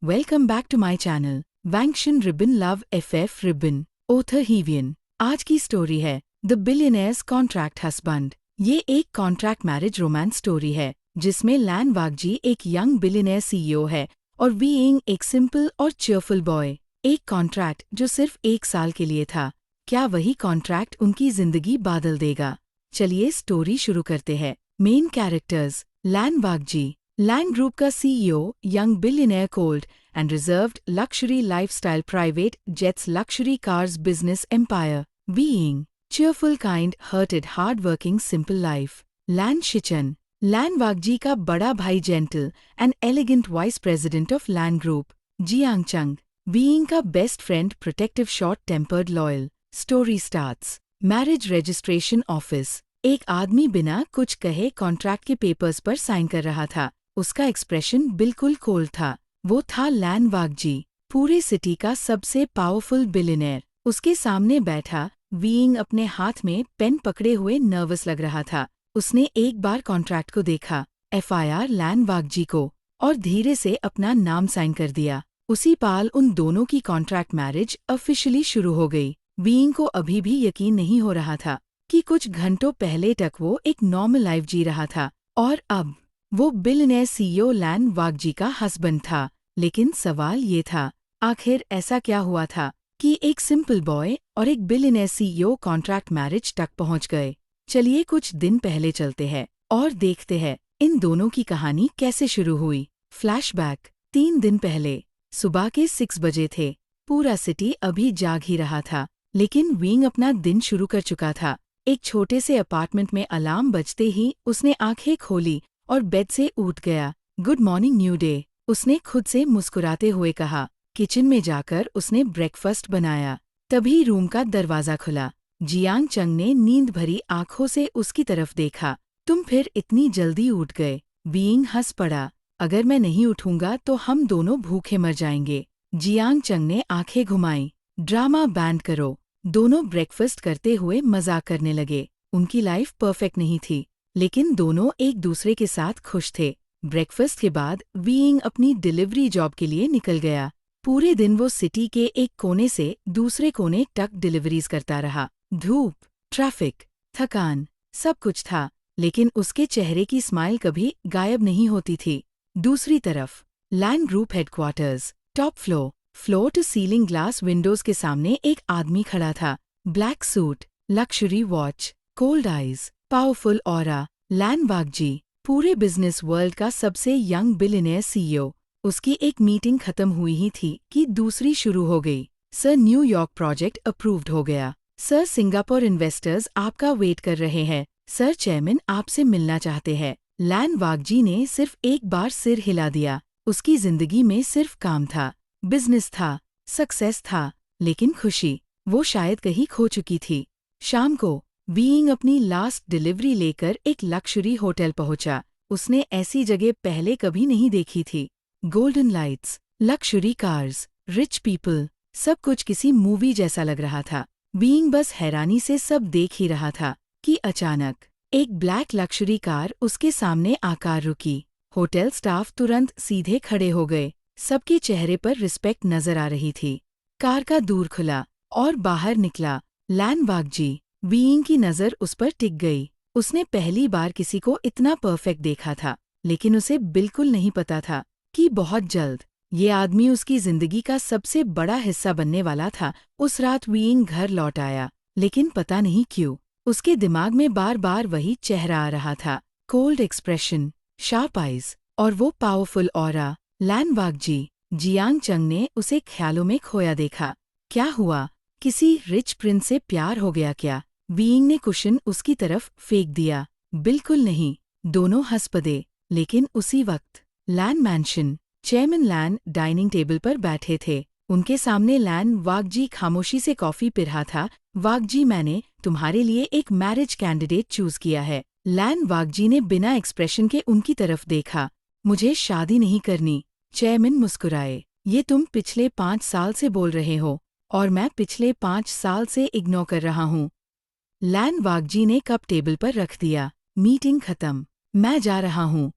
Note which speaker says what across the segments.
Speaker 1: Welcome back to my channel, Vangshan Ribbon Love FF Ribbon, Author Hevian। आज की story है the billionaires contract husband. ये एक contract marriage romance story है जिसमें लैन वागजी एक यंग बिलियनेयर सीईओ है और वीइंग एक सिंपल और चीयरफुल बॉय। एक कॉन्ट्रैक्ट जो सिर्फ 1 साल के लिए था। क्या वही कॉन्ट्रैक्ट उनकी जिंदगी बदल देगा? चलिए स्टोरी शुरू करते हैं। मेन कैरेक्टर्स: लैन वागजी, लैन ग्रुप का CEO, young billionaire, cold and reserved luxury lifestyle, private jets, luxury cars, business empire. Being cheerful, kind hearted, hard-working, simple life. Lan Shichan, Lan Wagji का बड़ा भाई, gentle and elegant vice president of Lan Group. Jiang Chung, being का best friend, protective, short-tempered, loyal. Story starts. Marriage registration office. एक आदमी बिना कुछ कहे contract के पेपर्स पर साइन कर रहा था। उसका एक्सप्रेशन बिल्कुल कोल्ड था। वो था लैन वागजी, पूरे सिटी का सबसे पावरफुल बिलियनेयर। उसके सामने बैठा वीइंग अपने हाथ में पेन पकड़े हुए नर्वस लग रहा था। उसने एक बार कॉन्ट्रैक्ट को देखा, FIR लैन वागजी को, और धीरे से अपना नाम साइन कर दिया। उसी पाल उन दोनों की कॉन्ट्रैक्ट मैरिज ऑफिशियली शुरू हो गई। वीइंग को अभी भी यकीन नहीं हो रहा था कि कुछ घंटों पहले तक वो एक नॉर्मल लाइफ जी रहा था और अब वो बिलियनेयर सीईओ लैन वागजी का हस्बैंड था। लेकिन सवाल ये था, आखिर ऐसा क्या हुआ था कि एक सिंपल बॉय और एक बिलियनेयर सीईओ कॉन्ट्रैक्ट मैरिज तक पहुंच गए? चलिए कुछ दिन पहले चलते हैं और देखते हैं इन दोनों की कहानी कैसे शुरू हुई। फ्लैशबैक: 3 दिन पहले सुबह के 6 बजे थे। पूरा सिटी अभी जाग ही रहा था, लेकिन वीइंग अपना दिन शुरू कर चुका था। एक छोटे से अपार्टमेंट में अलार्म बजते ही उसने आंखें खोली और बेड से उठ गया। गुड मॉर्निंग, न्यू डे, उसने खुद से मुस्कुराते हुए कहा। किचन में जाकर उसने ब्रेकफास्ट बनाया। तभी रूम का दरवाजा खुला। जियांग चंग ने नींद भरी आंखों से उसकी तरफ देखा। तुम फिर इतनी जल्दी उठ गए? वीइंग हंस पड़ा। अगर मैं नहीं उठूंगा तो हम दोनों भूखे मर जाएंगे। जियांग चंग ने आंखें घुमाई। ड्रामा बैंड करो। दोनों ब्रेकफास्ट करते हुए मजाक करने लगे। उनकी लाइफ परफेक्ट नहीं थी, लेकिन दोनों एक दूसरे के साथ खुश थे। ब्रेकफास्ट के बाद वीइंग अपनी डिलीवरी जॉब के लिए निकल गया। पूरे दिन वो सिटी के एक कोने से दूसरे कोने तक डिलीवरीज करता रहा। धूप, ट्रैफिक, थकान, सब कुछ था, लेकिन उसके चेहरे की स्माइल कभी गायब नहीं होती थी। दूसरी तरफ Lan group headquarters, top floor to ceiling glass windows के सामने एक आदमी खड़ा था। Black suit, luxury watch, cold eyes, powerful aura. Lan Wagji, पूरे बिजनेस वर्ल्ड का सबसे यंग बिलियनेयर सीईओ। उसकी एक मीटिंग खत्म हुई ही थी कि दूसरी शुरू हो गई। सर, न्यूयॉर्क प्रोजेक्ट अप्रूव्ड हो गया। सर, सिंगापुर इन्वेस्टर्स आपका वेट कर रहे हैं। सर, चेयरमैन आपसे मिलना चाहते हैं। लैन वागजी ने सिर्फ एक बार सिर हिला दिया। उसकी जिंदगी में सिर्फ काम था, बिजनेस था, सक्सेस था, लेकिन खुशी वो शायद कहीं खो चुकी थी। शाम को वीइंग अपनी लास्ट डिलीवरी लेकर एक लक्जरी होटल पहुंचा। उसने ऐसी जगह पहले कभी नहीं देखी थी। Golden lights, luxury cars, rich people, सब कुछ किसी मूवी जैसा लग रहा था। वीइंग बस हैरानी से सब देख ही रहा था कि अचानक एक ब्लैक लक्जरी कार उसके सामने आकर रुकी। होटल स्टाफ तुरंत सीधे खड़े हो गए। सबके चेहरे पर रिस्पेक्ट नजर आ रही थी। कार का दूर खुला और बाहर निकला लैन वागजी। वीइंग की नज़र उस पर टिक गई। उसने पहली बार किसी को इतना परफेक्ट देखा था, लेकिन उसे बिल्कुल नहीं पता था कि बहुत जल्द ये आदमी उसकी जिंदगी का सबसे बड़ा हिस्सा बनने वाला था। उस रात वीइंग घर लौट आया, लेकिन पता नहीं क्यों उसके दिमाग में बार बार वही चेहरा आ रहा था। कोल्ड एक्सप्रेशन, शार्प आइज और वो पावरफुल ऑरा। लैन वागजी, जियांग चंग ने उसे ख्यालों में खोया देखा। क्या हुआ? किसी रिच प्रिंस से प्यार हो गया क्या? वीइंग ने कुशन उसकी तरफ फेंक दिया। बिल्कुल नहीं। दोनों हंस पड़े। लेकिन उसी वक्त लैन मैंशन, चेयरमैन लैन डाइनिंग टेबल पर बैठे थे। उनके सामने लैन वागजी खामोशी से कॉफी पी रहा था। वागजी, मैंने तुम्हारे लिए एक मैरिज कैंडिडेट चूज किया है। लैन वागजी ने बिना एक्सप्रेशन के उनकी तरफ देखा। मुझे शादी नहीं करनी। चेयरमैन मुस्कुराए। ये तुम पिछले 5 साल से बोल रहे हो और मैं पिछले 5 साल से इग्नोर कर रहा हूँ। लैन वागजी ने कप टेबल पर रख दिया। मीटिंग खत्म, मैं जा रहा हूँ।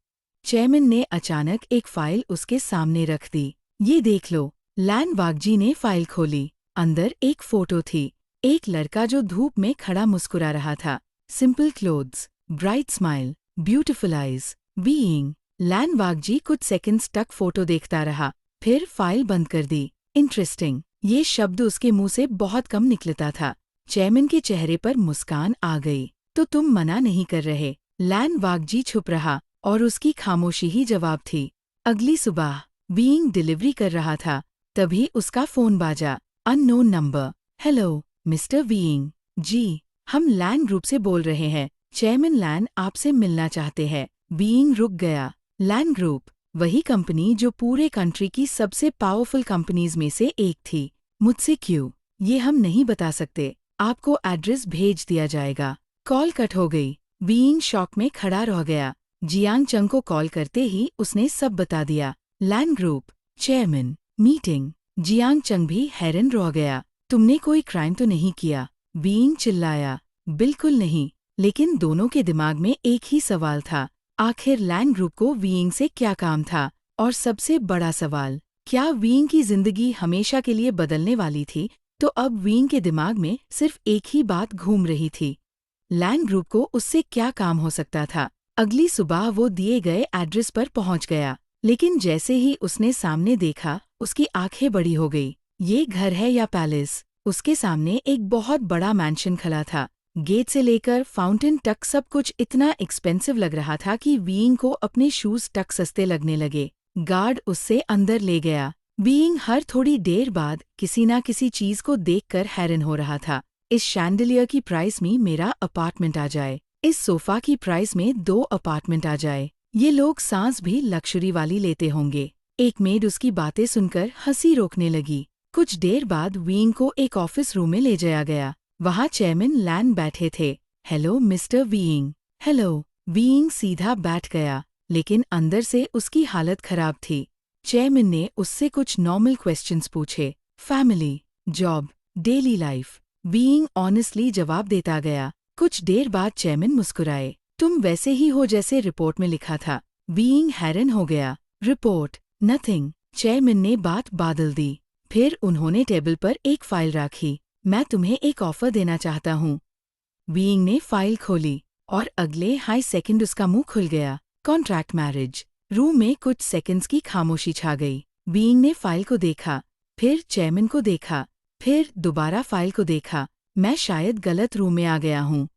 Speaker 1: चेयरमैन ने अचानक एक फाइल उसके सामने रख दी। ये देख लो। लैन वागजी ने फाइल खोली। अंदर एक फोटो थी। एक लड़का जो धूप में खड़ा मुस्कुरा रहा था। Simple clothes, bright smile, beautiful eyes, Being. Lan Wagji कुछ सेकंड्स तक फोटो देखता रहा, फिर फाइल बंद कर दी। इंटरेस्टिंग, ये शब्द उसके मुंह से बहुत कम निकलता था। चेयरमैन के चेहरे पर मुस्कान आ गई। तो तुम मना नहीं कर रहे? लैन वागजी छुप रहा और उसकी खामोशी ही जवाब थी। अगली सुबह बीइंग डिलीवरी कर रहा था, तभी उसका फोन बाजा। Unknown number. Hello mister Being. जी, हम लैन ग्रुप से बोल रहे हैं। चेयरमैन लैन आपसे मिलना चाहते हैं। बीइंग रुक गया। लैन ग्रुप, वही कंपनी जो पूरे कंट्री की सबसे पावरफुल कंपनीज में से एक थी। मुझसे क्यों? ये हम नहीं बता सकते। आपको एड्रेस भेज दिया जाएगा। कॉल कट हो गई। बीइंग शॉक में खड़ा रह गया। जियांग चंग को कॉल करते ही उसने सब बता दिया। लैन ग्रुप, चेयरमैन, मीटिंग। जियांग चंग भी हैरान रह गया। तुमने कोई क्राइम तो नहीं किया? बीइंग चिल्लाया। बिल्कुल नहीं, लेकिन दोनों के दिमाग में एक ही सवाल था। आखिर लैन ग्रुप को बीइंग से क्या काम था? और सबसे बड़ा सवाल, क्या बीइंग की जिंदगी हमेशा के लिए बदलने वाली थी? तो अब बीइंग के दिमाग में सिर्फ एक ही बात घूम रही थी। लैन ग्रुप को उससे क्या काम हो सकता था? अगली सुबह वो दिए गए एड्रेस पर पहुंच गया, लेकिन जैसे ही उसने सामने देखा, उसकी आंखें बड़ी हो गई। ये घर है या पैलेस? उसके सामने एक बहुत बड़ा मैंशन खड़ा था। गेट से लेकर फाउंटेन तक सब कुछ इतना एक्सपेंसिव लग रहा था कि बीइंग को अपने शूज तक सस्ते लगने लगे। गार्ड उससे अंदर ले गया। बीइंग हर थोड़ी देर बाद किसी ना किसी चीज को देखकर हैरान हो रहा था। इस शैंडलियर की प्राइस में मेरा अपार्टमेंट आ जाए। इस सोफा की प्राइस में 2 अपार्टमेंट आ जाए। ये लोग सांस भी लक्जरी वाली लेते होंगे। एक मेड उसकी बातें सुनकर हंसी रोकने लगी। कुछ देर बाद बीइंग को एक ऑफिस रूम में ले जाया गया। वहाँ चेयरमैन लैन बैठे थे। Hello mister being. Hello. Being सीधा बैठ गया, लेकिन अंदर से उसकी हालत खराब थी। चेयरमैन ने उससे कुछ नॉर्मल क्वेश्चंस पूछे। Family, job, daily life. Being honestly जवाब देता गया। कुछ देर बाद चेयरमैन मुस्कुराए। तुम वैसे ही हो जैसे रिपोर्ट में लिखा था। बीइंग हैरान हो गया। रिपोर्ट? नथिंग। चेयरमैन ने बात बादल दी। फिर उन्होंने टेबल पर एक फाइल रखी। मैं तुम्हें एक ऑफर देना चाहता हूँ। बीइंग ने फाइल खोली और अगले हाई सेकंड उसका मुंह खुल गया। Contract marriage. रूम में कुछ सेकंड्स की खामोशी छा गई। बीइंग ने फाइल को देखा, फिर चेयरमैन को देखा, फिर दोबारा फाइल को देखा। मैं शायद गलत रूम में आ गया हूँ।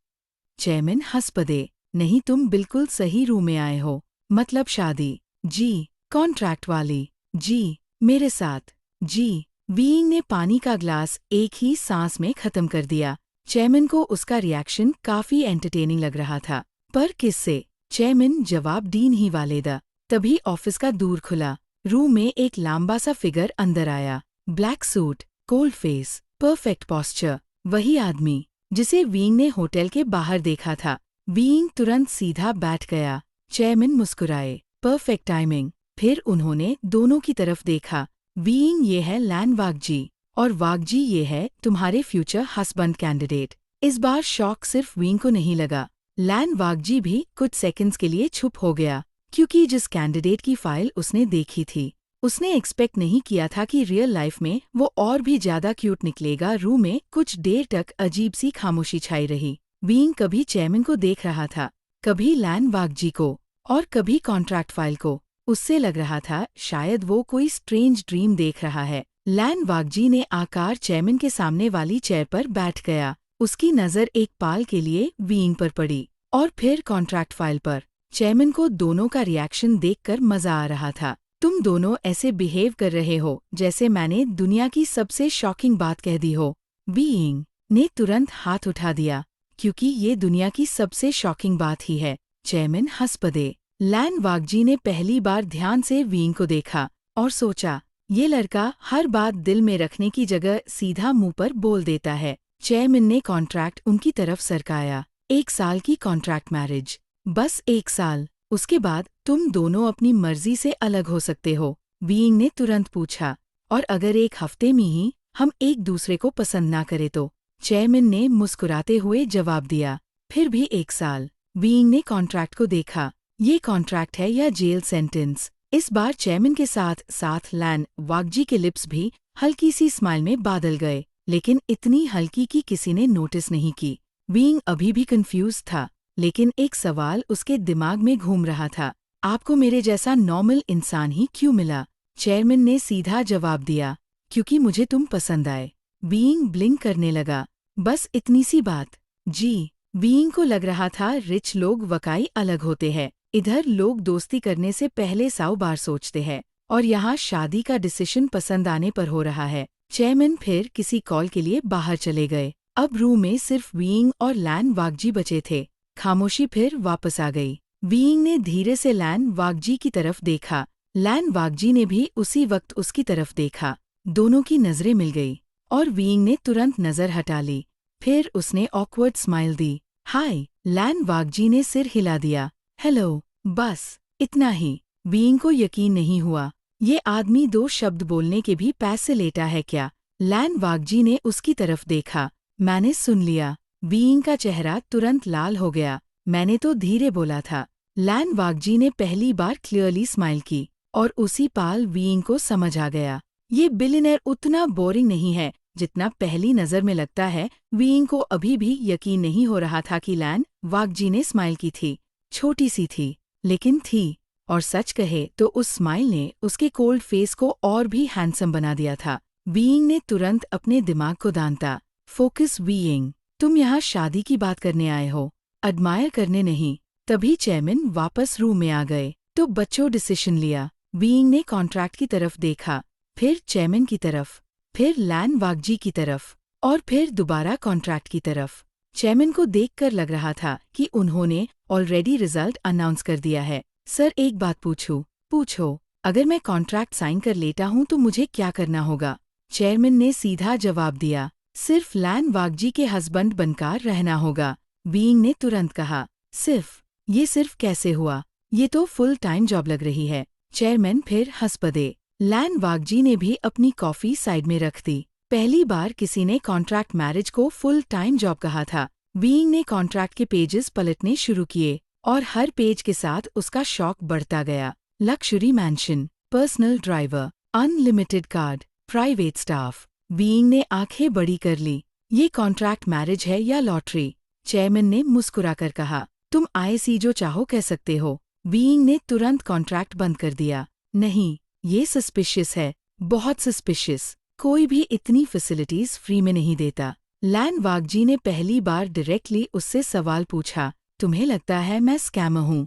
Speaker 1: चेयरमैन हंस पड़े। नहीं, तुम बिल्कुल सही रूम में आए हो। मतलब शादी? जी। कॉन्ट्रैक्ट वाली? जी। मेरे साथ? जी। बीइंग ने पानी का ग्लास एक ही सांस में खत्म कर दिया। चेयरमैन को उसका रिएक्शन काफी एंटरटेनिंग लग रहा था। पर किससे? चेयरमैन जवाब दी नहीं वाले दा। तभी ऑफिस का दूर खुला। रूम में एक लंबा सा फिगर अंदर आया। Black suit, cold face, perfect posture. वही आदमी जिसे बीइंग ने होटल के बाहर देखा था। बीइंग तुरंत सीधा बैठ गया। चेयरमैन मुस्कुराए। Perfect timing. फिर उन्होंने दोनों की तरफ देखा। बीइंग, ये है लैन वागजी, और वागजी ये है तुम्हारे फ्यूचर हस्बैंड कैंडिडेट। इस बार शॉक सिर्फ बीइंग को नहीं लगा। लैन वागजी भी कुछ सेकंड्स के लिए चुप हो गया, क्योंकि जिस कैंडिडेट की फाइल उसने देखी थी, उसने एक्सपेक्ट नहीं किया था कि रियल लाइफ में वो और भी ज्यादा क्यूट निकलेगा। रूम में कुछ देर तक अजीब सी खामोशी छाई रही। बीइंग कभी चेयरमैन को देख रहा था, कभी लैन वागजी को, और कभी कॉन्ट्रैक्ट फाइल को। उससे लग रहा था शायद वो कोई स्ट्रेंज ड्रीम देख रहा है। लैन वागजी ने आकार चेयरमैन के सामने वाली चेयर पर बैठ गया। उसकी नजर एक पाल के लिए बीइंग पर पड़ी और फिर कॉन्ट्रैक्ट फाइल पर। चेयरमैन को दोनों का रिएक्शन देखकर मजा आ रहा था। तुम दोनों ऐसे बिहेव कर रहे हो जैसे मैंने दुनिया की सबसे शॉकिंग बात कह दी हो। बीइंग ने तुरंत हाथ उठा दिया, क्योंकि ये दुनिया की सबसे शॉकिंग बात ही है। चेयरमैन हंस पड़े। लैन वागजी ने पहली बार ध्यान से बीइंग को देखा और सोचा, ये लड़का हर बात दिल में रखने की जगह सीधा मुंह पर बोल देता है। चेयरमैन ने कॉन्ट्रैक्ट उनकी तरफ सरकाया। 1 साल की कॉन्ट्रैक्ट मैरिज, बस 1 साल। उसके बाद तुम दोनों अपनी मर्जी से अलग हो सकते हो। बीइंग ने तुरंत पूछा, और अगर 1 हफ्ते में ही हम एक दूसरे को पसंद ना करें तो? चेयरमैन ने मुस्कुराते हुए जवाब दिया, फिर भी 1 साल। बीइंग ने कॉन्ट्रैक्ट को देखा। ये कॉन्ट्रैक्ट है या जेल सेंटेंस? इस बार चेयरमैन के साथ साथ लैन वागजी के लिप्स भी हल्की सी स्माइल में बादल गए, लेकिन इतनी हल्की कि किसी ने नोटिस नहीं की। बीइंग अभी भी कंफ्यूज था, लेकिन एक सवाल उसके दिमाग में घूम रहा था, आपको मेरे जैसा नॉर्मल इंसान ही क्यों मिला? चेयरमैन ने सीधा जवाब दिया, क्योंकि मुझे तुम पसंद आए। बीइंग ब्लिंक करने लगा, बस इतनी सी बात। जी। बीइंग को लग रहा था रिच लोग वाकई अलग होते हैं। इधर लोग दोस्ती करने से पहले 100 बार सोचते हैं, और यहाँ शादी का डिसीजन पसंद आने पर हो रहा है। चेयरमैन फिर किसी कॉल के लिए बाहर चले गए। अब रूम में सिर्फ बीइंग और लैन वागजी बचे थे। खामोशी फिर वापस आ गई। बीइंग ने धीरे से लैन वागजी की तरफ देखा। लैन वागजी ने भी उसी वक्त उसकी तरफ देखा। दोनों की नजरें मिल गई, और बीइंग ने तुरंत नजर हटा ली। फिर उसने ऑकवर्ड स्माइल दी। हाय, लैन वागजी ने सिर हिला दिया। हेलो, बस इतना ही। बीइंग को यकीन नहीं हुआ, ये आदमी 2 शब्द बोलने के भी पैसे लेता है क्या? लैन वागजी ने उसकी तरफ देखा। मैंने सुन लिया। बीइंग का चेहरा तुरंत लाल हो गया। मैंने तो धीरे बोला था। लैन वागजी ने पहली बार क्लियरली स्माइल की, और उसी पाल बीइंग को समझ आ गया, ये बिलियनर उतना बोरिंग नहीं है जितना पहली नजर में लगता है। बीइंग को अभी भी यकीन नहीं हो रहा था कि लैन वागजी ने स्माइल की थी। छोटी सी थी, लेकिन थी, और सच कहे तो उस स्माइल ने उसके कोल्ड फेस को और भी हैंडसम बना दिया था। बीइंग ने तुरंत अपने दिमाग को दांता। फोकस बीइंग, तुम यहाँ शादी की बात करने आए हो, एडमायर करने नहीं। तभी चेयरमैन वापस रूम में आ गए। तो बच्चों डिसीजन लिया। बीइंग ने कॉन्ट्रैक्ट की तरफ देखा, फिर चेयरमैन की तरफ, फिर लैन वागजी की तरफ, और फिर दोबारा कॉन्ट्रैक्ट की तरफ। चेयरमैन को देखकर लग रहा था कि उन्होंने ऑलरेडी रिजल्ट अनाउंस कर दिया है। सर, एक बात पूछूं? पूछो। अगर मैं कॉन्ट्रैक्ट साइन कर लेता हूं तो मुझे क्या करना होगा? चेयरमैन ने सीधा जवाब दिया, सिर्फ लैन वागजी के हस्बैंड बनकर रहना होगा। बीइंग ने तुरंत कहा, सिर्फ? ये सिर्फ कैसे हुआ? ये तो फुल टाइम जॉब लग रही है। चेयरमैन फिर हंस पड़े। लैन वागजी ने भी अपनी कॉफी साइड में रख दी। पहली बार किसी ने कॉन्ट्रैक्ट मैरिज को फुल टाइम जॉब कहा था। बीइंग ने कॉन्ट्रैक्ट के पेजेस पलटने शुरू किए, और हर पेज के साथ उसका शौक बढ़ता गया। Luxury mention, personal driver, unlimited card, private staff. Being ने आंखें बड़ी कर ली। ये कॉन्ट्रैक्ट मैरिज है या लॉटरी? चेयरमैन ने मुस्कुराकर कहा, तुम आईसी जो चाहो कह सकते हो। बीइंग ने तुरंत कॉन्ट्रैक्ट बंद कर दिया। नहीं, ये सस्पिशियस है, बहुत सस्पिशियस। कोई भी इतनी फैसिलिटीज फ्री में नहीं देता। लैन वागजी ने पहली बार डायरेक्टली उससे सवाल पूछा, तुम्हें लगता है मैं स्कैमर हूँ?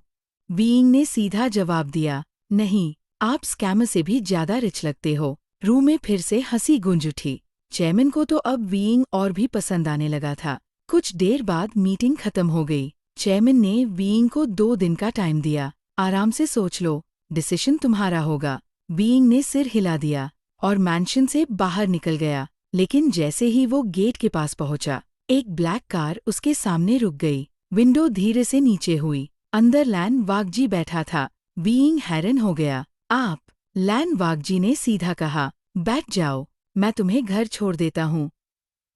Speaker 1: बीइंग ने सीधा जवाब दिया, नहीं, आप स्कैमर से भी ज्यादा रिच लगते हो। रूम में फिर से हंसी गूंज उठी। चेयरमैन को तो अब बीइंग और भी पसंद आने लगा था। कुछ देर बाद मीटिंग खत्म हो गई। चेयरमैन ने बीइंग को 2 दिन का टाइम दिया। आराम से सोच लो, डिसीजन तुम्हारा होगा। बीइंग ने सिर हिला दिया, और मैंशन से बाहर निकल गया। लेकिन जैसे ही वो गेट के पास पहुंचा, एक ब्लैक कार उसके सामने रुक गई। विंडो धीरे से नीचे हुई। अंदर लैन वागजी बैठा था। बीइंग हैरान हो गया। आप? लैन वागजी ने सीधा कहा, बैठ जाओ, मैं तुम्हें घर छोड़ देता हूँ।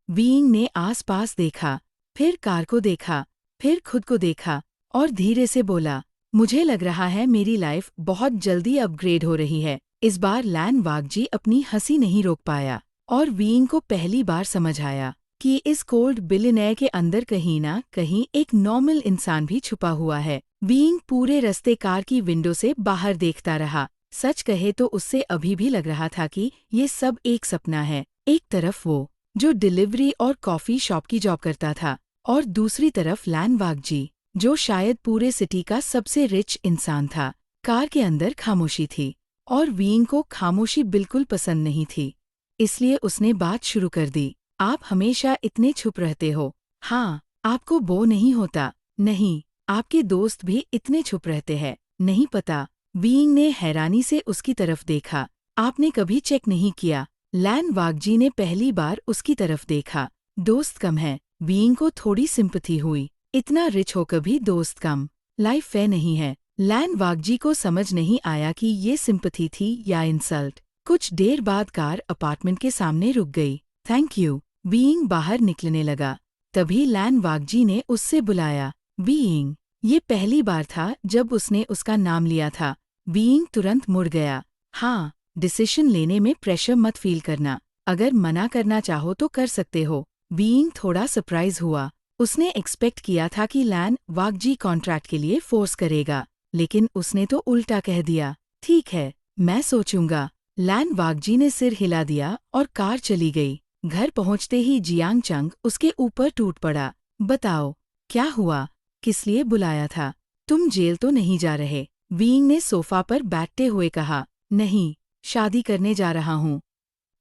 Speaker 1: बीइंग ने आसपास देखा, फिर कार को देखा, फिर खुद को देखा, और धीरे से बोला, मुझे लग रहा है मेरी लाइफ बहुत जल्दी अपग्रेड हो रही है। इस बार लैन वागजी अपनी हंसी नहीं रोक पाया, और बीइंग को पहली बार समझ आया कि इस कोल्ड बिलियनेयर के अंदर कहीं ना कहीं एक नॉर्मल इंसान भी छुपा हुआ है। बीइंग पूरे रास्ते कार की विंडो से बाहर देखता रहा। सच कहे तो उससे अभी भी लग रहा था कि ये सब एक सपना है। एक तरफ वो जो डिलीवरी और कॉफी शॉप की जॉब करता था, और दूसरी तरफ लैन वागजी जो शायद पूरे सिटी का सबसे रिच इंसान था। कार के अंदर खामोशी थी, और बीइंग को खामोशी बिल्कुल पसंद नहीं थी। इसलिए उसने बात शुरू कर दी, आप हमेशा इतने छुप रहते हो। हाँ, आपको बो नहीं होता? नहीं, आपके दोस्त भी इतने छुप रहते हैं, नहीं पता? बीइंग ने हैरानी से उसकी तरफ देखा। आपने कभी चेक नहीं किया? लैन वागजी ने पहली बार उसकी तरफ देखा। दोस्त कम है। बीइंग को थोड़ी सिंपैथी हुई। इतना रिच होकर भी दोस्त कम, लाइफ फेयर नहीं है। लैन वागजी को समझ नहीं आया कि ये सिंपैथी थी या इंसल्ट। कुछ देर बाद कार अपार्टमेंट के सामने रुक गई। Thank you. बीइंग बाहर निकलने लगा। तभी लैन वागजी ने उससे बुलाया, बीइंग। ये पहली बार था जब उसने उसका नाम लिया था। बीइंग तुरंत मुड़ गया। हाँ, डिसीजन लेने में प्रेशर मत फील करना। अगर मना करना चाहो तो कर सकते हो। बीइंग थोड़ा सरप्राइज हुआ। उसने एक्सपेक्ट किया था कि लैन वाकजी कॉन्ट्रैक्ट के लिए फोर्स करेगा, लेकिन उसने तो उल्टा कह दिया। ठीक है, मैं सोचूंगा। लैन वाकजी ने सिर हिला दिया और कार चली गई। घर पहुंचते ही जियांग चंग उसके ऊपर टूट पड़ा। बताओ, क्या हुआ? किस लिए बुलाया था? तुम जेल तो नहीं जा रहे? बीइंग ने सोफा पर बैठते हुए कहा। नहीं, शादी करने जा रहा हूँ।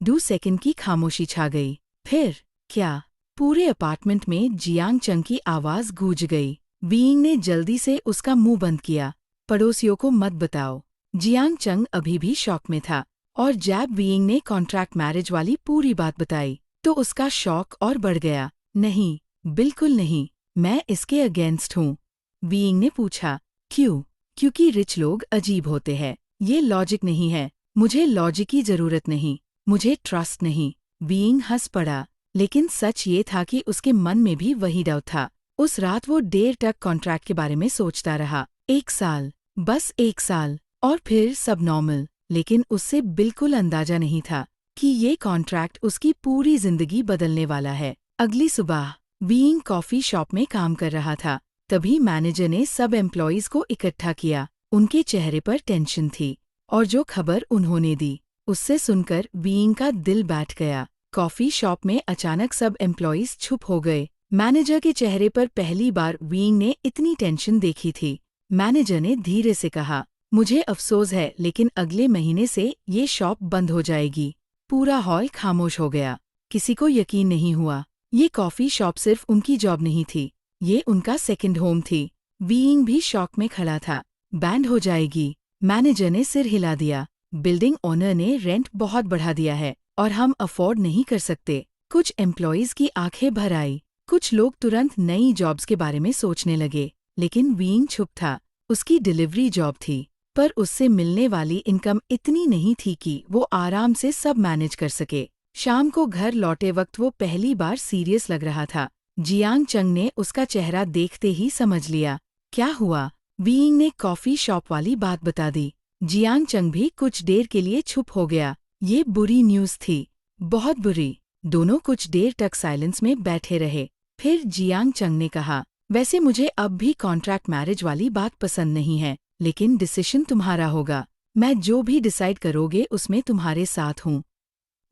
Speaker 1: 2 सेकंड की खामोशी छा गई। फिर क्या? पूरे अपार्टमेंट में जियांग चंग की आवाज गूंज गई। बीइंग ने जल्दी से उसका मुंह बंद किया। पड़ोसियों को मत बताओ। जियांग चंग अभी भी शॉक में था, और जब बीइंग ने कॉन्ट्रैक्ट मैरिज वाली पूरी बात बताई तो उसका शौक और बढ़ गया। नहीं, बिल्कुल नहीं, मैं इसके अगेंस्ट हूँ। बीइंग ने पूछा, क्यों? क्योंकि रिच लोग अजीब होते हैं। ये लॉजिक नहीं है। मुझे लॉजिक की जरूरत नहीं, मुझे ट्रस्ट नहीं। बीइंग हंस पड़ा, लेकिन सच ये था कि उसके मन में भी वही डाउट था। उस रात वो देर तक कॉन्ट्रैक्ट के बारे में सोचता रहा। 1 साल, बस 1 साल, और फिर सब नॉर्मल। लेकिन उससे बिल्कुल अंदाजा नहीं था कि ये कॉन्ट्रैक्ट उसकी पूरी जिंदगी बदलने वाला है। अगली सुबह बीइंग कॉफी शॉप में काम कर रहा था। तभी मैनेजर ने सब एम्प्लॉयज को इकट्ठा किया। उनके चेहरे पर टेंशन थी, और जो खबर उन्होंने दी उससे सुनकर बीइंग का दिल बैठ गया। कॉफी शॉप में अचानक सब एम्प्लॉयज चुप हो गए। मैनेजर के चेहरे पर पहली बार बीइंग ने इतनी टेंशन देखी थी। मैनेजर ने धीरे से कहा, मुझे अफसोस है, लेकिन अगले महीने से ये शॉप बंद हो जाएगी। पूरा हॉल खामोश हो गया। किसी को यकीन नहीं हुआ। ये कॉफी शॉप सिर्फ उनकी जॉब नहीं थी, ये उनका सेकंड होम थी। बीइंग भी शॉक में खड़ा था। बैंड हो जाएगी? मैनेजर ने सिर हिला दिया। बिल्डिंग ओनर ने रेंट बहुत बढ़ा दिया है, और हम अफोर्ड नहीं कर सकते। कुछ एम्प्लॉयज की आंखें भर आई। कुछ लोग तुरंत नई जॉब्स के बारे में सोचने लगे, लेकिन बीइंग चुप था। उसकी डिलीवरी जॉब थी, पर उससे मिलने वाली इनकम इतनी नहीं थी कि वो आराम से सब मैनेज कर सके। शाम को घर लौटे वक्त वो पहली बार सीरियस लग रहा था। जियांग चंग ने उसका चेहरा देखते ही समझ लिया। क्या हुआ? बीइंग ने कॉफी शॉप वाली बात बता दी। जियांग चंग भी कुछ देर के लिए चुप हो गया। ये बुरी न्यूज़ थी, बहुत बुरी। दोनों कुछ देर तक साइलेंस में बैठे रहे। फिर जियांग चंग ने कहा, वैसे मुझे अब भी कॉन्ट्रैक्ट मैरिज वाली बात पसंद नहीं है, लेकिन डिसीजन तुम्हारा होगा। मैं जो भी डिसाइड करोगे उसमें तुम्हारे साथ हूँ।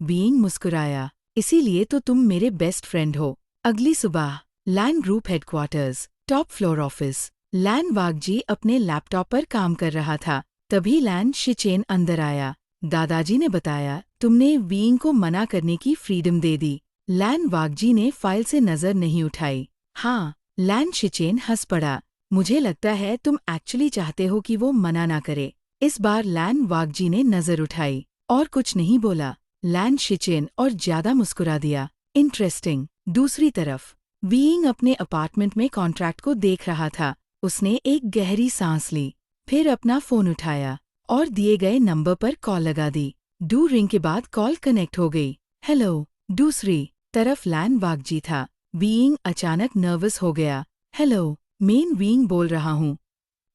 Speaker 1: बीइंग मुस्कुराया, इसीलिए तो तुम मेरे बेस्ट फ्रेंड हो। अगली सुबह Lan group headquarters, top floor office. Lan Wakji अपने लैपटॉप पर काम कर रहा था। तभी लैन शिचेन अंदर आया। दादाजी ने बताया, तुमने बीइंग को मना करने की फ्रीडम दे दी। लैन वाकजी ने फाइल से नजर नहीं उठाई। हाँ, लैन शिचेन हंस पड़ा। मुझे लगता है तुम एक्चुअली चाहते हो कि वो मना ना करे। इस बार लैन वाकजी ने नजर उठाई और कुछ नहीं बोला। लैन शिचेन और ज्यादा मुस्कुरा दिया। इंटरेस्टिंग। दूसरी तरफ बीइंग अपने अपार्टमेंट में कॉन्ट्रैक्ट को देख रहा था। उसने एक गहरी सांस ली, फिर अपना फोन उठाया और दिए गए नंबर पर कॉल लगा दी। 2 रिंग के बाद कॉल कनेक्ट हो गई। हेलो। दूसरी तरफ लैन वाकजी था। बीइंग अचानक नर्वस हो गया। हेलो, मेन बीइंग बोल रहा हूँ।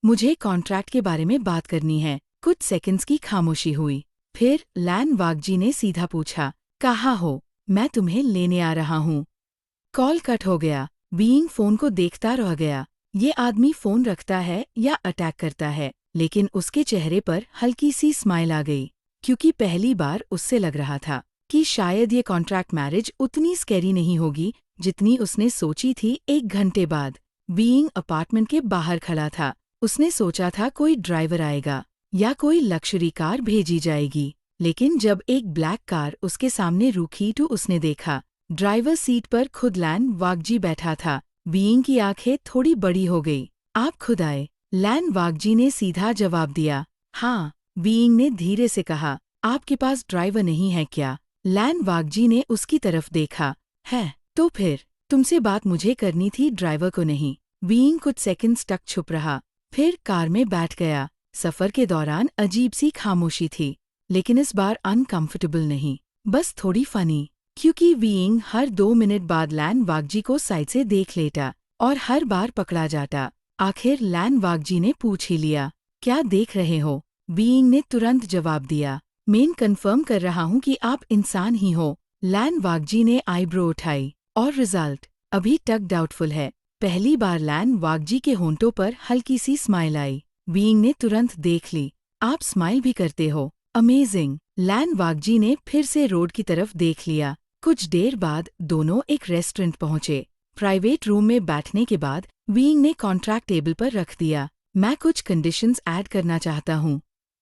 Speaker 1: मुझे कॉन्ट्रैक्ट के बारे में बात करनी है। कुछ सेकंड्स की खामोशी हुई। फिर लैन वाकजी ने सीधा पूछा, कहाँ हो? मैं तुम्हें लेने आ रहा हूँ। कॉल कट हो गया। बीइंग फोन को देखता रह गया। ये आदमी फोन रखता है या अटैक करता है? लेकिन उसके चेहरे पर हल्की सी स्माइल आ गई, क्योंकि पहली बार उससे लग रहा था कि शायद ये कॉन्ट्रैक्ट मैरिज उतनी स्कैरी नहीं होगी जितनी उसने सोची थी। 1 घंटे बाद बीइंग अपार्टमेंट के बाहर खड़ा था। उसने सोचा था कोई ड्राइवर आएगा या कोई लक्जरी कार भेजी जाएगी, लेकिन जब एक ब्लैक कार उसके सामने रुकी तो उसने देखा ड्राइवर सीट पर खुद लैन वाकजी बैठा था। बीइंग की आंखें थोड़ी बड़ी हो गई। आप खुद आए? लैन वाकजी ने सीधा जवाब दिया। हाँ। बीइंग ने धीरे से कहा, आपके पास ड्राइवर नहीं है क्या? लैन वाकजी ने उसकी तरफ देखा। है तो फिर तुमसे बात मुझे करनी थी, ड्राइवर को नहीं। बीइंग कुछ सेकंड्स तक छुप रहा, फिर कार में बैठ गया। सफर के दौरान अजीब सी खामोशी थी, लेकिन इस बार अनकंफर्टेबल नहीं, बस थोड़ी फनी, क्योंकि बीइंग हर 2 मिनट बाद लैन वाकजी को साइड से देख लेता और हर बार पकड़ा जाता। आखिर लैन वाकजी ने पूछ ही लिया, क्या देख रहे हो? बीइंग ने तुरंत जवाब दिया, मैं कंफर्म कर रहा हूँ कि आप इंसान ही हो। लैन वागजी ने आईब्रो उठाई। और रिजल्ट अभी तक डाउटफुल है। पहली बार लैन वागजी के होंठों पर हल्की सी स्माइल आई। बीइंग ने तुरंत देख ली, आप स्माइल भी करते हो, अमेजिंग। लैन वागजी ने फिर से रोड की तरफ देख लिया। कुछ देर बाद दोनों एक रेस्टोरेंट पहुंचे। प्राइवेट रूम में बैठने के बाद बीइंग ने कॉन्ट्रैक्ट टेबल पर रख दिया। मैं कुछ कंडीशंस ऐड करना चाहता हूँ।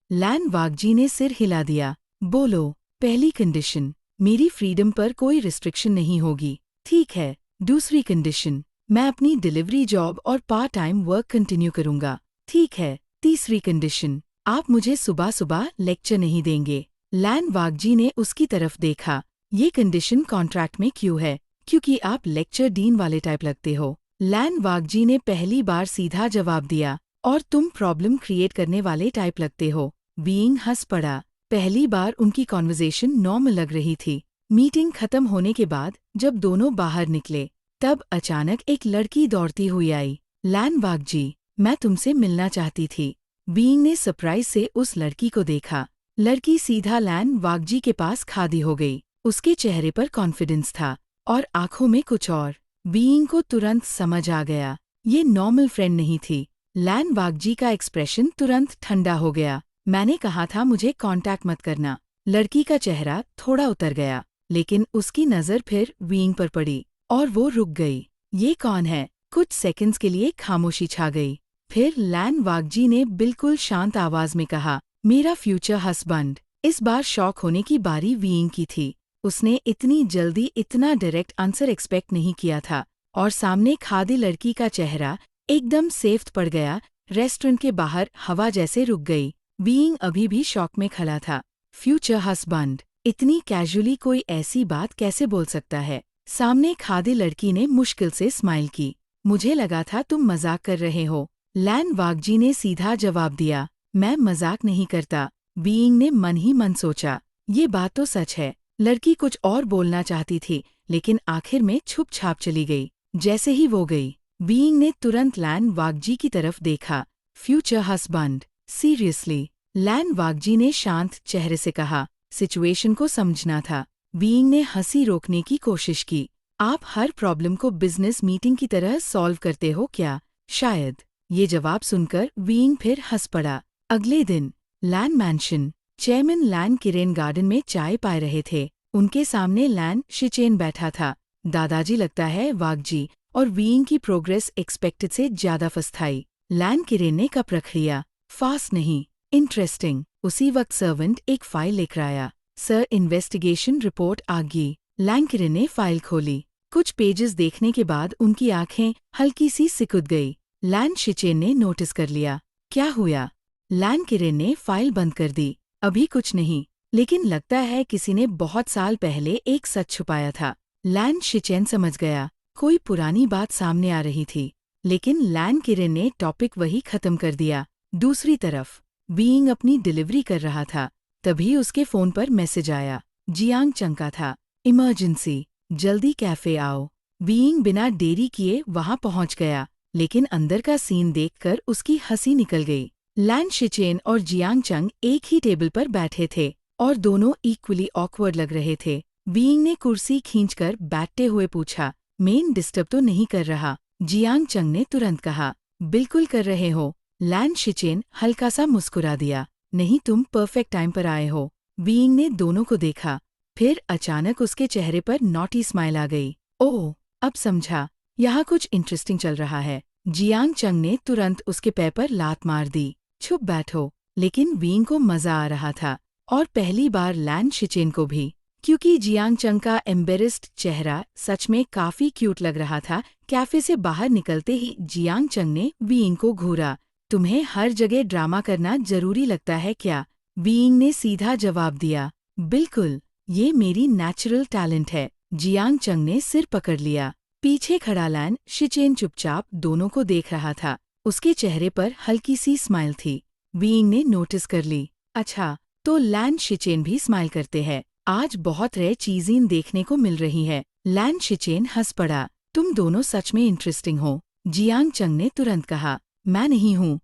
Speaker 1: लैन वागजी ने सिर हिला दिया। बोलो। पहली कंडीशन, मेरी फ्रीडम पर कोई रिस्ट्रिक्शन नहीं होगी। ठीक है। दूसरी कंडीशन, मैं अपनी डिलीवरी जॉब और पार्ट टाइम वर्क कंटिन्यू करूंगा। ठीक है। तीसरी कंडीशन, आप मुझे सुबह सुबह लेक्चर नहीं देंगे। लैन वागजी ने उसकी तरफ देखा। ये कंडीशन कॉन्ट्रैक्ट में क्यों है? क्योंकि आप लेक्चर डीन वाले टाइप लगते हो। लैन वागजी ने पहली बार सीधा जवाब दिया, और तुम प्रॉब्लम क्रिएट करने वाले टाइप लगते हो। बीइंग हंस पड़ा। पहली बार उनकी कॉन्वर्सेशन नॉर्मल लग रही थी। मीटिंग खत्म होने के बाद जब दोनों बाहर निकले, तब अचानक एक लड़की दौड़ती हुई आई। लैन वागजी, मैं तुमसे मिलना चाहती थी। बीइंग ने सरप्राइज से उस लड़की को देखा। लड़की सीधा लैन वागजी के पास खड़ी हो गई। उसके चेहरे पर कॉन्फिडेंस था और आंखों में कुछ और। बीइंग को तुरंत समझ आ गया, ये नॉर्मल फ्रेंड नहीं थी। लैन वागजी का एक्सप्रेशन तुरंत ठंडा हो गया। मैंने कहा था मुझे कांटेक्ट मत करना। लड़की का चेहरा थोड़ा उतर गया, लेकिन उसकी नज़र फिर बीइंग पर पड़ी और वो रुक गई। ये कौन है? कुछ सेकंड्स के लिए खामोशी छा गई। फिर लैन वागजी ने बिल्कुल शांत आवाज में कहा, मेरा फ्यूचर हस्बैंड। इस बार शॉक होने की बारी बीइंग की थी। उसने इतनी जल्दी इतना डायरेक्ट आंसर एक्सपेक्ट नहीं किया था, और सामने खड़ी लड़की का चेहरा एकदम सेफ पड़ गया। रेस्टोरेंट के बाहर हवा जैसे रुक गई। बीइंग अभी भी शॉक में खड़ा था। फ्यूचर हस्बैंड, इतनी कैजुअली कोई ऐसी बात कैसे बोल सकता है? सामने खड़ी लड़की ने मुश्किल से स्माइल की। मुझे लगा था तुम मजाक कर रहे हो। लैन वागजी ने सीधा जवाब दिया, मैं मजाक नहीं करता। बीइंग ने मन ही मन सोचा, ये बात तो सच है। लड़की कुछ और बोलना चाहती थी, लेकिन आखिर में छुप छाप चली गई। जैसे ही वो गई, बीइंग ने तुरंत लैन वागजी की तरफ देखा। Future husband, seriously? Lan Wagji ने शांत चेहरे से कहा, सिचुएशन को समझना था। बीइंग ने हंसी रोकने की कोशिश की। आप हर प्रॉब्लम को बिजनेस मीटिंग की तरह सॉल्व करते हो क्या? शायद। ये जवाब सुनकर बीइंग फिर हंस पड़ा। अगले दिन लैन मैंशन। चेयरमैन लैन किरेन गार्डन में चाय पा रहे थे। उनके सामने लैन शिचेन बैठा था। दादाजी, लगता है वागजी और बीइंग की प्रोग्रेस एक्सपेक्टेड से ज्यादा फास्ट आई। लैन किरेन ने कप रख लिया। फास्ट नहीं, इंटरेस्टिंग। उसी वक्त सर्वेंट एक फाइल लेकर आया। सर, इन्वेस्टिगेशन रिपोर्ट आ गई। लैन किरेन ने फाइल खोली। कुछ पेजेस देखने के बाद उनकी आंखें हल्की सी सिकुड़ गई। लैन शिचेन ने नोटिस कर लिया। क्या हुआ? लैन किरेन ने फाइल बंद कर दी। अभी कुछ नहीं, लेकिन लगता है किसी ने बहुत साल पहले एक सच छुपाया था। लैन शिचेन समझ गया, कोई पुरानी बात सामने आ रही थी। लेकिन लैन किरेन ने टॉपिक वही खत्म कर दिया। दूसरी तरफ बीइंग अपनी डिलीवरी कर रहा था। तभी उसके फोन पर मैसेज आया। जियांग चंग का था। इमरजेंसी, जल्दी कैफे आओ। बीइंग बिना देरी किए वहां पहुंच गया, लेकिन अंदर का सीन देखकर उसकी हंसी निकल गई। लैन शिचेन और जियांग चंग एक ही टेबल पर बैठे थे और दोनों इक्वली ऑकवर्ड लग रहे थे। बीइंग ने कुर्सी खींचकर बैठते हुए पूछा, मेन डिस्टर्ब तो नहीं कर रहा? जियांग चंग ने तुरंत कहा, बिल्कुल कर रहे हो। लैन शिचेन हल्का सा मुस्कुरा दिया, नहीं, तुम परफेक्ट टाइम पर आए हो। बीइंग ने दोनों को देखा, फिर अचानक उसके चेहरे पर नॉटी स्माइल आ गई। ओह, अब समझा, यहाँ कुछ इंटरेस्टिंग चल रहा है। जियांग चंग ने तुरंत उसके पैर पर लात मार दी। चुप बैठो। लेकिन बीइंग को मजा आ रहा था, और पहली बार लैन शिचेन को भी, क्योंकि जियांग चंग का एम्बेरेस्ड चेहरा सच में काफी क्यूट लग रहा था। कैफे से बाहर निकलते ही जियांग चंग ने बीइंग को घूरा। तुम्हें हर जगह ड्रामा करना जरूरी लगता है क्या? बीइंग ने सीधा जवाब दिया, बिल्कुल, ये मेरी नेचुरल टैलेंट है। जियांग चंग ने सिर पकड़ लिया। पीछे खड़ा लैन शिचेन चुपचाप दोनों को देख रहा था। उसके चेहरे पर हल्की सी स्माइल थी। बीइंग ने नोटिस कर ली। अच्छा, तो लैन शिचेन भी स्माइल करते हैं। आज बहुत रेयर चीजें देखने को मिल रही है। लैन शिचेन हंस पड़ा। तुम दोनों सच में इंटरेस्टिंग हो। जियांग चंग ने तुरंत कहा, मैं नहीं हूँ,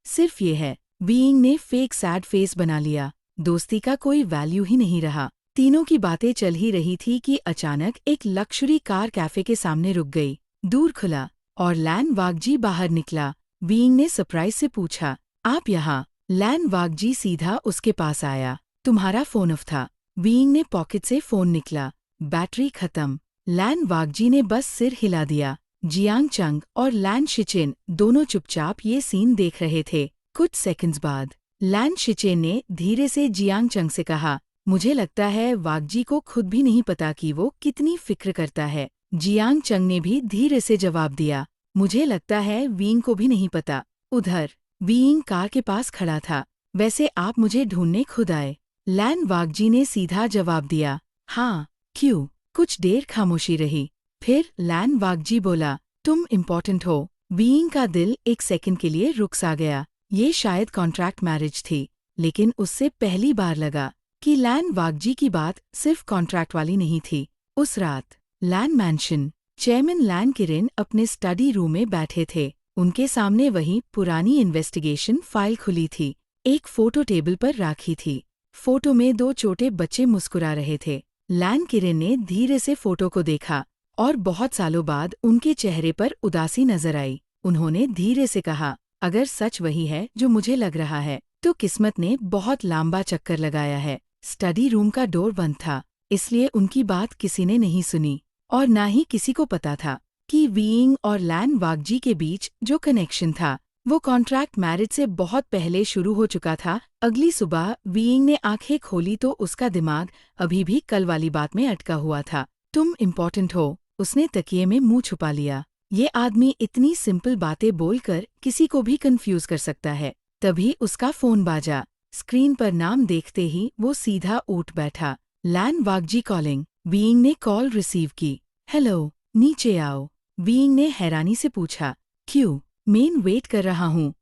Speaker 1: सिर्फ ये है। वीइंग ने फेक सैड फेस बना लिया। दोस्ती का कोई वैल्यू ही नहीं रहा। तीनों की बातें चल ही रही थी कि अचानक एक लक्जरी कार कैफे के सामने रुक गई। दूर खुला और लैन वागजी बाहर निकला। वीइंग ने सरप्राइज से पूछा, आप यहाँ? लैन वागजी सीधा उसके पास आया। तुम्हारा फोन ऑफ था। वीइंग ने पॉकेट से फोन निकला। बैटरी खत्म। लैन वागजी ने बस सिर हिला दिया। जियांग चंग और लैन शिचेन दोनों चुपचाप ये सीन देख रहे थे। कुछ सेकंड्स बाद लैन शिचेन ने धीरे से जियांग चंग से कहा, मुझे लगता है वागजी को खुद भी नहीं पता कि वो कितनी फिक्र करता है। जियांग चंग ने भी धीरे से जवाब दिया, मुझे लगता है वीइंग को भी नहीं पता। उधर वीइंग कार के पास खड़ा था। वैसे आप मुझे ढूंढने खुद आए? लैन वागजी ने सीधा जवाब दिया, हाँ। क्यों? कुछ देर खामोशी रही। फिर लैन वागजी बोला, तुम इम्पोर्टेंट हो। वीइंग का दिल एक सेकंड के लिए रुक सा गया। ये शायद कॉन्ट्रैक्ट मैरिज थी, लेकिन उससे पहली बार लगा कि लैन वागजी की बात सिर्फ कॉन्ट्रैक्ट वाली नहीं थी। उस रात लैन मैंशन चेयरमैन लैन किरेन अपने स्टडी रूम में बैठे थे। उनके सामने वही पुरानी इन्वेस्टिगेशन फाइल खुली थी। एक फोटो टेबल पर राखी थी। फोटो में 2 छोटे बच्चे मुस्कुरा रहे थे। लैन किरेन ने धीरे से फोटो को देखा और बहुत सालों बाद उनके चेहरे पर उदासी नजर आई। उन्होंने धीरे से कहा, अगर सच वही है जो मुझे लग रहा है, तो किस्मत ने बहुत लंबा चक्कर लगाया है। स्टडी रूम का डोर बंद था, इसलिए उनकी बात किसी ने नहीं सुनी और ना ही किसी को पता था कि वीइंग और लैन वागजी के बीच जो कनेक्शन था वो कॉन्ट्रैक्ट मैरिज से बहुत पहले शुरू हो चुका था। अगली सुबह वीइंग ने आंखें खोली तो उसका दिमाग अभी भी कल वाली बात में अटका हुआ था। तुम इम्पोर्टेंट हो। उसने तकिए में मुंह छुपा लिया। ये आदमी इतनी सिंपल बातें बोलकर किसी को भी कंफ्यूज कर सकता है। तभी उसका फोन बाजा। स्क्रीन पर नाम देखते ही वो सीधा उठ बैठा। लैन वागजी कॉलिंग। वीइंग ने कॉल रिसीव की। हेलो, नीचे आओ। वीइंग ने हैरानी से पूछा, क्यों? मेन वेट कर रहा हूँ।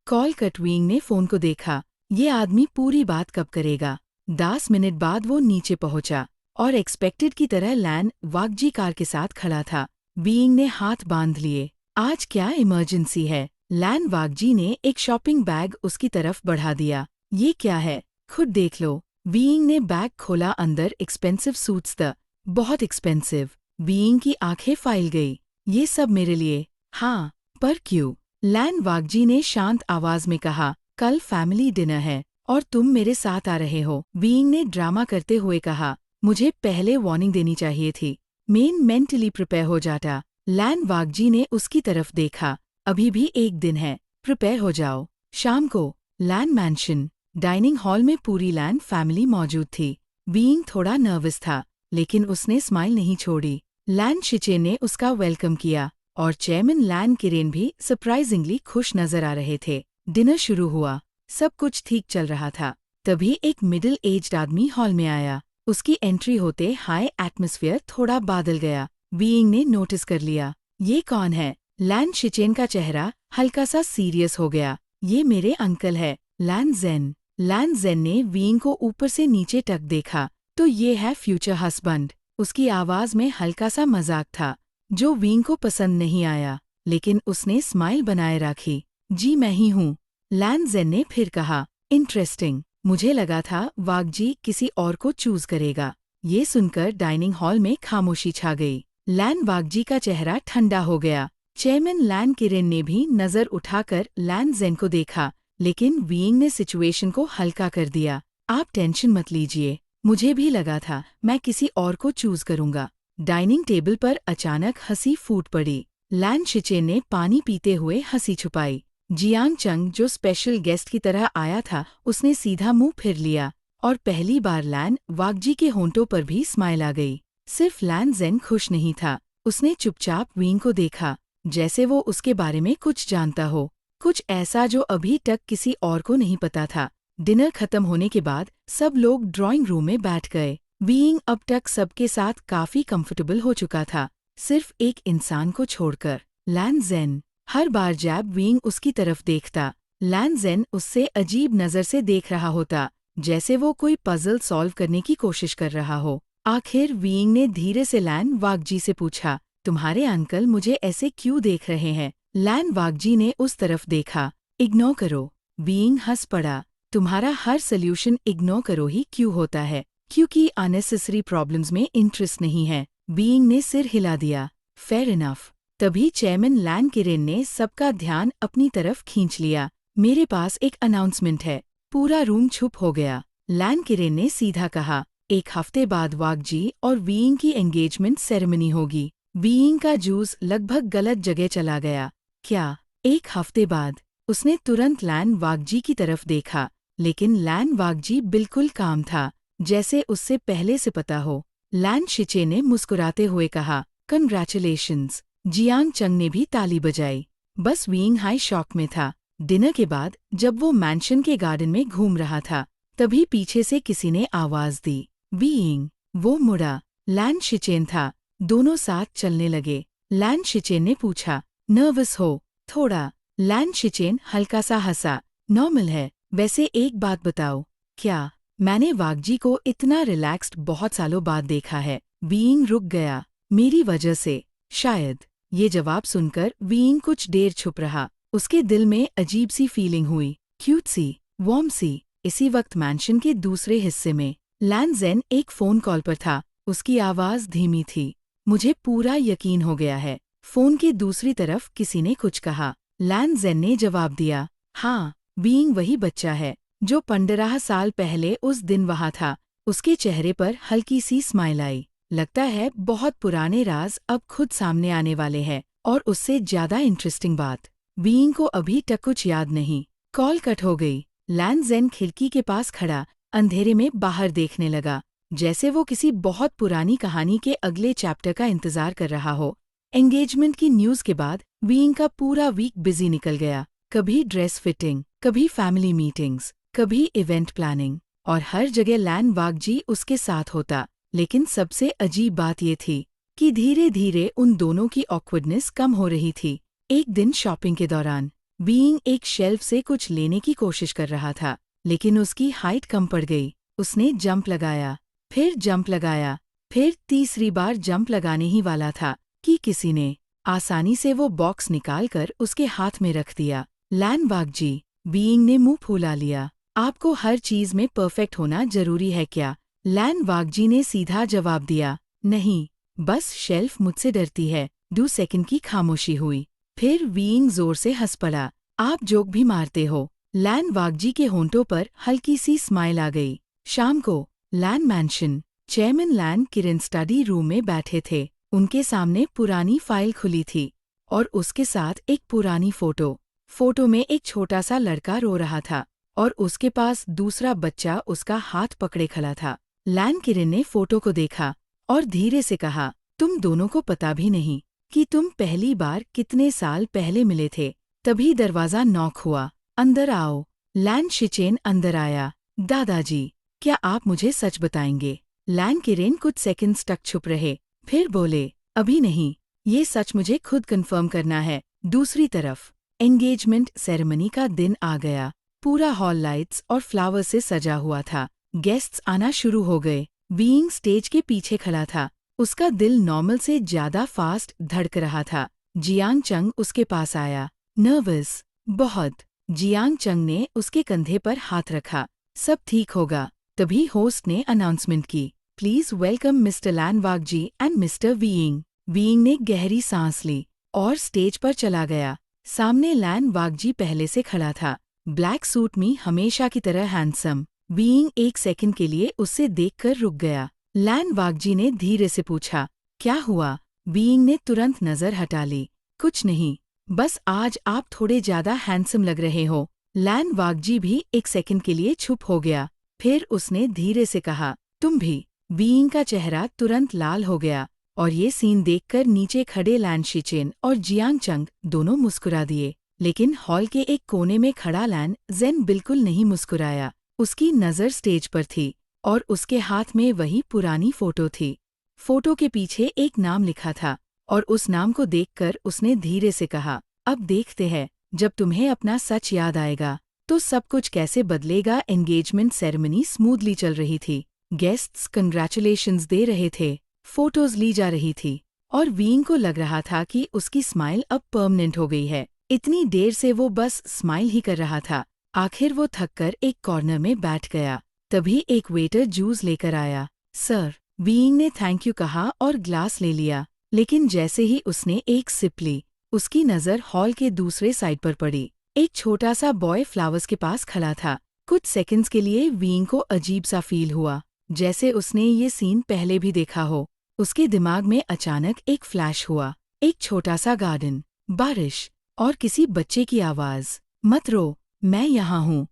Speaker 1: Call cut. वीइंग ने फोन को देखा। ये आदमी पूरी बात कब करेगा? 10 मिनट बाद वो नीचे पहुंचा और एक्सपेक्टेड की तरह लैन वागजी कार के साथ खड़ा था। वीइंग ने हाथ बांध लिए। आज क्या इमरजेंसी है? लैन वागजी ने एक शॉपिंग बैग उसकी तरफ बढ़ा दिया। ये क्या है? खुद देख लो। वीइंग ने बैग खोला। अंदर एक्सपेंसिव सूट्स थे, बहुत एक्सपेंसिव। वीइंग की आंखें फाइल गई। ये सब मेरे लिए? हाँ, पर क्यों? लैन वागजी ने शांत आवाज में कहा, कल फैमिली डिनर है और तुम मेरे साथ आ रहे हो। वीइंग ने ड्रामा करते हुए कहा, मुझे पहले वार्निंग देनी चाहिए थी। मेन मेंटली प्रिपेयर हो जाता। लैन वागजी ने उसकी तरफ देखा। अभी भी एक दिन है, प्रिपेयर हो जाओ। शाम को लैन मैंशन डाइनिंग हॉल में पूरी लैन फैमिली मौजूद थी। वीइंग थोड़ा नर्वस था, लेकिन उसने स्माइल नहीं छोड़ी। लैन शिचेन ने उसका वेलकम किया और चेयरमैन लैन किरेन भी सरप्राइजिंगली खुश नजर आ रहे थे। डिनर शुरू हुआ। सब कुछ ठीक चल रहा था। तभी एक मिडिल एज्ड आदमी हॉल में आया। उसकी एंट्री होते हाई एटमॉस्फेयर थोड़ा बादल गया। वीइंग ने नोटिस कर लिया। ये कौन है? लैन शिचेन का चेहरा हल्का सा सीरियस हो गया। ये मेरे अंकल है, लैन जेन। लैन जेन ने वीइंग को ऊपर से नीचे तक देखा। तो ये है फ्यूचर हस्बैंड। उसकी आवाज में हल्का सा मजाक था, जो वीइंग को पसंद नहीं आया, लेकिन उसने स्माइल बनाए रखी। जी मैं ही हूँ। लैन जेन ने फिर कहा, इंटरेस्टिंग। मुझे लगा था वागजी किसी और को चूज करेगा। ये सुनकर डाइनिंग हॉल में खामोशी छा गई। लैन वागजी का चेहरा ठंडा हो गया। चेयरमैन लैन किरेन ने भी नजर उठाकर लैन जेन को देखा, लेकिन वीइंग ने सिचुएशन को हल्का कर दिया। आप टेंशन मत लीजिए, मुझे भी लगा था मैं किसी और को चूज करूंगा। डाइनिंग टेबल पर अचानक हंसी फूट पड़ी। लैन शिचेन ने पानी पीते हुए हंसी छुपाई। जियांग चंग जो स्पेशल गेस्ट की तरह आया था, उसने सीधा मुंह फिर लिया और पहली बार लैन वागजी के होंठों पर भी स्माइल आ गई। सिर्फ लैन जेन खुश नहीं था। उसने चुपचाप वीइंग को देखा, जैसे वो उसके बारे में कुछ जानता हो, कुछ ऐसा जो अभी तक किसी और को नहीं पता था। डिनर खत्म होने के बाद सब लोग ड्राइंग रूम में बैठ गए। वीइंग अब तक सबके साथ काफी कंफर्टेबल हो चुका था, सिर्फ एक इंसान को छोड़कर, लैन जेन। हर बार जब वीइंग उसकी तरफ देखता, लैन जेन उससे अजीब नजर से देख रहा होता, जैसे वो कोई पजल सॉल्व करने की कोशिश कर रहा हो। आखिर वीइंग ने धीरे से लैन वागजी से पूछा, तुम्हारे अंकल मुझे ऐसे क्यों देख रहे हैं? लैन वागजी ने उस तरफ देखा। इग्नोर करो। बीइंग हंस पड़ा। तुम्हारा हर सल्यूशन इग्नोर करो ही क्यों होता है, क्योंकि अननेसेसरी प्रॉब्लम्स में इंटरेस्ट नहीं है। बीइंग ने सिर हिला दिया। Fair enough. तभी चेयरमैन लैन किरेन ने सबका ध्यान अपनी तरफ खींच लिया। मेरे पास एक अनाउंसमेंट है। पूरा रूम चुप हो गया। लैन किरेन ने सीधा कहा, 1 हफ्ते बाद वागजी और बीइंग की एंगेजमेंट सेरेमनी होगी। बीइंग का जूस लगभग गलत जगह चला गया। क्या? 1 हफ्ते बाद? उसने तुरंत लैन वागजी की तरफ देखा, लेकिन लैन वागजी बिल्कुल काम था, जैसे उससे पहले से पता हो। लैन शिचे ने मुस्कुराते हुए कहा, कंग्रेचुलेशंस। जियांग चंग ने भी ताली बजाई। बस वीइंग हाई शॉक में था। डिनर के बाद जब वो मैंशन के गार्डन में घूम रहा था, तभी पीछे से किसी ने आवाज दी, बीइंग। वो मुड़ा। लैन शिचेन था। दोनों साथ चलने लगे। लैन शिचेन ने पूछा, नर्वस हो? थोड़ा। लैन शिचेन हल्का सा हंसा, नॉर्मल है। वैसे एक बात बताओ, क्या? मैंने वागजी को इतना रिलैक्स्ड बहुत सालों बाद देखा है। बीइंग रुक गया। मेरी वजह से, शायद। ये जवाब सुनकर बीइंग कुछ देर चुप रहा। उसके दिल में अजीब सी फीलिंग हुई, क्यूट सी, वार्म सी। इसी वक्त मैंशन के दूसरे हिस्से में लैन ज़ेन एक फोन कॉल पर था। उसकी आवाज धीमी थी। मुझे पूरा यकीन हो गया है। फोन की दूसरी तरफ किसी ने कुछ कहा। लैन ज़ेन ने जवाब दिया, हाँ, बीइंग वही बच्चा है जो 15 साल पहले उस दिन वहाँ था। उसके चेहरे पर हल्की सी स्माइल आई। लगता है बहुत पुराने राज अब खुद सामने आने वाले हैं। और उससे ज्यादा इंटरेस्टिंग बात, बीइंग को अभी तक कुछ याद नहीं। कॉल कट हो गई। लैन ज़ेन खिड़की के पास खड़ा अंधेरे में बाहर देखने लगा, जैसे वो किसी बहुत पुरानी कहानी के अगले चैप्टर का इंतजार कर रहा हो। एंगेजमेंट की न्यूज के बाद बीइंग का पूरा वीक बिजी निकल गया। कभी ड्रेस फिटिंग, कभी फैमिली मीटिंग्स, कभी इवेंट प्लानिंग, और हर जगह लैन वागजी उसके साथ होता। लेकिन सबसे अजीब बात ये थी कि धीरे धीरे उन दोनों की ऑकवर्डनेस कम हो रही थी। एक दिन शॉपिंग के दौरान बीइंग एक शेल्फ से कुछ लेने की कोशिश कर रहा था, लेकिन उसकी हाइट कम पड़ गई। उसने जंप लगाया, फिर जंप लगाया, फिर तीसरी बार जंप लगाने ही वाला था कि किसी ने आसानी से वो बॉक्स निकालकर उसके हाथ में रख दिया। लैन वागजी। बीइंग ने मुंह फुला लिया। आपको हर चीज में परफेक्ट होना जरूरी है क्या? लैन वागजी ने सीधा जवाब दिया, नहीं, बस शेल्फ मुझसे डरती है। 2 सेकंड की खामोशी हुई। फिर बीइंग जोर से हंस पड़ा। आप जोक भी मारते हो? लैन वागजी के होंठों पर हल्की सी स्माइल आ गई। शाम को लैन मैंशन। चेयरमैन लैन किरेन स्टडी रूम में बैठे थे। उनके सामने पुरानी फाइल खुली थी और उसके साथ एक पुरानी फोटो। फोटो में एक छोटा सा लड़का रो रहा था और उसके पास दूसरा बच्चा उसका हाथ पकड़े खड़ा था। लैन किरेन ने फोटो को देखा और धीरे से कहा, तुम दोनों को पता भी नहीं कि तुम पहली बार कितने साल पहले मिले थे। तभी दरवाजा नॉक हुआ। अंदर आओ। लैन शिचेन अंदर आया। दादाजी, क्या आप मुझे सच बताएंगे? लैन किरेन कुछ सेकंड्स तक चुप रहे, फिर बोले, अभी नहीं, ये सच मुझे खुद कंफर्म करना है। दूसरी तरफ एंगेजमेंट सेरेमनी का दिन आ गया। पूरा हॉल लाइट्स और फ्लावर से सजा हुआ था। गेस्ट्स आना शुरू हो गए। बीइंग स्टेज के पीछे खड़ा था। उसका दिल नॉर्मल से ज्यादा फास्ट धड़क रहा था। जियांग चंग उसके पास आया, नर्वस, बहुत। जियांग चंग ने उसके कंधे पर हाथ रखा। सब ठीक होगा। तभी होस्ट ने अनाउंसमेंट की, please welcome mister Lan Wagji and mister Being. Being ने गहरी सांस ली और स्टेज पर चला गया। सामने लैन वागजी पहले से खड़ा था, ब्लैक सूट में हमेशा की तरह हैंडसम। बीइंग एक सेकंड के लिए उससे देखकर रुक गया। लैन वागजी ने धीरे से पूछा, क्या हुआ? बीइंग ने तुरंत नजर हटा ली, कुछ नहीं, बस आज आप थोड़े ज्यादा हैंडसम लग रहे हो। लैन वागजी भी एक सेकंड के लिए चुप हो गया, फिर उसने धीरे से कहा, तुम भी। बीइंग का चेहरा तुरंत लाल हो गया और ये सीन देखकर नीचे खड़े लैन शिचेन और जियांग चंग दोनों मुस्कुरा दिए। लेकिन हॉल के एक कोने में खड़ा लैन ज़ेन बिल्कुल नहीं मुस्कुराया। उसकी नज़र स्टेज पर थी और उसके हाथ में वही पुरानी फोटो थी। फोटो के पीछे एक नाम लिखा था और उस नाम को देखकर उसने धीरे से कहा, अब देखते हैं, जब तुम्हें अपना सच याद आएगा तो सब कुछ कैसे बदलेगा। एंगेजमेंट सेरेमनी स्मूथली चल रही थी। गेस्ट्स कंग्रेचुलेशंस दे रहे थे, फोटोज ली जा रही थी और बीइंग को लग रहा था कि उसकी स्माइल अब परमानेंट हो गई है। इतनी देर से वो बस स्माइल ही कर रहा था, आखिर वो थककर एक कॉर्नर में बैठ गया। तभी एक वेटर जूस लेकर आया। सर, बीइंग ने थैंक यू कहा और ग्लास ले लिया, लेकिन जैसे ही उसने एक सिप ली, उसकी नज़र हॉल के दूसरे साइड पर पड़ी। एक छोटा सा बॉय फ्लावर्स के पास खड़ा था। कुछ सेकंड्स के लिए बीइंग को अजीब सा फील हुआ, जैसे उसने ये सीन पहले भी देखा हो। उसके दिमाग में अचानक एक फ्लैश हुआ। एक छोटा सा गार्डन, बारिश और किसी बच्चे की आवाज़, मत रो, मैं यहाँ हूँ।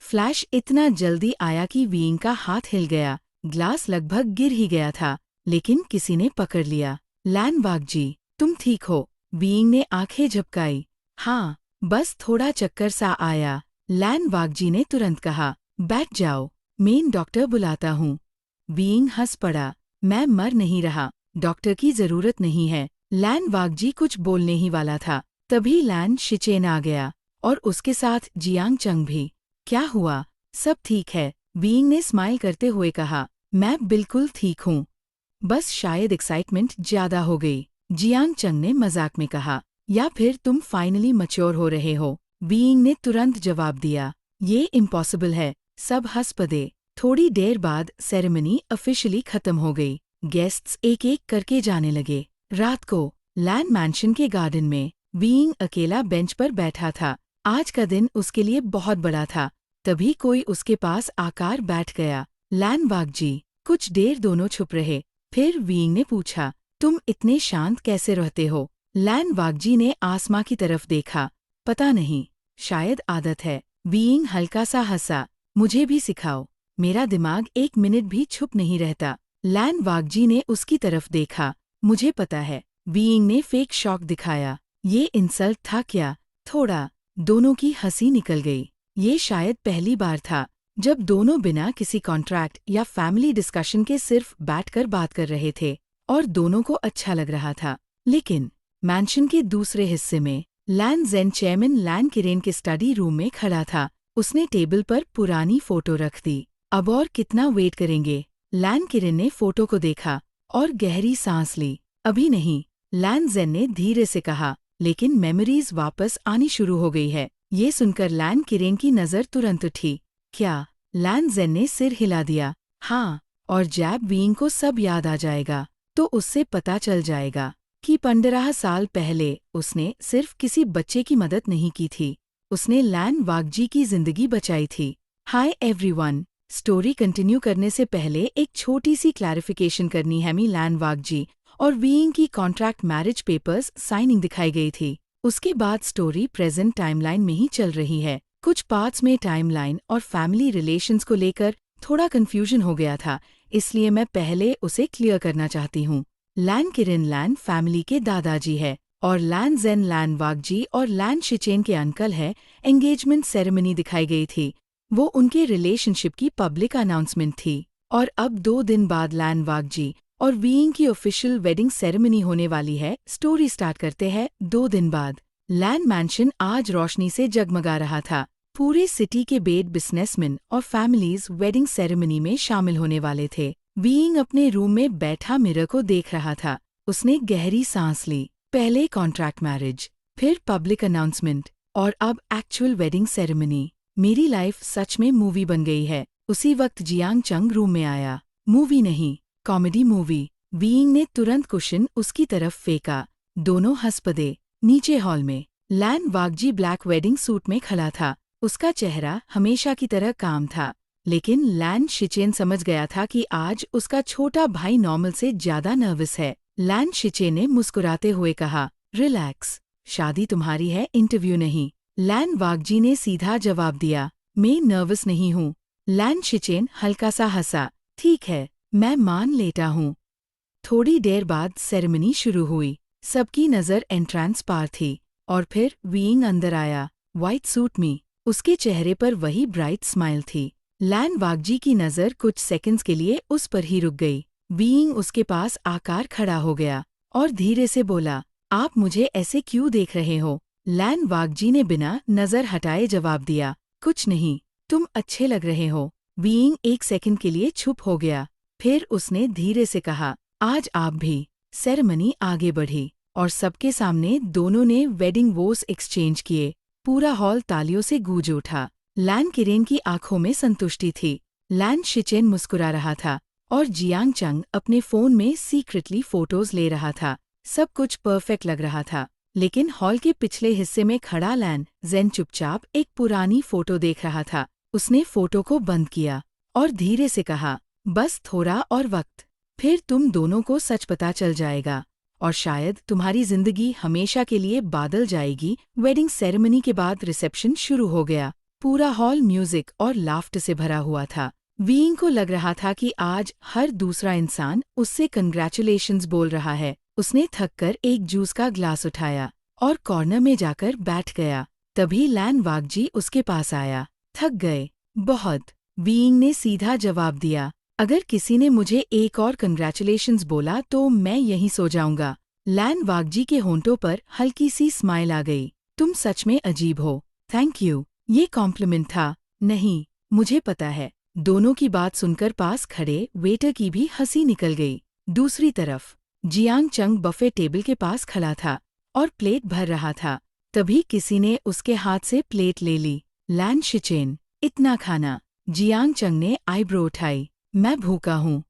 Speaker 1: फ्लैश इतना जल्दी आया कि बीइंग का हाथ हिल गया। ग्लास लगभग गिर ही गया था, लेकिन किसी ने पकड़ लिया। लैन वाकजी, तुम ठीक हो? बीइंग ने आंखें झपकाई। हाँ, बस थोड़ा चक्कर सा आया, लैन वाकजी ने तुरंत कहा। बैठ जाओ, मेन डॉक्टर बुलाता हूँ। बीइंग हंस पड़ा। मैं मर नहीं रहा, डॉक्टर की जरूरत नहीं है। लैन वाकजी कुछ बोलने ही वाला था, तभी लैन शिचेन आ गया और उसके साथ जियांग चंग भी। क्या हुआ? सब ठीक है, बीइंग ने स्माइल करते हुए कहा। मैं बिल्कुल ठीक हूँ, बस शायद एक्साइटमेंट ज्यादा हो गई, जियांग चंग ने मजाक में कहा। या फिर तुम फाइनली मैच्योर हो रहे हो, बीइंग ने तुरंत जवाब दिया। ये इम्पॉसिबल है, सब हंस पड़े। थोड़ी देर बाद सेरेमनी ऑफिशियली खत्म हो गई। गेस्ट्स एक एक करके जाने लगे। रात को लैन मैंशन के गार्डन में बीइंग अकेला बेंच पर बैठा था। आज का दिन उसके लिए बहुत बड़ा था। तभी कोई उसके पास आकर बैठ गया। लैन वाकजी। कुछ देर दोनों छुप रहे, फिर बीइंग ने पूछा, तुम इतने शांत कैसे रहते हो? लैन वाकजी ने आसमां की तरफ देखा। पता नहीं, शायद आदत है। बीइंग हल्का सा हंसा। मुझे भी सिखाओ, मेरा दिमाग एक मिनट भी चुप नहीं रहता। लैन वाकजी ने उसकी तरफ देखा। मुझे पता है, बीइंग ने फेक शॉक दिखाया। ये इंसल्ट था क्या? थोड़ा। दोनों की हंसी निकल गई। ये शायद पहली बार था जब दोनों बिना किसी कॉन्ट्रैक्ट या फैमिली डिस्कशन के सिर्फ बैठकर बात कर रहे थे, और दोनों को अच्छा लग रहा था। लेकिन मैंशन के दूसरे हिस्से में लैन जेन चेयरमैन लैन किरेन के स्टडी रूम में खड़ा था। उसने टेबल पर पुरानी फोटो रख दी। अब और कितना वेट करेंगे? लैन किरेन ने फोटो को देखा और गहरी सांस ली। अभी नहीं, लैन जेन ने धीरे से कहा, लेकिन मेमोरीज वापस आनी शुरू हो गई है। ये सुनकर लैन किरेन की नज़र तुरंत उठी। क्या? लैन जेन ने सिर हिला दिया। हाँ, और जैब बीइंग को सब याद आ जाएगा, तो उससे पता चल जाएगा कि 15 साल पहले उसने सिर्फ किसी बच्चे की मदद नहीं की थी, उसने लैन वाकजी की जिंदगी बचाई थी। हाय एवरीवन, स्टोरी कंटिन्यू करने से पहले एक छोटी सी क्लैरिफिकेशन करनी है। लैन वाकजी और बीइंग की कॉन्ट्रैक्ट मैरिज पेपर्स साइनिंग दिखाई गई थी। उसके बाद स्टोरी प्रेजेंट टाइमलाइन में ही चल रही है। कुछ पार्ट्स में टाइमलाइन और फैमिली रिलेशंस को लेकर थोड़ा कंफ्यूजन हो गया था, इसलिए मैं पहले उसे क्लियर करना चाहती हूँ। लैन किरेन लैन फैमिली के दादाजी है और लैन जेन लैन वाकजी और लैन शिचेन के अंकल है। एंगेजमेंट सेरेमनी दिखाई गई थी, वो उनके रिलेशनशिप की पब्लिक अनाउंसमेंट थी। और अब 2 दिन बाद लैन वाकजी और बीइंग की ऑफिशियल वेडिंग सेरेमनी होने वाली है। स्टोरी स्टार्ट करते हैं 2 दिन बाद। लैन मैंशन आज रोशनी से जगमगा रहा था। पूरे सिटी के बेड बिजनेसमैन और फैमिलीज वेडिंग सेरेमनी में शामिल होने वाले थे। बीइंग अपने रूम में बैठा मिरर को देख रहा था। उसने गहरी सांस ली। पहले कॉन्ट्रैक्ट मैरिज, फिर पब्लिक अनाउंसमेंट और अब एक्चुअल वेडिंग सेरेमनी। मेरी लाइफ सच में मूवी बन गई है। उसी वक्त जियांग चंग रूम में आया। मूवी नहीं, कॉमेडी मूवी। बीइंग ने तुरंत कुशन उसकी तरफ फेंका। दोनों हंस पड़े। नीचे हॉल में लैन वाकजी ब्लैक वेडिंग सूट में खड़ा था। उसका चेहरा हमेशा की तरह काम था, लेकिन लैन शिचेन समझ गया था कि आज उसका छोटा भाई नॉर्मल से ज्यादा नर्वस है। लैन शिचेन ने मुस्कुराते हुए कहा, रिलैक्स, शादी तुम्हारी है, इंटरव्यू नहीं। लैन वाकजी ने सीधा जवाब दिया, मैं नर्वस नहीं हूँ। लैन शिचेन हल्का सा हंसा। ठीक है, मैं मान लेता हूँ। थोड़ी देर बाद सेरेमनी शुरू हुई। सबकी नज़र एंट्रेंस पार थी और फिर बीइंग अंदर आया, व्हाइट सूट में। उसके चेहरे पर वही ब्राइट स्माइल थी। लैन वाकजी की नज़र कुछ सेकंड्स के लिए उस पर ही रुक गई। बीइंग उसके पास आकर खड़ा हो गया और धीरे से बोला, आप मुझे ऐसे क्यों देख रहे हो? लैन वाकजी ने बिना नज़र हटाए जवाब दिया, कुछ नहीं, तुम अच्छे लग रहे हो। बीइंग एक सेकंड के लिए चुप हो गया, फिर उसने धीरे से कहा, आज आप भी। सेरेमनी आगे बढ़ी और सबके सामने दोनों ने वेडिंग वोस एक्सचेंज किए। पूरा हॉल तालियों से गूंज उठा। लैन किरेन की आंखों में संतुष्टि थी। लैन शिचेन मुस्कुरा रहा था और जियांग चंग अपने फोन में सीक्रेटली फोटोज ले रहा था। सब कुछ परफेक्ट लग रहा था, लेकिन हॉल के पिछले हिस्से में खड़ा लैन जेन चुपचाप एक पुरानी फोटो देख रहा था। उसने फोटो को बंद किया और धीरे से कहा, बस थोड़ा और वक्त, फिर तुम दोनों को सच पता चल जाएगा और शायद तुम्हारी जिंदगी हमेशा के लिए बादल जाएगी। वेडिंग सेरेमनी के बाद रिसेप्शन शुरू हो गया। पूरा हॉल म्यूजिक और लाफ्ट से भरा हुआ था। वीइंग को लग रहा था कि आज हर दूसरा इंसान उससे कंग्रेचुलेशंस बोल रहा है। उसने थककर एक जूस का ग्लास उठाया और कॉर्नर में जाकर बैठ गया। तभी लैन वागजी उसके पास आया। थक गए? बहुत, वीइंग ने सीधा जवाब दिया। अगर किसी ने मुझे एक और कंग्रेचुलेशंस बोला तो मैं यहीं सो जाऊंगा। लैन वागजी के होंठों पर हल्की सी स्माइल आ गई। तुम सच में अजीब हो। Thank you. ये कॉम्प्लीमेंट था। नहीं, मुझे पता है। दोनों की बात सुनकर पास खड़े वेटर की भी हंसी निकल गई। दूसरी तरफ जियांग चंग बफे टेबल के पास खड़ा था और प्लेट भर रहा था। तभी किसी ने उसके हाथ से प्लेट ले ली। लैन शिचेन, इतना खाना? जियांग चंग ने आईब्रो उठाई। मैं भूखा हूँ।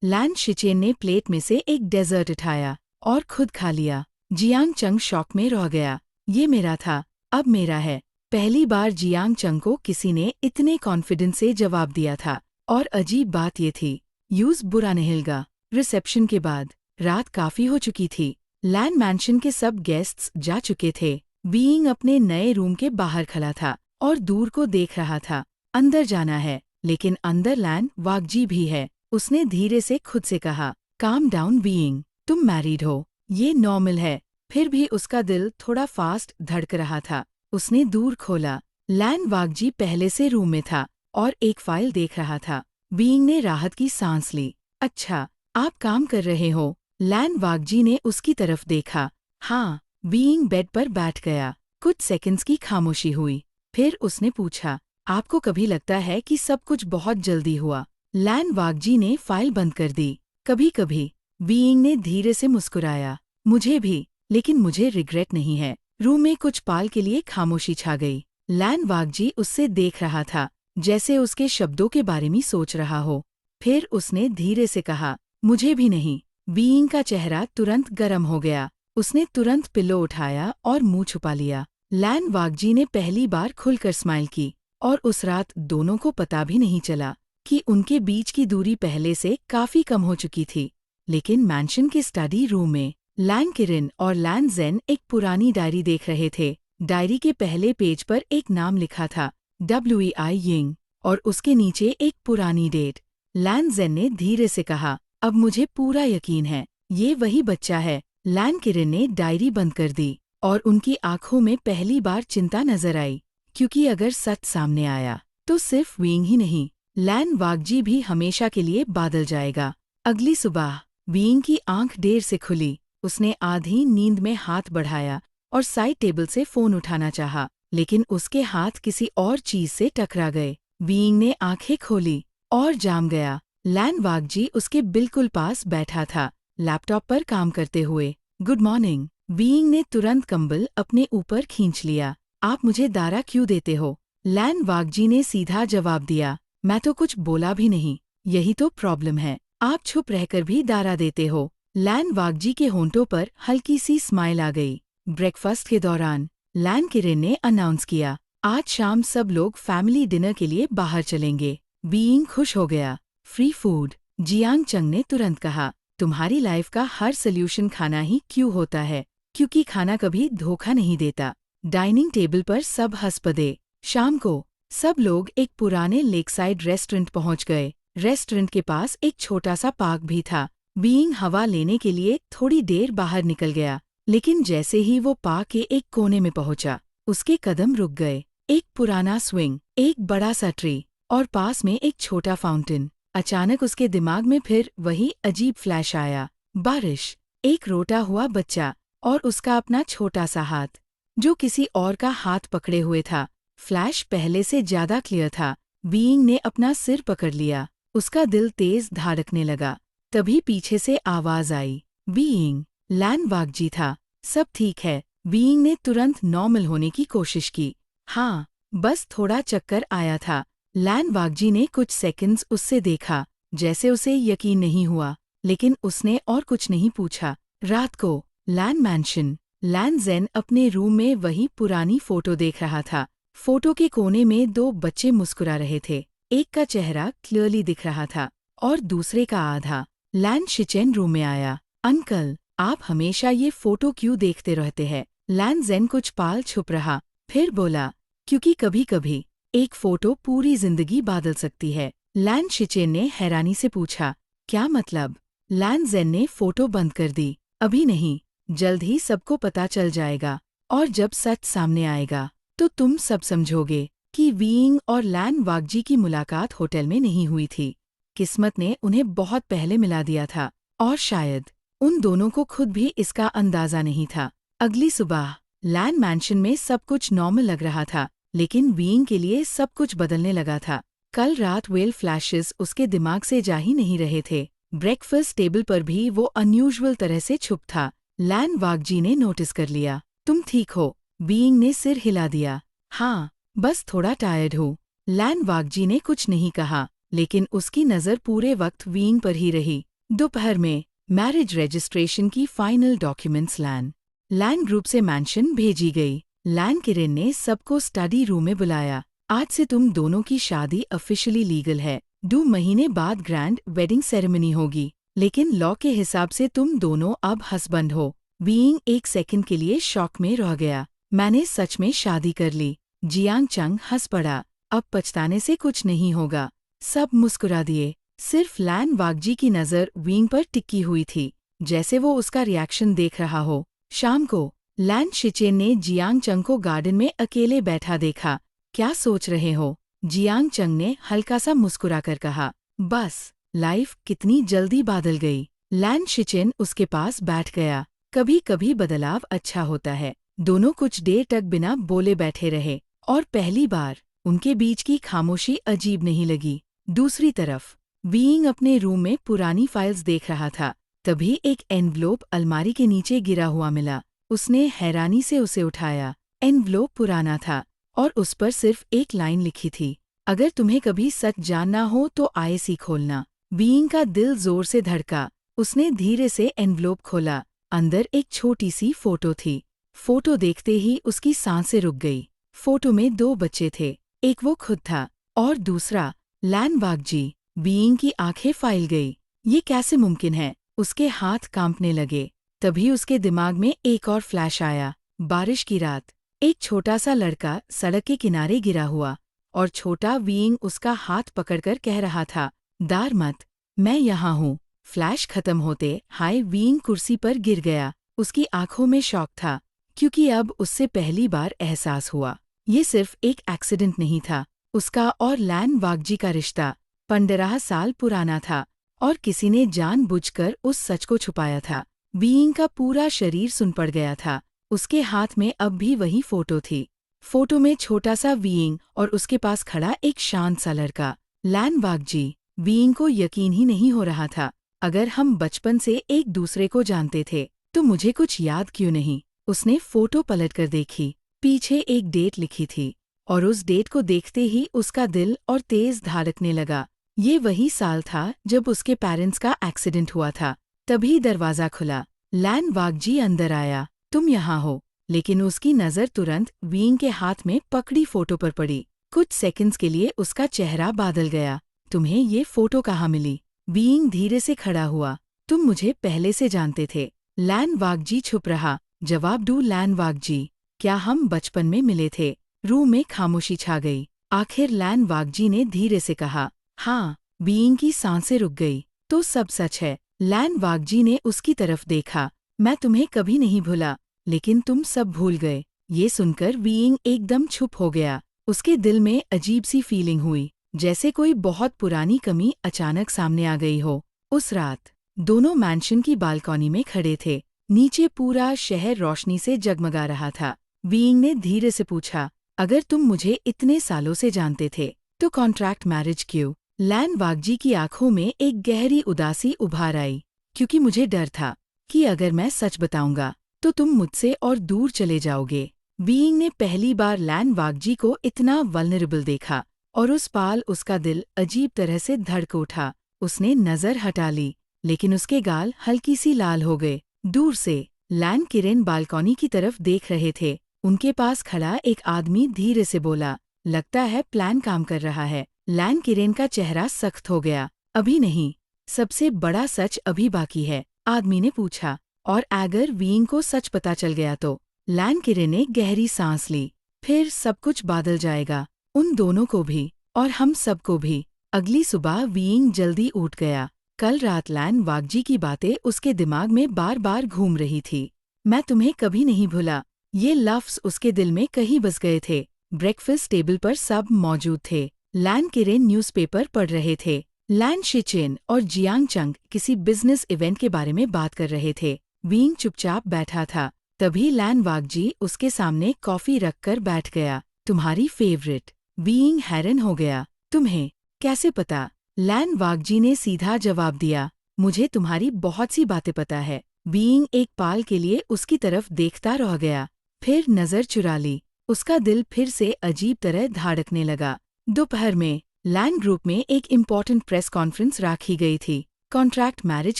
Speaker 1: लैन शिचेन ने प्लेट में से एक डेजर्ट उठाया और खुद खा लिया। जियांग चंग शॉक में रह गया। ये मेरा था, अब मेरा है। पहली बार जियांग चंग को किसी ने इतने कॉन्फिडेंस से जवाब दिया था। और अजीब बात ये थी, यूज बुरा नहीं लगा। रिसेप्शन के बाद रात काफी हो चुकी थी। लैन मैंशन के सब गेस्ट्स जा चुके थे। वीइंग अपने नए रूम के बाहर खड़ा था और दूर को देख रहा था। अंदर जाना है, लेकिन अंदर लैन वागजी भी है। उसने धीरे से खुद से कहा, काम डाउन वीइंग, तुम मैरिड हो, ये नॉर्मल है। फिर भी उसका दिल थोड़ा फास्ट धड़क रहा था। उसने दूर खोला। लैन वागजी पहले से रूम में था और एक फाइल देख रहा था। वीइंग ने राहत की सांस ली। अच्छा, आप काम कर रहे हो? लैन वागजी ने उसकी तरफ देखा। हाँ। वीइंग बेड पर बैठ गया। कुछ सेकंड्स की खामोशी हुई। फिर उसने पूछा, आपको कभी लगता है कि सब कुछ बहुत जल्दी हुआ? लैन वागजी ने फाइल बंद कर दी। कभी कभी, वीइंग ने धीरे से मुस्कुराया। मुझे भी, लेकिन मुझे रिग्रेट नहीं है। रूम में कुछ पाल के लिए खामोशी छा गई। लैन वागजी उससे देख रहा था, जैसे उसके शब्दों के बारे में सोच रहा हो। फिर उसने धीरे से कहा, मुझे भी नहीं। वीइंग का चेहरा तुरंत गर्म हो गया। उसने तुरंत पिलो उठाया और मुंह छुपा लिया। लैन वागजी ने पहली बार खुलकर स्माइल की और उस रात दोनों को पता भी नहीं चला कि उनके बीच की दूरी पहले से काफी कम हो चुकी थी। लेकिन मैंशन के स्टडी रूम में लैन किरिन और लैन जेन एक पुरानी डायरी देख रहे थे। डायरी के पहले पेज पर एक नाम लिखा था, WEI यिंग, और उसके नीचे एक पुरानी डेट। लैन जेन ने धीरे से कहा, अब मुझे पूरा यकीन है, ये वही बच्चा है। लैन किरिन ने डायरी बंद कर दी और उनकी आंखों में पहली बार चिंता नजर आई, क्योंकि अगर सच सामने आया तो सिर्फ वीइंग ही नहीं, लैन वागजी भी हमेशा के लिए बादल जाएगा। अगली सुबह वीइंग की आंख देर से खुली। उसने आधी नींद में हाथ बढ़ाया और साइड टेबल से फोन उठाना चाहा, लेकिन उसके हाथ किसी और चीज से टकरा गए। वीइंग ने आंखें खोली और जाम गया। लैन वागजी उसके बिल्कुल पास बैठा था, लैपटॉप पर काम करते हुए। Good morning. वीइंग ने तुरंत कंबल अपने ऊपर खींच लिया। आप मुझे दारा क्यों देते हो? लैन वागजी ने सीधा जवाब दिया, मैं तो कुछ बोला भी नहीं। यही तो प्रॉब्लम है, आप छुप रहकर भी दारा देते हो। लैन वागजी के होंठों पर हल्की सी स्माइल आ गई। ब्रेकफास्ट के दौरान लैन किरेन ने अनाउंस किया, आज शाम सब लोग फैमिली डिनर के लिए बाहर चलेंगे। वीइंग खुश हो गया। Free food? जियांग चंग ने तुरंत कहा, तुम्हारी लाइफ का हर सोल्यूशन खाना ही क्यों होता है? क्योंकि खाना कभी धोखा नहीं देता। डाइनिंग टेबल पर सब हंस पड़े। शाम को सब लोग एक पुराने लेकसाइड रेस्टोरेंट पहुंच गए। रेस्टोरेंट के पास एक छोटा सा पार्क भी था। वीइंग हवा लेने के लिए थोड़ी देर बाहर निकल गया, लेकिन जैसे ही वो पार्क के एक कोने में पहुंचा, उसके कदम रुक गए। एक पुराना स्विंग, एक बड़ा सा ट्री और पास में एक छोटा फाउंटेन। अचानक उसके दिमाग में फिर वही अजीब फ्लैश आया, बारिश, एक रोता हुआ बच्चा और उसका अपना छोटा सा हाथ, जो किसी और का हाथ पकड़े हुए था। फ्लैश पहले से ज्यादा क्लियर था। वीइंग ने अपना सिर पकड़ लिया। उसका दिल तेज धड़कने लगा। तभी पीछे से आवाज आई, वीइंग। लैन वागजी था। सब ठीक है? वीइंग ने तुरंत नॉर्मल होने की कोशिश की। हाँ, बस थोड़ा चक्कर आया था। लैन वाकजी ने कुछ सेकंड्स उससे देखा, जैसे उसे यकीन नहीं हुआ, लेकिन उसने और कुछ नहीं पूछा। रात को लैन मैंशन। लैन ज़ेन अपने रूम में वही पुरानी फोटो देख रहा था। फोटो के कोने में दो बच्चे मुस्कुरा रहे थे। एक का चेहरा क्लियरली दिख रहा था और दूसरे का आधा। लैन शिचेन रूम में आया। अंकल, आप हमेशा ये फोटो क्यों देखते रहते हैं? लैन ज़ेन कुछ पाल छुप रहा, फिर बोला, क्योंकि कभी कभी एक फोटो पूरी जिंदगी बदल सकती है। लैन शिचेन ने हैरानी से पूछा, क्या मतलब? लैन ज़ेन ने फोटो बंद कर दी। अभी नहीं, जल्द ही सबको पता चल जाएगा, और जब सच सामने आएगा तो तुम सब समझोगे कि वीइंग और लैन वाकजी की मुलाकात होटल में नहीं हुई थी। किस्मत ने उन्हें बहुत पहले मिला दिया था, और शायद उन दोनों को खुद भी इसका अंदाजा नहीं था। अगली सुबह लैन मैंशन में सब कुछ नॉर्मल लग रहा था, लेकिन वीइंग के लिए सब कुछ बदलने लगा था। कल रात वेल फ्लैशेस उसके दिमाग से जा ही नहीं रहे थे। ब्रेकफास्ट टेबल पर भी वो अनयूजुअल तरह से चुप था। लैन वाकजी ने नोटिस कर लिया। तुम ठीक हो? वीइंग ने सिर हिला दिया। हाँ, बस थोड़ा टायर्ड हूँ। लैन वाकजी ने कुछ नहीं कहा, लेकिन उसकी नज़र पूरे वक्त वीइंग पर ही रही। दोपहर में मैरिज रजिस्ट्रेशन की फाइनल डॉक्यूमेंट्स लैन ग्रुप से मैंशन भेजी गई। लैन किरण ने सबको स्टडी रूम में बुलाया। आज से तुम दोनों की शादी ऑफिशियली लीगल है। 2 महीने बाद ग्रैंड वेडिंग सेरेमनी होगी, लेकिन लॉ के हिसाब से तुम दोनों अब हस्बैंड हो। वीइंग एक सेकंड के लिए शॉक में रह गया। मैंने सच में शादी कर ली। जियांग चंग हंस पड़ा। अब पछताने से कुछ नहीं होगा। सब मुस्कुरा दिए। सिर्फ लैन वाकजी की नज़र वीइंग पर टिकी हुई थी, जैसे वो उसका रिएक्शन देख रहा हो। शाम को लैन शिचेन ने जियांग चंग को गार्डन में अकेले बैठा देखा। क्या सोच रहे हो? जियांग चंग ने हल्का सा मुस्कुराकर कहा, बस लाइफ कितनी जल्दी बदल गई। लैन शिचेन उसके पास बैठ गया। कभी कभी बदलाव अच्छा होता है। दोनों कुछ देर तक बिना बोले बैठे रहे, और पहली बार उनके बीच की खामोशी अजीब नहीं लगी। दूसरी तरफ वीइंग अपने रूम में पुरानी फाइल्स देख रहा था। तभी एक एनवलोप अलमारी के नीचे गिरा हुआ मिला। उसने हैरानी से उसे उठाया। एनवलोप पुराना था, और उस पर सिर्फ एक लाइन लिखी थी, अगर तुम्हें कभी सच जानना हो तो आईसी खोलना। वीइंग का दिल जोर से धड़का। उसने धीरे से एनवलोप खोला। अंदर एक छोटी सी फोटो थी। फोटो देखते ही उसकी सांसें रुक गई। फोटो में 2 बच्चे थे। एक वो खुद था, और दूसरा लैन वाकजी। वीइंग की आंखें फैल गई। ये कैसे मुमकिन है? उसके हाथ कांपने लगे। तभी उसके दिमाग में एक और फ्लैश आया। बारिश की रात, एक छोटा सा लड़का सड़क के किनारे गिरा हुआ, और छोटा वीइंग उसका हाथ पकड़कर कह रहा था, डर मत, मैं यहाँ हूँ। फ्लैश खत्म होते हाय वीइंग कुर्सी पर गिर गया। उसकी आंखों में शॉक था, क्योंकि अब उससे पहली बार एहसास हुआ ये सिर्फ एक एक्सीडेंट नहीं था। उसका और लैन वाकजी का रिश्ता 15 साल पुराना था, और किसी ने जानबूझकर उस सच को छुपाया था। वीइंग का पूरा शरीर सुन पड़ गया था। उसके हाथ में अब भी वही फोटो थी। फोटो में छोटा सा वीइंग और उसके पास खड़ा एक शांत सा लड़का, लैन वाकजी। वीइंग को यकीन ही नहीं हो रहा था। अगर हम बचपन से एक दूसरे को जानते थे तो मुझे कुछ याद क्यों नहीं? उसने फोटो पलटकर देखी। पीछे एक डेट लिखी थी, और उस डेट को देखते ही उसका दिल और तेज धड़कने लगा। ये वही साल था जब उसके पेरेंट्स का एक्सीडेंट हुआ था। तभी दरवाजा खुला। लैन वाकजी अंदर आया। तुम यहाँ हो? लेकिन उसकी नज़र तुरंत वीइंग के हाथ में पकड़ी फोटो पर पड़ी। कुछ सेकंड्स के लिए उसका चेहरा बदल गया। तुम्हें ये फोटो कहाँ मिली? वीइंग धीरे से खड़ा हुआ। तुम मुझे पहले से जानते थे। लैन वाकजी चुप रहा। जवाब दो लैन वाकजी, क्या हम बचपन में मिले थे? रूम में खामोशी छा गई। आखिर लैन वाकजी ने धीरे से कहा, हाँ। वीइंग की सांसें रुक गई। तो सब सच है? लैन वाकजी ने उसकी तरफ देखा। मैं तुम्हें कभी नहीं भूला, लेकिन तुम सब भूल गए। ये सुनकर वीइंग एकदम चुप हो गया। उसके दिल में अजीब सी फीलिंग हुई, जैसे कोई बहुत पुरानी कमी अचानक सामने आ गई हो। उस रात दोनों मैंशन की बालकनी में खड़े थे। नीचे पूरा शहर रोशनी से जगमगा रहा था। वीइंग ने धीरे से पूछा, अगर तुम मुझे इतने सालों से जानते थे तो कॉन्ट्रैक्ट मैरिज क्यों? लैन वाकजी की आंखों में एक गहरी उदासी उभार आई। क्योंकि मुझे डर था कि अगर मैं सच बताऊंगा तो तुम मुझसे और दूर चले जाओगे। बीइंग ने पहली बार लैन वाकजी को इतना वल्नरेबल देखा और उस पाल उसका दिल अजीब तरह से धड़क उठा। उसने नजर हटा ली, लेकिन उसके गाल हल्की सी लाल हो गए। दूर से लैन किरेन बालकनी की तरफ देख रहे थे। उनके पास खड़ा एक आदमी धीरे से बोला, लगता है प्लान काम कर रहा है। लैन किरेन का चेहरा सख्त हो गया। अभी नहीं, सबसे बड़ा सच अभी बाकी है, आदमी ने पूछा। और अगर वीइंग को सच पता चल गया तो? लैन किरेन ने गहरी सांस ली। फिर सब कुछ बादल जाएगा, उन दोनों को भी और हम सबको भी। अगली सुबह वीइंग जल्दी उठ गया। कल रात लैन वाकजी की बातें उसके दिमाग में बार बार घूम रही थी। मैं तुम्हें कभी नहीं भूला, ये लफ्ज उसके दिल में कहीं बस गए थे। ब्रेकफास्ट टेबल पर सब मौजूद थे। लैन किरेन न्यूज़पेपर पढ़ रहे थे। लैन शिचिन और जियांग चंग किसी बिजनेस इवेंट के बारे में बात कर रहे थे। वीइंग चुपचाप बैठा था। तभी लैन वाकजी उसके सामने कॉफी रखकर बैठ गया। तुम्हारी फेवरेट? वीइंग हैरान हो गया। तुम्हें कैसे पता? लैन वाकजी ने सीधा जवाब दिया, मुझे तुम्हारी बहुत सी बातें पता है। वीइंग एक पाल के लिए उसकी तरफ देखता रह गया, फिर नजर चुरा ली। उसका दिल फिर से अजीब तरह धड़कने लगा। दोपहर में लैन ग्रुप में एक इम्पॉर्टेंट प्रेस कॉन्फ्रेंस रखी गई थी। कॉन्ट्रैक्ट मैरिज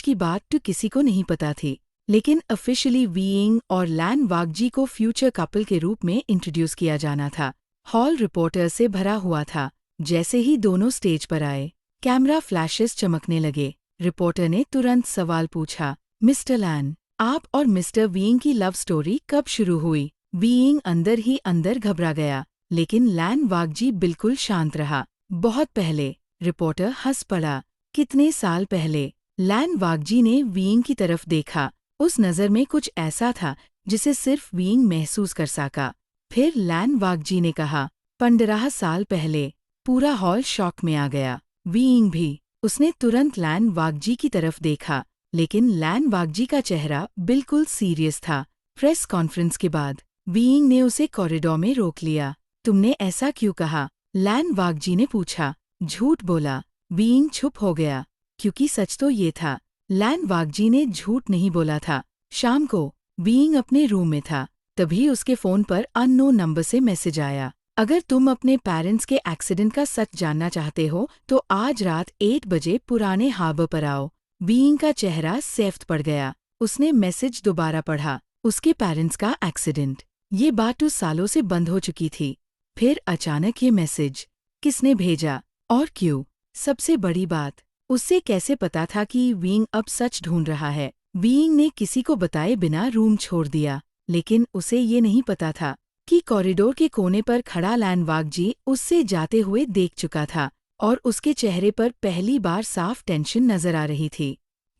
Speaker 1: की बात तो किसी को नहीं पता थी, लेकिन ऑफिशियली वीइंग और लैन वाकजी को फ्यूचर कपल के रूप में इंट्रोड्यूस किया जाना था। हॉल रिपोर्टर से भरा हुआ था। जैसे ही दोनों स्टेज पर आए, कैमरा फ्लैशेस चमकने लगे। रिपोर्टर ने तुरंत सवाल पूछा, मिस्टर लैन, आप और मिस्टर वीइंग की लव स्टोरी कब शुरू हुई? वीइंग अंदर ही अंदर घबरा गया, लेकिन लैन वाकजी बिल्कुल शांत रहा। बहुत पहले। रिपोर्टर हंस पड़ा। कितने साल पहले? लैन वाकजी ने वीइंग की तरफ देखा। उस नज़र में कुछ ऐसा था जिसे सिर्फ वीइंग महसूस कर सका। फिर लैन वाकजी ने कहा, 15 साल पहले। पूरा हॉल शॉक में आ गया, वीइंग भी। उसने तुरंत लैन वाकजी की तरफ देखा, लेकिन लैन वाकजी का चेहरा बिल्कुल सीरियस था। प्रेस कॉन्फ्रेंस के बाद वीइंग ने उसे कॉरिडोर में रोक लिया। तुमने ऐसा क्यों कहा? लैन वाकजी ने पूछा। झूठ बोला। वीइंग चुप हो गया, क्योंकि सच तो ये था, लैन वाकजी ने झूठ नहीं बोला था। शाम को वीइंग अपने रूम में था, तभी उसके फ़ोन पर अननोन नंबर से मैसेज आया, अगर तुम अपने पेरेंट्स के एक्सीडेंट का सच जानना चाहते हो तो आज रात 8 बजे पुराने हार्बर पर आओ। वीइंग का चेहरा सख्त पड़ गया। उसने मैसेज दोबारा पढ़ा, उसके पेरेंट्स का एक्सीडेंट। ये बात तो सालों से बंद हो चुकी थी। फिर अचानक ये मैसेज, किसने भेजा और क्यों? सबसे बड़ी बात, उससे कैसे पता था कि वीइंग अब सच ढूंढ रहा है? वीइंग ने किसी को बताए बिना रूम छोड़ दिया, लेकिन उसे ये नहीं पता था कि कॉरिडोर के कोने पर खड़ा लैन वाकजी उससे जाते हुए देख चुका था, और उसके चेहरे पर पहली बार साफ टेंशन नजर आ रही थी,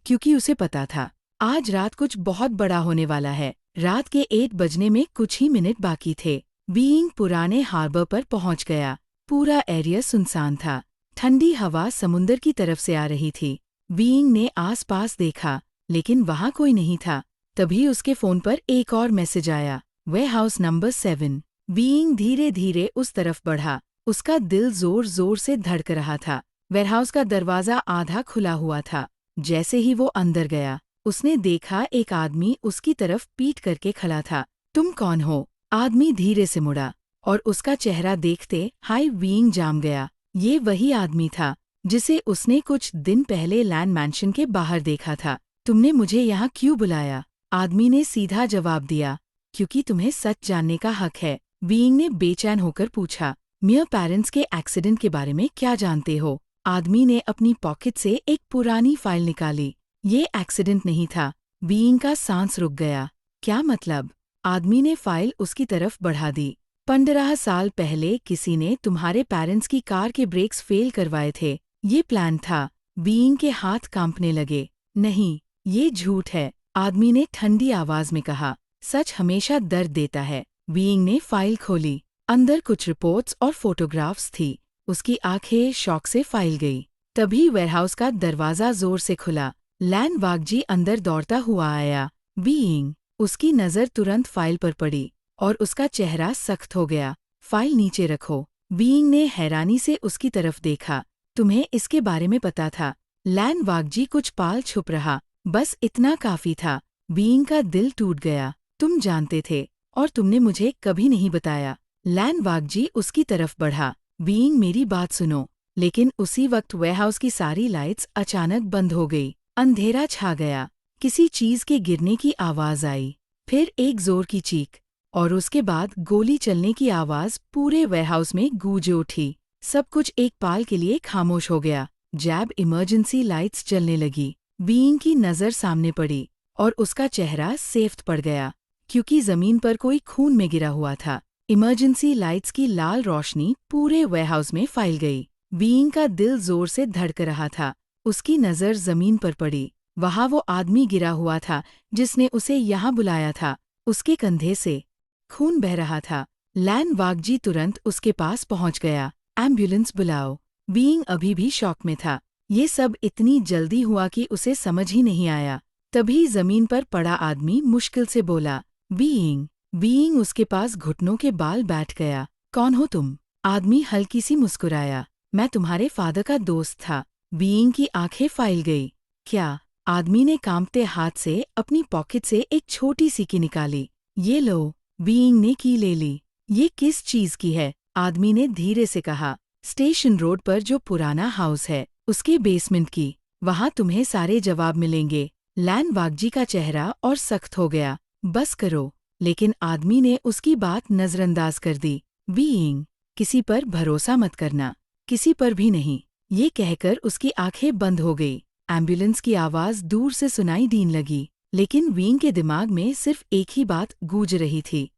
Speaker 1: क्योंकि उसे पता था आज रात कुछ बहुत बड़ा होने वाला है। रात के 8 बजने में कुछ ही मिनट बाकी थे। वीइंग पुराने हार्बर पर पहुंच गया। पूरा एरिया सुनसान था। ठंडी हवा समुंदर की तरफ से आ रही थी। वीइंग ने आसपास देखा, लेकिन वहां कोई नहीं था। तभी उसके फोन पर एक और मैसेज आया, वेयरहाउस नंबर 7। वीइंग धीरे धीरे उस तरफ बढ़ा। उसका दिल जोर जोर से धड़क रहा था। वेयरहाउस का दरवाजा आधा खुला हुआ था। जैसे ही वो अंदर गया, उसने देखा एक आदमी उसकी तरफ पीठ करके खड़ा था। तुम कौन हो? आदमी धीरे से मुड़ा, और उसका चेहरा देखते हाई वीइंग जाम गया। ये वही आदमी था जिसे उसने कुछ दिन पहले लैन मैंशन के बाहर देखा था। तुमने मुझे यहाँ क्यों बुलाया? आदमी ने सीधा जवाब दिया, क्योंकि तुम्हें सच जानने का हक है। वीइंग ने बेचैन होकर पूछा, मेरे पेरेंट्स के एक्सीडेंट के बारे में क्या जानते हो? आदमी ने अपनी पॉकेट से एक पुरानी फाइल निकाली। ये एक्सीडेंट नहीं था। वीइंग का सांस रुक गया। क्या मतलब? आदमी ने फाइल उसकी तरफ बढ़ा दी। 15 साल पहले किसी ने तुम्हारे पेरेंट्स की कार के ब्रेक्स फेल करवाए थे। ये प्लान था। वीइंग के हाथ कांपने लगे। नहीं, ये झूठ है, आदमी ने ठंडी आवाज में कहा। सच हमेशा दर्द देता है। वीइंग ने फाइल खोली। अंदर कुछ रिपोर्ट्स और फोटोग्राफ्स थी। उसकी आंखें शॉक से फैल गई। तभी वेयरहाउस का दरवाजा जोर से खुला। लैन वाकजी अंदर दौड़ता हुआ आया। वीइंग। उसकी नज़र तुरंत फाइल पर पड़ी, और उसका चेहरा सख्त हो गया। फाइल नीचे रखो। वीइंग ने हैरानी से उसकी तरफ देखा। तुम्हें इसके बारे में पता था? लैन वाकजी कुछ पाल छुप रहा, बस इतना काफी था। वीइंग का दिल टूट गया। तुम जानते थे? और तुमने मुझे कभी नहीं बताया। लैन वागजी उसकी तरफ बढ़ा। बीइंग मेरी बात सुनो। लेकिन उसी वक्त वेयरहाउस की सारी लाइट्स अचानक बंद हो गई। अंधेरा छा गया। किसी चीज के गिरने की आवाज आई, फिर एक जोर की चीख, और उसके बाद गोली चलने की आवाज पूरे वेयरहाउस में गूंज उठी। सब कुछ एक पाल के लिए खामोश हो गया। जैब इमरजेंसी लाइट्स जलने लगी। बीइंग की नज़र सामने पड़ी और उसका चेहरा सेफ्ट पड़ गया, क्योंकि जमीन पर कोई खून में गिरा हुआ था। इमरजेंसी लाइट्स की लाल रोशनी पूरे वेयरहाउस में फैल गई। बीइंग का दिल जोर से धड़क रहा था। उसकी नज़र जमीन पर पड़ी। वहाँ वो आदमी गिरा हुआ था जिसने उसे यहाँ बुलाया था। उसके कंधे से खून बह रहा था। लैन वागजी तुरंत उसके पास पहुंच गया। एम्बुलेंस बुलाओ। बीइंग अभी भी शॉक में था। ये सब इतनी जल्दी हुआ कि उसे समझ ही नहीं आया। तभी जमीन पर पड़ा आदमी मुश्किल से बोला, बीइंग उसके पास घुटनों के बाल बैठ गया। कौन हो तुम? आदमी हल्की सी मुस्कुराया। मैं तुम्हारे फादर का दोस्त था। बीइंग की आंखें फैल गई। क्या? आदमी ने कांपते हाथ से अपनी पॉकेट से एक छोटी सी की निकाली। ये लो। बीइंग ने की ले ली। ये किस चीज की है? आदमी ने धीरे से कहा। स्टेशन रोड पर जो पुराना हाउस है, उसके बेसमेंट की। वहाँ तुम्हें सारे जवाब मिलेंगे। लैन वागजी का चेहरा और सख्त हो गया। बस करो। लेकिन आदमी ने उसकी बात नजरअंदाज कर दी। बीइंग, किसी पर भरोसा मत करना। किसी पर भी नहीं। ये कहकर उसकी आंखें बंद हो गई। एम्बुलेंस की आवाज दूर से सुनाई देने लगी, लेकिन बीइंग के दिमाग में सिर्फ एक ही बात गूंज रही थी,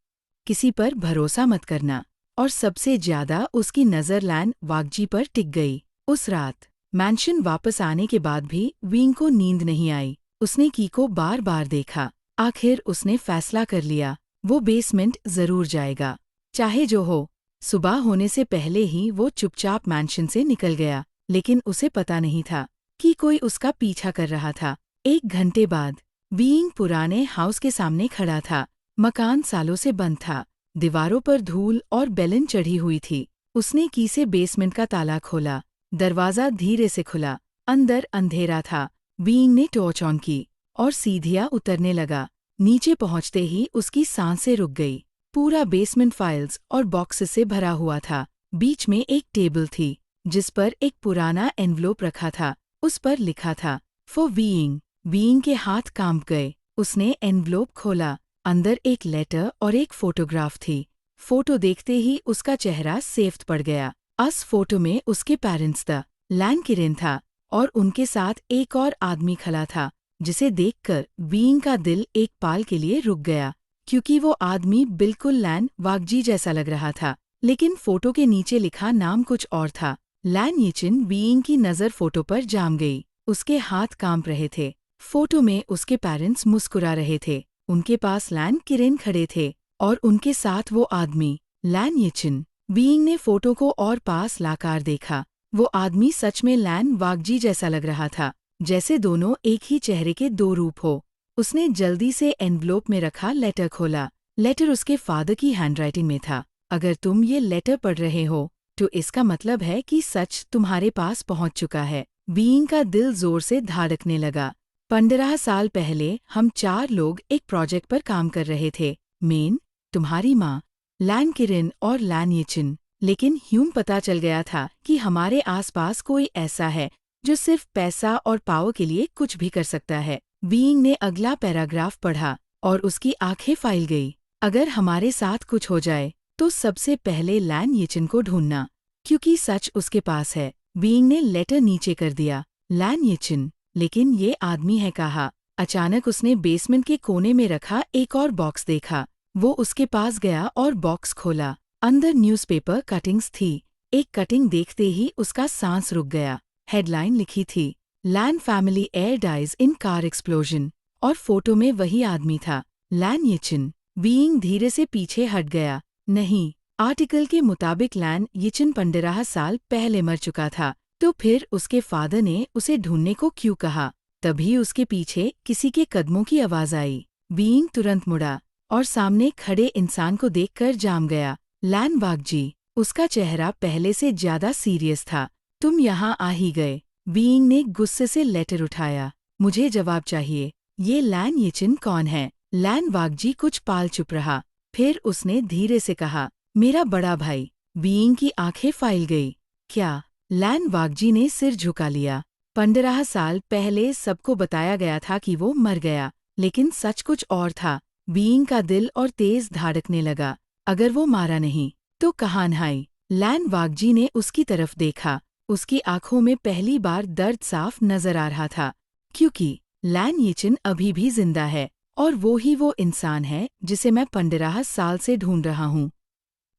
Speaker 1: किसी पर भरोसा मत करना। और सबसे ज्यादा उसकी नज़र लैन वागजी पर टिक गई। उस रात मैंशन वापस आने के बाद भी बीइंग को नींद नहीं आई। उसने की को बार बार देखा। आखिर उसने फैसला कर लिया, वो बेसमेंट जरूर जाएगा, चाहे जो हो। सुबह होने से पहले ही वो चुपचाप मैंशन से निकल गया, लेकिन उसे पता नहीं था कि कोई उसका पीछा कर रहा था। 1 घंटे बाद बीइंग पुराने हाउस के सामने खड़ा था। मकान सालों से बंद था। दीवारों पर धूल और बेलन चढ़ी हुई थी। उसने की से बेसमेंट का ताला खोला। दरवाजा धीरे से खुला। अंदर अंधेरा था। बीइंग ने टॉर्च ऑन की और सीढ़ियां उतरने लगा। नीचे पहुंचते ही उसकी सांसें रुक गई। पूरा बेसमेंट फाइल्स और बॉक्सेस से भरा हुआ था। बीच में एक टेबल थी, जिस पर एक पुराना एनवलप रखा था। उस पर लिखा था, फॉर बीइंग। बीइंग के हाथ कांप गए। उसने एनवलप खोला। अंदर एक लेटर और एक फोटोग्राफ थी। फोटो देखते ही उसका चेहरा सेफ्ट पड़ गया। उस फोटो में उसके पेरेंट्स द लैन किरेन था, और उनके साथ एक और आदमी खड़ा था, जिसे देखकर बीइंग का दिल एक पाल के लिए रुक गया, क्योंकि वो आदमी बिल्कुल लैन वागजी जैसा लग रहा था। लेकिन फोटो के नीचे लिखा नाम कुछ और था। लैन यिचिन। बीइंग की नज़र फोटो पर जाम गई। उसके हाथ कांप रहे थे। फोटो में उसके पेरेंट्स मुस्कुरा रहे थे। उनके पास लैन किरेन खड़े थे, और उनके साथ वो आदमी, लैन यिचिन। बीइंग ने फोटो को और पास लाकर देखा। वो आदमी सच में लैन वागजी जैसा लग रहा था, जैसे दोनों एक ही चेहरे के दो रूप हो। उसने जल्दी से एनवलप में रखा लेटर खोला। लेटर उसके फादर की हैंडराइटिंग में था। अगर तुम ये लेटर पढ़ रहे हो, तो इसका मतलब है कि सच तुम्हारे पास पहुंच चुका है। बीइंग का दिल जोर से धड़कने लगा। 15 साल पहले हम 4 लोग एक प्रोजेक्ट पर काम कर रहे थे। मेन, तुम्हारी माँ, लैन किरेन और लैन यिचिन। लेकिन ह्यूम पता चल गया था कि हमारे आसपास कोई ऐसा है जो सिर्फ पैसा और पावर के लिए कुछ भी कर सकता है। बीइंग ने अगला पैराग्राफ पढ़ा और उसकी आंखें फैल गई। अगर हमारे साथ कुछ हो जाए, तो सबसे पहले लैन यिचिन को ढूंढना, क्योंकि सच उसके पास है। बीइंग ने लेटर नीचे कर दिया। लैन यिचिन। लेकिन ये आदमी है कहा। अचानक उसने बेसमेंट के कोने में रखा एक और बॉक्स देखा। वो उसके पास गया और बॉक्स खोला। अंदर न्यूज़पेपर कटिंग्स थी। एक कटिंग देखते ही उसका सांस रुक गया। हेडलाइन लिखी थी, Lan family heir dies in car explosion, और फोटो में वही आदमी था, लैन यिचिन। बीइंग धीरे से पीछे हट गया। नहीं, आर्टिकल के मुताबिक लैन यिचिन 15 साल पहले मर चुका था, तो फिर उसके फादर ने उसे ढूंढने को क्यों कहा? तभी उसके पीछे किसी के कदमों की आवाज आई। बीइंग तुरंत मुड़ा और सामने खड़े इंसान को देखकर जाम गया। लैन वागजी। उसका चेहरा पहले से ज्यादा सीरियस था। तुम यहाँ आ ही गए। बीइंग ने गुस्से से लेटर उठाया। मुझे जवाब चाहिए। ये लैन यिचिन कौन है? लैन वागजी कुछ पाल चुप रहा। फिर उसने धीरे से कहा, मेरा बड़ा भाई। बीइंग की आंखें फाइल गई। क्या? लैन वाकजी ने सिर झुका लिया। 15 साल पहले सबको बताया गया था कि वो मर गया, लेकिन सच कुछ और था। बीइंग का दिल और तेज धड़कने लगा। अगर वो मारा नहीं, तो कहाँ नहाई? लैन वाकजी ने उसकी तरफ देखा। उसकी आंखों में पहली बार दर्द साफ नजर आ रहा था, क्योंकि लैन यिचिन अभी भी जिंदा है, और वो इंसान है जिसे मैं 15 साल से ढूंढ रहा हूँ।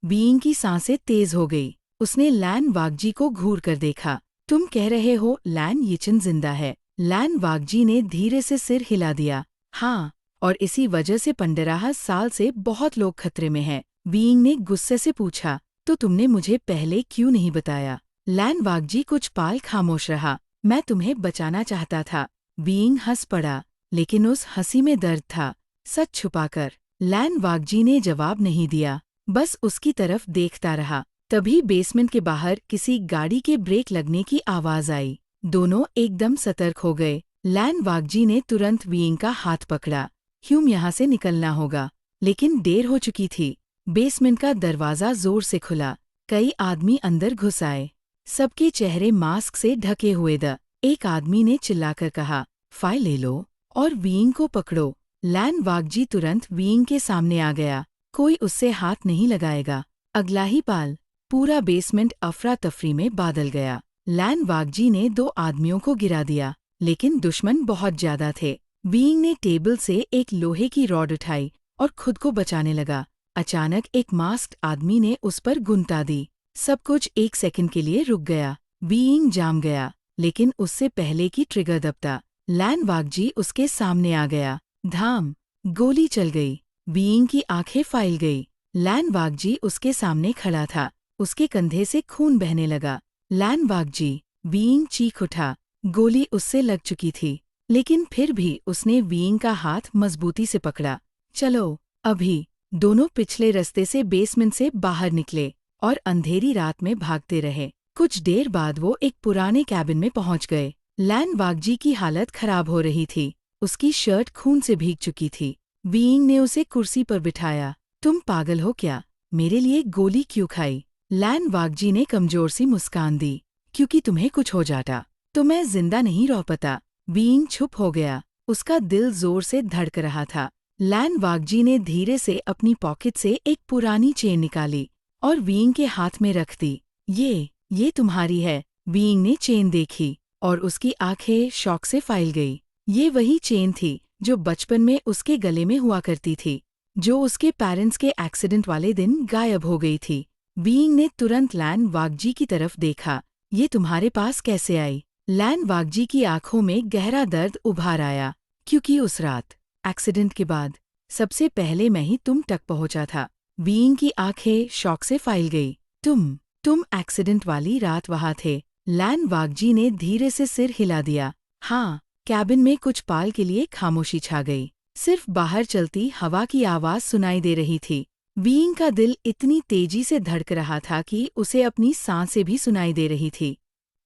Speaker 1: बीइंग की सांसें तेज हो गई। उसने लैन वाकजी को घूर कर देखा। तुम कह रहे हो लैन यिचिन जिंदा है? लैन वाकजी ने धीरे से सिर हिला दिया। हाँ, और इसी वजह से 15 साल से बहुत लोग खतरे में हैं। बीइंग ने गुस्से से पूछा, तो तुमने मुझे पहले क्यों नहीं बताया? लैन वाकजी कुछ पाल खामोश रहा। मैं तुम्हें बचाना चाहता था। बीइंग हंस पड़ा, लेकिन उस हंसी में दर्द था, सच छुपाकर। लैन वाकजी ने जवाब नहीं दिया, बस उसकी तरफ देखता रहा। तभी बेसमेंट के बाहर किसी गाड़ी के ब्रेक लगने की आवाज आई। दोनों एकदम सतर्क हो गए। लैन वाकजी ने तुरंत बीइंग का हाथ पकड़ा। ह्यूम यहाँ से निकलना होगा। लेकिन देर हो चुकी थी। बेसमेंट का दरवाजा जोर से खुला। कई आदमी अंदर घुस आए। सबके चेहरे मास्क से ढके हुए द। एक आदमी ने चिल्लाकर कहा, फाइल ले लो और बीइंग को पकड़ो। लैन वाकजी तुरंत बीइंग के सामने आ गया। कोई उससे हाथ नहीं लगाएगा। अगला ही पाल पूरा बेसमेंट अफरा तफरी में बादल गया। लैन वाकजी ने 2 आदमियों को गिरा दिया, लेकिन दुश्मन बहुत ज्यादा थे। बीइंग ने टेबल से एक लोहे की रॉड उठाई और खुद को बचाने लगा। अचानक एक मास्क्ड आदमी ने उस पर गुंता दी। सब कुछ 1 सेकंड के लिए रुक गया। बीइंग जाम गया, लेकिन उससे पहले की ट्रिगर दबता, लैन वाकजी उसके सामने आ गया। धाम! गोली चल गई। बीइंग की आंखें फाइल गई। लैन वाकजी उसके सामने खड़ा था। उसके कंधे से खून बहने लगा। लैन वाकजी! बीइंग चीख उठा। गोली उससे लग चुकी थी, लेकिन फिर भी उसने बीइंग का हाथ मजबूती से पकड़ा। चलो, अभी! दोनों पिछले रास्ते से बेसमेंट से बाहर निकले और अंधेरी रात में भागते रहे। कुछ देर बाद वो एक पुराने कैबिन में पहुंच गए। लैन वाकजी की हालत खराब हो रही थी। उसकी शर्ट खून से भीग चुकी थी। बीइंग ने उसे कुर्सी पर बिठाया। तुम पागल हो क्या? मेरे लिए गोली क्यों खाई? लैन वाकजी ने कमजोर सी मुस्कान दी। क्योंकि तुम्हें कुछ हो जाता तो मैं जिंदा नहीं रह पाता। बीइंग चुप हो गया। उसका दिल जोर से धड़क रहा था। लैन वाकजी ने धीरे से अपनी पॉकेट से एक पुरानी चेन निकाली और बीइंग के हाथ में रख दी। ये तुम्हारी है। बीइंग ने चेन देखी और उसकी आंखें शौक से फैल गई। ये वही चेन थी जो बचपन में उसके गले में हुआ करती थी, जो उसके पेरेंट्स के एक्सीडेंट वाले दिन गायब हो गई थी। बीइंग ने तुरंत लैन वाकजी की तरफ देखा। ये तुम्हारे पास कैसे आई? लैन वाकजी की आंखों में गहरा दर्द उभार आया, क्योंकि उस रात एक्सीडेंट के बाद सबसे पहले मैं ही तुम तक पहुंचा था। बीइंग की आंखें शौक से फैल गई। तुम एक्सीडेंट वाली रात वहां थे? लैन वाकजी ने धीरे से सिर हिला दिया। हाँ। कैबिन में कुछ पाल के लिए खामोशी छा गई। सिर्फ बाहर चलती हवा की आवाज सुनाई दे रही थी। बीइंग का दिल इतनी तेजी से धड़क रहा था कि उसे अपनी सांसें भी सुनाई दे रही थी।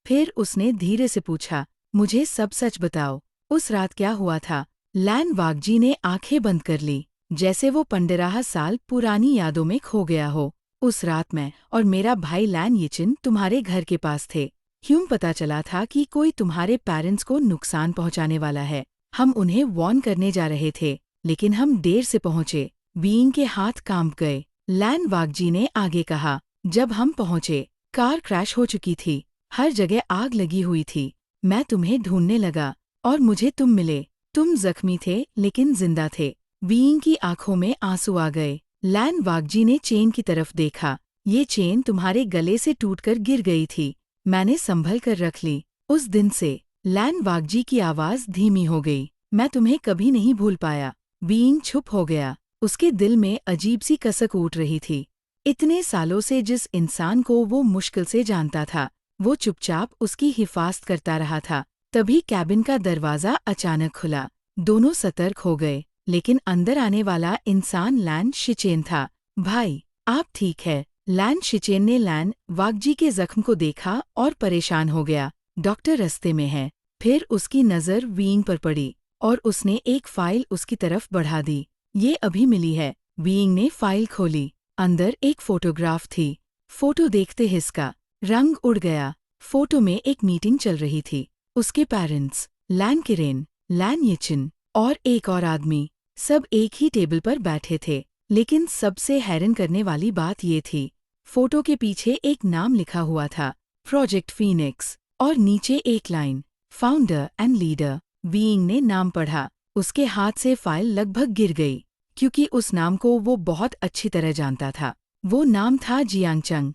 Speaker 1: फिर उसने धीरे से पूछा, मुझे सब सच बताओ। उस रात क्या हुआ था? लैन वाकजी ने आंखें बंद कर ली, जैसे वो 15 साल पुरानी यादों में खो गया हो। उस रात मैं और मेरा भाई लैन यिचिन तुम्हारे घर के पास थे। ह्यूम पता चला था कि कोई तुम्हारे पेरेंट्स को नुकसान पहुंचाने वाला है। हम उन्हें वार्न करने जा रहे थे, लेकिन हम देर से पहुंचे। बीइंग के हाथ कांप गए। लैन वाकजी ने आगे कहा, जब हम पहुंचे, कार क्रैश हो चुकी थी। हर जगह आग लगी हुई थी। मैं तुम्हें ढूंढने लगा और मुझे तुम मिले। तुम जख्मी थे, लेकिन जिंदा थे। बीइंग की आंखों में आंसू आ गए। लैन वाकजी ने चेन की तरफ देखा। ये चेन तुम्हारे गले से टूटकर गिर गई थी। मैंने संभल कर रख ली। उस दिन से लैन वाकजी की आवाज धीमी हो गई। मैं तुम्हें कभी नहीं भूल पाया। बीइंग चुप हो गया। उसके दिल में अजीब सी कसक उठ रही थी। इतने सालों से जिस इंसान को वो मुश्किल से जानता था, वो चुपचाप उसकी हिफाजत करता रहा था। तभी कैबिन का दरवाजा अचानक खुला। दोनों सतर्क हो गए, लेकिन अंदर आने वाला इंसान लैन शिचेन था। भाई, आप ठीक है? लैन शिचेन ने लैन वाकजी के जख्म को देखा और परेशान हो गया। डॉक्टर रास्ते में है। फिर उसकी नज़र बीइंग पर पड़ी और उसने एक फाइल उसकी तरफ बढ़ा दी। ये अभी मिली है। बीइंग ने फाइल खोली। अंदर एक फोटोग्राफ थी। फोटो देखते ही इसका रंग उड़ गया। फोटो में एक मीटिंग चल रही थी। उसके पेरेंट्स, लैन किरेन, लैन यिचिन और एक और आदमी, सब एक ही टेबल पर बैठे थे। लेकिन सबसे हैरान करने वाली बात ये थी, फोटो के पीछे एक नाम लिखा हुआ था, प्रोजेक्ट फीनिक्स, और नीचे एक line, founder and leader. Being ने नाम पढ़ा। उसके हाथ से फाइल लगभग गिर गई, क्योंकि उस नाम को वो बहुत अच्छी तरह जानता था। वो नाम था जियांग चंग।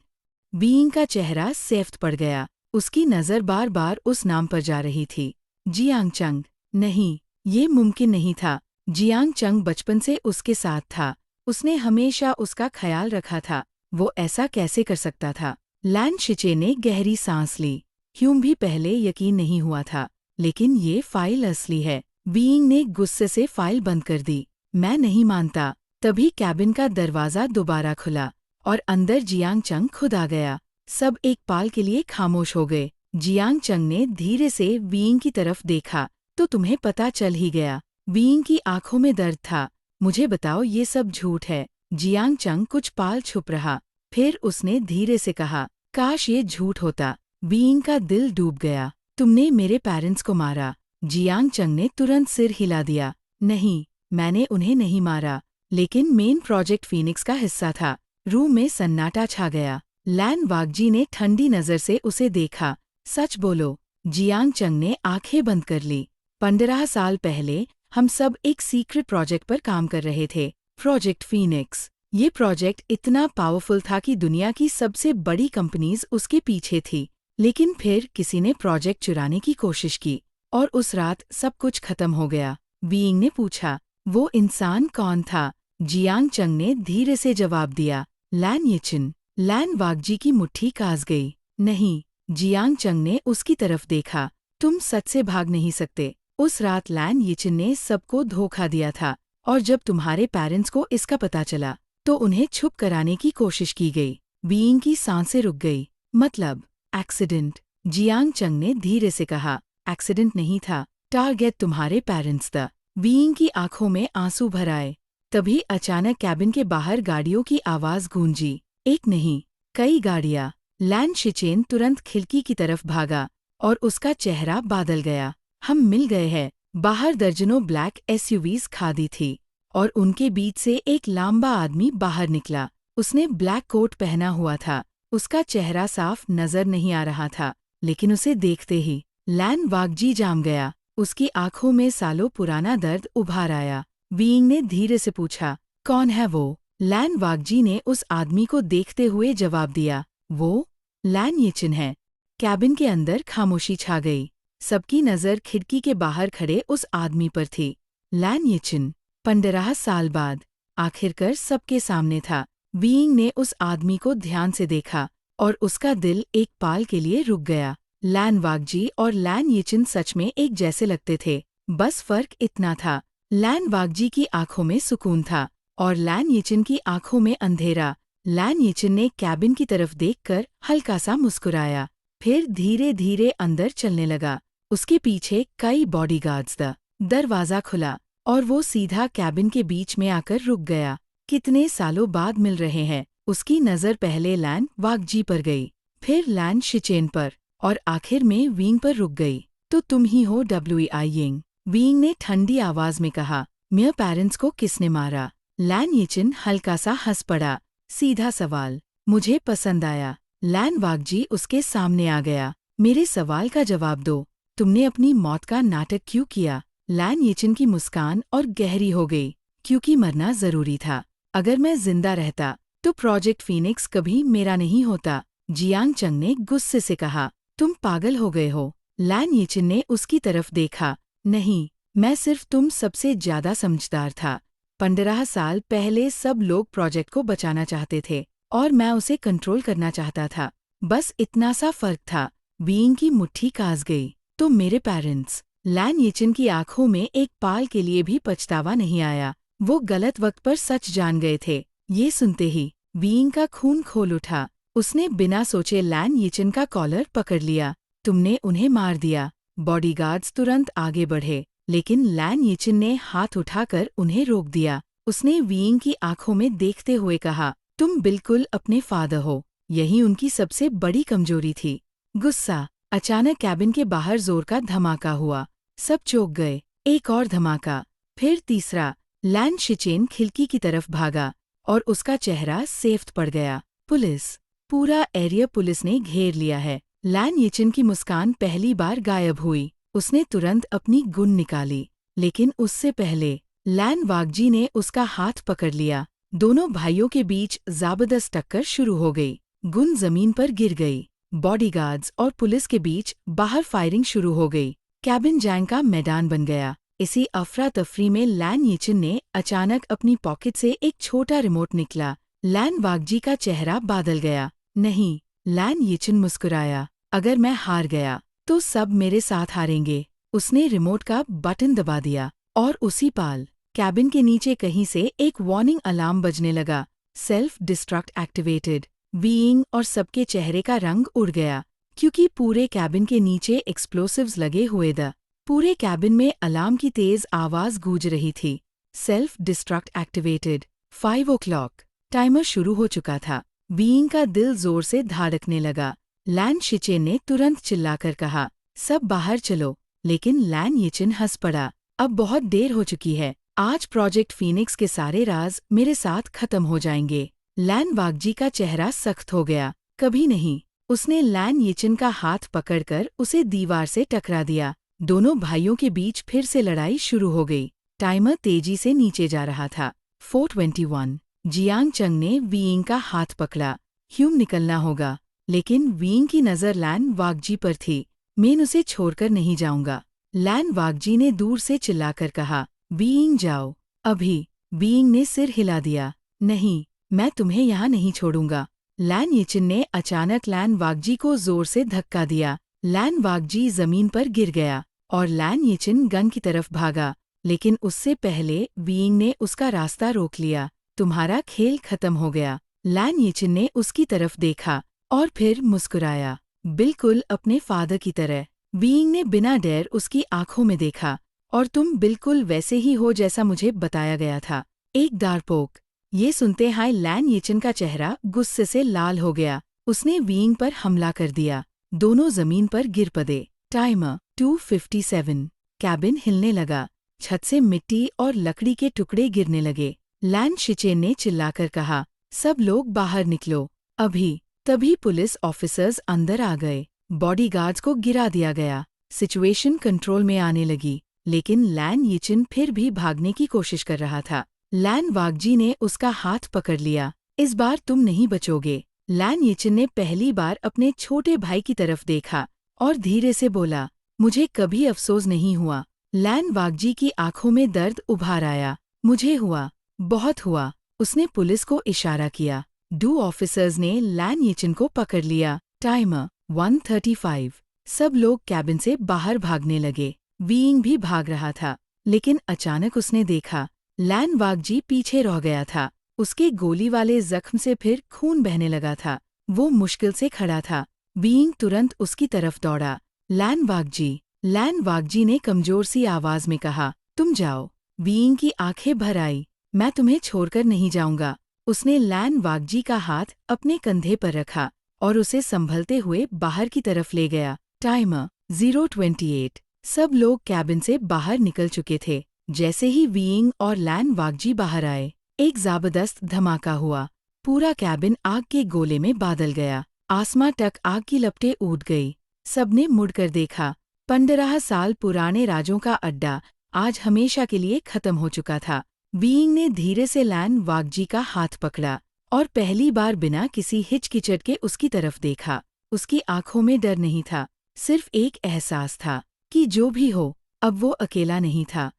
Speaker 1: बीइंग का चेहरा सैफ्त पड़ गया। उसकी नज़र बार बार उस नाम पर जा रही थी। जियांग चंग, नहीं, ये मुमकिन नहीं था। जियांग चंग बचपन से उसके साथ था। उसने हमेशा उसका ख्याल रखा था। वो ऐसा कैसे कर सकता था? लैन शिचे ने गहरी सांस ली। ह्यूम भी पहले यकीन नहीं हुआ था, लेकिन ये फाइल असली है। बीइंग ने गुस्से से फाइल बंद कर दी। मैं नहीं मानता। तभी कैबिन का दरवाजा दोबारा खुला और अंदर जियांग चंग खुद आ गया। सब एक पाल के लिए खामोश हो गए। जियांग चंग ने धीरे से बीइंग की तरफ देखा तो तुम्हें पता चल ही गया। बीइंग की आंखों में दर्द था। मुझे बताओ, ये सब झूठ है। जियांग चंग कुछ पाल छुप रहा। फिर उसने धीरे से कहा, काश ये झूठ होता। बीइंग का दिल डूब गया। तुमने मेरे पेरेंट्स को मारा। जियांग चंग ने तुरंत सिर हिला दिया। नहीं, मैंने उन्हें नहीं मारा, लेकिन मेन प्रोजेक्ट फीनिक्स का हिस्सा था। रूम में सन्नाटा छा गया। लैन वागजी ने ठंडी नज़र से उसे देखा। सच बोलो। जियांग चंग ने आंखें बंद कर ली। 15 साल पहले हम सब एक सीक्रेट प्रोजेक्ट पर काम कर रहे थे, प्रोजेक्ट फीनिक्स। ये प्रोजेक्ट इतना पावरफुल था कि दुनिया की सबसे बड़ी कंपनीज उसके पीछे थी। लेकिन फिर किसी ने प्रोजेक्ट चुराने की कोशिश की और उस रात सब कुछ खत्म हो गया। बीइंग ने पूछा, वो इंसान कौन था? जियांग चंग ने धीरे से जवाब दिया, लैन यिचिन। लैन वागजी की मुट्ठी काज गई। नहीं। जियांग चंग ने उसकी तरफ देखा। तुम सच से भाग नहीं सकते। उस रात लैन यिचिन ने सबको धोखा दिया था, और जब तुम्हारे पेरेंट्स को इसका पता चला तो उन्हें छुप कराने की कोशिश की गई। बीइंग की सांसें रुक गई। मतलब एक्सीडेंट? जियांग चंग ने धीरे से कहा, एक्सीडेंट नहीं था, टारगेट तुम्हारे पेरेंट्स था। बीइंग की आंखों में आंसू भर आए। तभी अचानक कैबिन के बाहर गाड़ियों की आवाज गूंजी। एक नहीं, कई गाड़ियां। लैन शिचेन तुरंत खिड़की की तरफ भागा और उसका चेहरा बादल गया। हम मिल गए हैं। बाहर दर्जनों ब्लैक एसयूवीज खादी थी और उनके बीच से एक लंबा आदमी बाहर निकला। उसने ब्लैक कोट पहना हुआ था। उसका चेहरा साफ नजर नहीं आ रहा था, लेकिन उसे देखते ही लैन वागजी जाम गया। उसकी आंखों में सालों पुराना दर्द उभार आया। बीइंग ने धीरे से पूछा, कौन है वो? लैन वागजी ने उस आदमी को देखते हुए जवाब दिया, वो लैन यिचिन है। कैबिन के अंदर खामोशी छा गई। सबकी नज़र खिड़की के बाहर खड़े उस आदमी पर थी। लैन यिचिन, 15 साल बाद, आखिरकार सबके सामने था। बीइंग ने उस आदमी को ध्यान से देखा और उसका दिल एक पाल के लिए रुक गया। लैन वागजी और लैन यिचिन सच में एक जैसे लगते थे। बस फर्क इतना था, लैन वागजी की आंखों में सुकून था और लैन यिचिन की आंखों में अंधेरा। लैन यिचिन ने कैबिन की तरफ देखकर हल्का सा मुस्कुराया, फिर धीरे धीरे अंदर चलने लगा। उसके पीछे कई बॉडीगार्ड्स था। दरवाजा खुला और वो सीधा कैबिन के बीच में आकर रुक गया। कितने सालों बाद मिल रहे हैं। उसकी नज़र पहले लैन वागजी पर गई, फिर लैन शिचेन पर और आखिर में वींग पर रुक गई। तो तुम ही हो डब्ल्यूई यिंग? वींग ने ठंडी आवाज में कहा। मेरे पेरेंट्स को किसने मारा? लैन यिचिन हल्का सा हंस पड़ा। सीधा सवाल, मुझे पसंद आया। लैन वागजी उसके सामने आ गया। मेरे सवाल का जवाब दो। तुमने अपनी मौत का नाटक क्यों किया? लैन यिचिन की मुस्कान और गहरी हो गई। क्योंकि मरना जरूरी था। अगर मैं जिंदा रहता तो प्रोजेक्ट फीनिक्स कभी मेरा नहीं होता। जियांग चंग ने गुस्से से कहा, तुम पागल हो गए हो। लैन यिचिन ने उसकी तरफ देखा। नहीं, मैं सिर्फ तुम सबसे ज्यादा समझदार था। 15 साल पहले सब लोग प्रोजेक्ट को बचाना चाहते थे और मैं उसे कंट्रोल करना चाहता था। बस इतना सा फर्क था। बीइंग की मुट्ठी काज गई। तो मेरे पेरेंट्स? लैन यिचिन की आंखों में एक पाल के लिए भी पछतावा नहीं आया। वो गलत वक्त पर सच जान गए थे। ये सुनते ही बीइंग का खून खोल उठा। उसने बिना सोचे लैन यिचिन का कॉलर पकड़ लिया। तुमने उन्हें मार दिया। बॉडीगार्ड्स तुरंत आगे बढ़े, लेकिन लैन यिचिन ने हाथ उठाकर उन्हें रोक दिया। उसने वीइंग की आंखों में देखते हुए कहा, तुम बिल्कुल अपने फादर हो। यही उनकी सबसे बड़ी कमजोरी थी। गुस्सा। अचानक कैबिन के बाहर जोर का धमाका हुआ। सब चौंक गए। एक और धमाका, फिर तीसरा। लैन शिचेन खिड़की की तरफ भागा और उसका चेहरा सेफ्ट पड़ गया। पुलिस। पूरा एरिया पुलिस ने घेर लिया है। लैन यिचिन की मुस्कान पहली बार गायब हुई। उसने तुरंत अपनी गन निकाली, लेकिन उससे पहले लैन वागजी ने उसका हाथ पकड़ लिया। दोनों भाइयों के बीच जबरदस्त टक्कर शुरू हो गई। गन जमीन पर गिर गई। बॉडीगार्ड्स और पुलिस के बीच बाहर फायरिंग शुरू हो गई। कैबिन जंग का मैदान बन गया। इसी अफरा तफरी में लैन यिचिन ने अचानक अपनी पॉकेट से एक छोटा रिमोट निकला। लैन वागजी का चेहरा बादल गया। नहीं, लैन यिचिन मुस्कुराया। अगर मैं हार गया तो सब मेरे साथ हारेंगे। उसने रिमोट का बटन दबा दिया और उसी पाल कैबिन के नीचे कहीं से एक वार्निंग अलार्म बजने लगा। Self destruct activated. वीइंग और सबके चेहरे का रंग उड़ गया, क्योंकि पूरे कैबिन के नीचे एक्सप्लोसिव्स लगे हुए थे। पूरे कैबिन में अलार्म की तेज आवाज गूंज रही थी। Self destruct activated. 5 o'clock। Timer शुरू हो चुका था। वीइंग का दिल जोर से धड़कने लगा। लैन शिचेन ने तुरंत चिल्लाकर कहा, सब बाहर चलो। लेकिन लैन यिचिन हंस पड़ा। अब बहुत देर हो चुकी है। आज प्रोजेक्ट फीनिक्स के सारे राज मेरे साथ खत्म हो जाएंगे। लैन वागजी का चेहरा सख्त हो गया। कभी नहीं। उसने लैन यिचिन का हाथ पकड़कर उसे दीवार से टकरा दिया। दोनों भाइयों के बीच फिर से लड़ाई शुरू हो गई। टाइमर तेजी से नीचे जा रहा था। 4:21। जियांग चंग ने वीइंग का हाथ पकड़ा। ह्यूम निकलना होगा। लेकिन वीइंग की नज़र लैन वागजी पर थी। मैं उसे छोड़कर नहीं जाऊंगा। लैन वागजी ने दूर से चिल्लाकर कहा, वीइंग जाओ अभी। वीइंग ने सिर हिला दिया। नहीं, मैं तुम्हें यहाँ नहीं छोड़ूंगा। लैन यिचिन ने अचानक लैन वागजी को जोर से धक्का दिया। लैन वागजी जमीन पर गिर गया और लैन यिचिन गन की तरफ भागा, लेकिन उससे पहले वीइंग ने उसका रास्ता रोक लिया। तुम्हारा खेल खत्म हो गया। लैन यिचिन ने उसकी तरफ देखा और फिर मुस्कुराया, बिल्कुल अपने फादर की तरह। वीइंग ने बिना डर उसकी आंखों में देखा। और तुम बिल्कुल वैसे ही हो जैसा मुझे बताया गया था। एक डारपोक। ये सुनते हाय लैन यिचिन का चेहरा गुस्से से लाल हो गया। उसने वीइंग पर हमला कर दिया। दोनों जमीन पर गिर पड़े। टाइमर 2:57। कैबिन हिलने लगा। छत से मिट्टी और लकड़ी के टुकड़े गिरने लगे। लैन शिचेन ने चिल्लाकर कहा, सब लोग बाहर निकलो अभी। तभी पुलिस ऑफिसर्स अंदर आ गए। बॉडीगार्ड्स को गिरा दिया गया। सिचुएशन कंट्रोल में आने लगी, लेकिन लैन यिचिन फिर भी भागने की कोशिश कर रहा था। लैन वागजी ने उसका हाथ पकड़ लिया। इस बार तुम नहीं बचोगे। लैन यिचिन ने पहली बार अपने छोटे भाई की तरफ देखा और धीरे से बोला, मुझे कभी अफसोस नहीं हुआ। लैन वागजी की आंखों में दर्द उभार आया। मुझे हुआ, बहुत हुआ। उसने पुलिस को इशारा किया। 2 ऑफिसर्स ने लैन यिचिन को पकड़ लिया। टाइमर 1:35। सब लोग कैबिन से बाहर भागने लगे। वीइंग भी भाग रहा था, लेकिन अचानक उसने देखा लैन वागजी पीछे रह गया था। उसके गोली वाले जख्म से फिर खून बहने लगा था। वो मुश्किल से खड़ा था। वीइंग तुरंत उसकी तरफ दौड़ा। लैन वागजी। लैन वागजी ने कमजोर सी आवाज में कहा, तुम जाओ। वीइंग की आंखें भर आई। मैं तुम्हें छोड़कर नहीं जाऊंगा। उसने लैन वागजी का हाथ अपने कंधे पर रखा और उसे संभलते हुए बाहर की तरफ ले गया। टाइमर 0:28। सब लोग कैबिन से बाहर निकल चुके थे। जैसे ही वीइंग और लैन वागजी बाहर आए, एक जबरदस्त धमाका हुआ। पूरा कैबिन आग के गोले में बादल गया। आसमां तक आग की लपटें उड़ गई। सबने मुड़कर देखा। 15 साल पुराने राजों का अड्डा आज हमेशा के लिए खत्म हो चुका था। वीइंग ने धीरे से लैन वागजी का हाथ पकड़ा और पहली बार बिना किसी हिचकिचाहट के उसकी तरफ देखा। उसकी आंखों में डर नहीं था, सिर्फ एक एहसास था कि जो भी हो, अब वो अकेला नहीं था।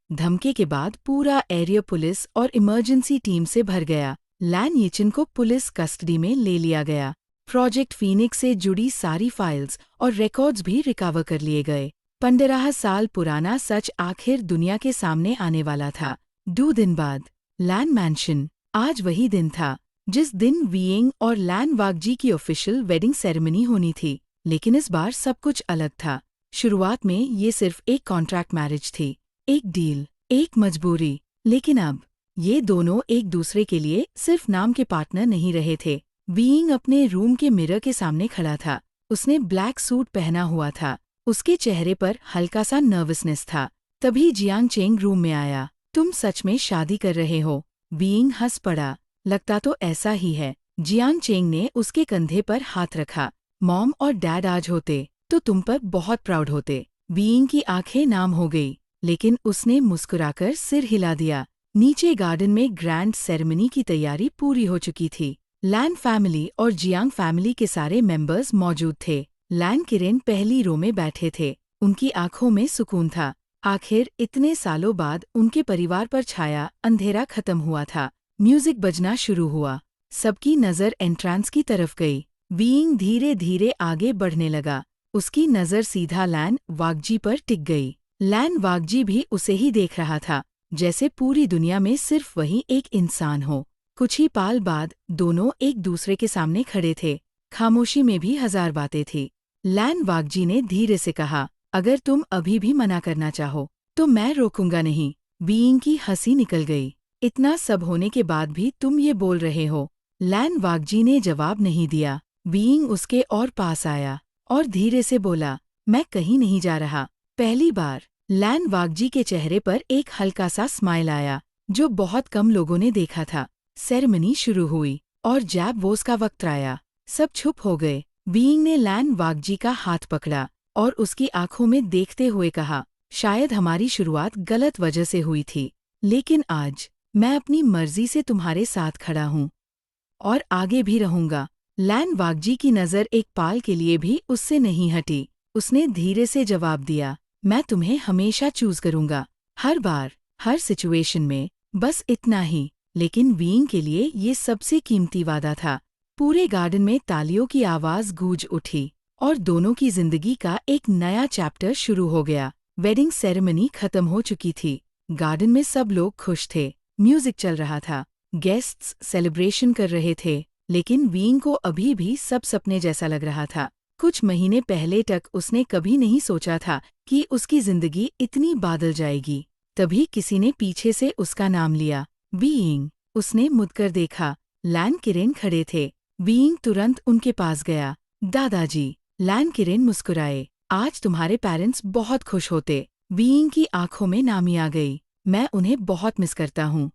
Speaker 1: धमके के बाद पूरा एरिया पुलिस और इमरजेंसी टीम से भर गया। लैन यिचिन को पुलिस कस्टडी में ले लिया गया। प्रोजेक्ट फीनिक्स से जुड़ी सारी फाइल्स और रिकॉर्ड्स भी रिकवर कर लिए गए। 15 साल पुराना सच आखिर दुनिया के सामने आने वाला था। 2 दिन बाद लैन मैंशन। आज वही दिन था जिस दिन वीइंग और लैन वागजी की ऑफिशियल वेडिंग सेरेमनी होनी थी। लेकिन इस बार सब कुछ अलग था। शुरुआत में ये सिर्फ एक कॉन्ट्रैक्ट मैरिज थी, एक डील, एक मजबूरी। लेकिन अब ये दोनों एक दूसरे के लिए सिर्फ नाम के पार्टनर नहीं रहे थे। बीइंग अपने रूम के मिरर के सामने खड़ा था। उसने ब्लैक सूट पहना हुआ था। उसके चेहरे पर हल्का सा नर्वसनेस था। तभी जियांग चेंग रूम में आया। तुम सच में शादी कर रहे हो? बीइंग हंस पड़ा। लगता तो ऐसा ही है। जियांग चेंग ने उसके कंधे पर हाथ रखा। मॉम और डैड आज होते तो तुम पर बहुत प्राउड होते। बीइंग की आंखें नाम हो गई, लेकिन उसने मुस्कुराकर सिर हिला दिया। नीचे गार्डन में ग्रैंड सेरेमनी की तैयारी पूरी हो चुकी थी। लैन फैमिली और जियांग फैमिली के सारे मेंबर्स मौजूद थे। लैन किरेन पहली रो में बैठे थे। उनकी आंखों में सुकून था। आखिर इतने सालों बाद उनके परिवार पर छाया अंधेरा खत्म हुआ था। म्यूजिक बजना शुरू हुआ। सबकी नज़र एंट्रांस की तरफ गई। बीइंग धीरे धीरे आगे बढ़ने लगा। उसकी नज़र सीधा लैन वागजी पर टिक गई। लैन वागजी भी उसे ही देख रहा था, जैसे पूरी दुनिया में सिर्फ वही एक इंसान हो। कुछ ही पाल बाद दोनों एक दूसरे के सामने खड़े थे। खामोशी में भी हजार बातें थी। लैन वागजी ने धीरे से कहा, अगर तुम अभी भी मना करना चाहो तो मैं रोकूंगा नहीं। बीइंग की हंसी निकल गई। इतना सब होने के बाद भी तुम ये बोल रहे हो? लैन वागजी ने जवाब नहीं दिया। बीइंग उसके और पास आया और धीरे से बोला, मैं कहीं नहीं जा रहा। पहली बार लैन वागजी के चेहरे पर एक हल्का सा स्माइल आया, जो बहुत कम लोगों ने देखा था। सेरेमनी शुरू हुई और जैब वोस का वक्त आया। सब चुप हो गए। बीइंग ने लैन वागजी का हाथ पकड़ा और उसकी आंखों में देखते हुए कहा, शायद हमारी शुरुआत गलत वजह से हुई थी, लेकिन आज मैं अपनी मर्जी से तुम्हारे साथ खड़ा हूँ और आगे भी रहूंगा। लैन वागजी की नज़र एक पाल के लिए भी उससे नहीं हटी। उसने धीरे से जवाब दिया, मैं तुम्हें हमेशा चूज करूंगा, हर बार, हर सिचुएशन में, बस इतना ही। लेकिन बीइंग के लिए ये सबसे कीमती वादा था। पूरे गार्डन में तालियों की आवाज गूंज उठी और दोनों की जिंदगी का एक नया चैप्टर शुरू हो गया। वेडिंग सेरेमनी खत्म हो चुकी थी। गार्डन में सब लोग खुश थे। म्यूजिक चल रहा था। गेस्ट्स सेलिब्रेशन कर रहे थे, लेकिन बीइंग को अभी भी सब सपने जैसा लग रहा था। कुछ महीने पहले तक उसने कभी नहीं सोचा था कि उसकी जिंदगी इतनी बदल जाएगी। तभी किसी ने पीछे से उसका नाम लिया, बीइंग। उसने मुड़कर देखा। लैन किरेन खड़े थे। बीइंग तुरंत उनके पास गया। दादाजी। लैन किरेन मुस्कुराए, आज तुम्हारे पेरेंट्स बहुत खुश होते। बीइंग की आंखों में नामी आ गई। मैं उन्हें बहुत मिस करता हूँ।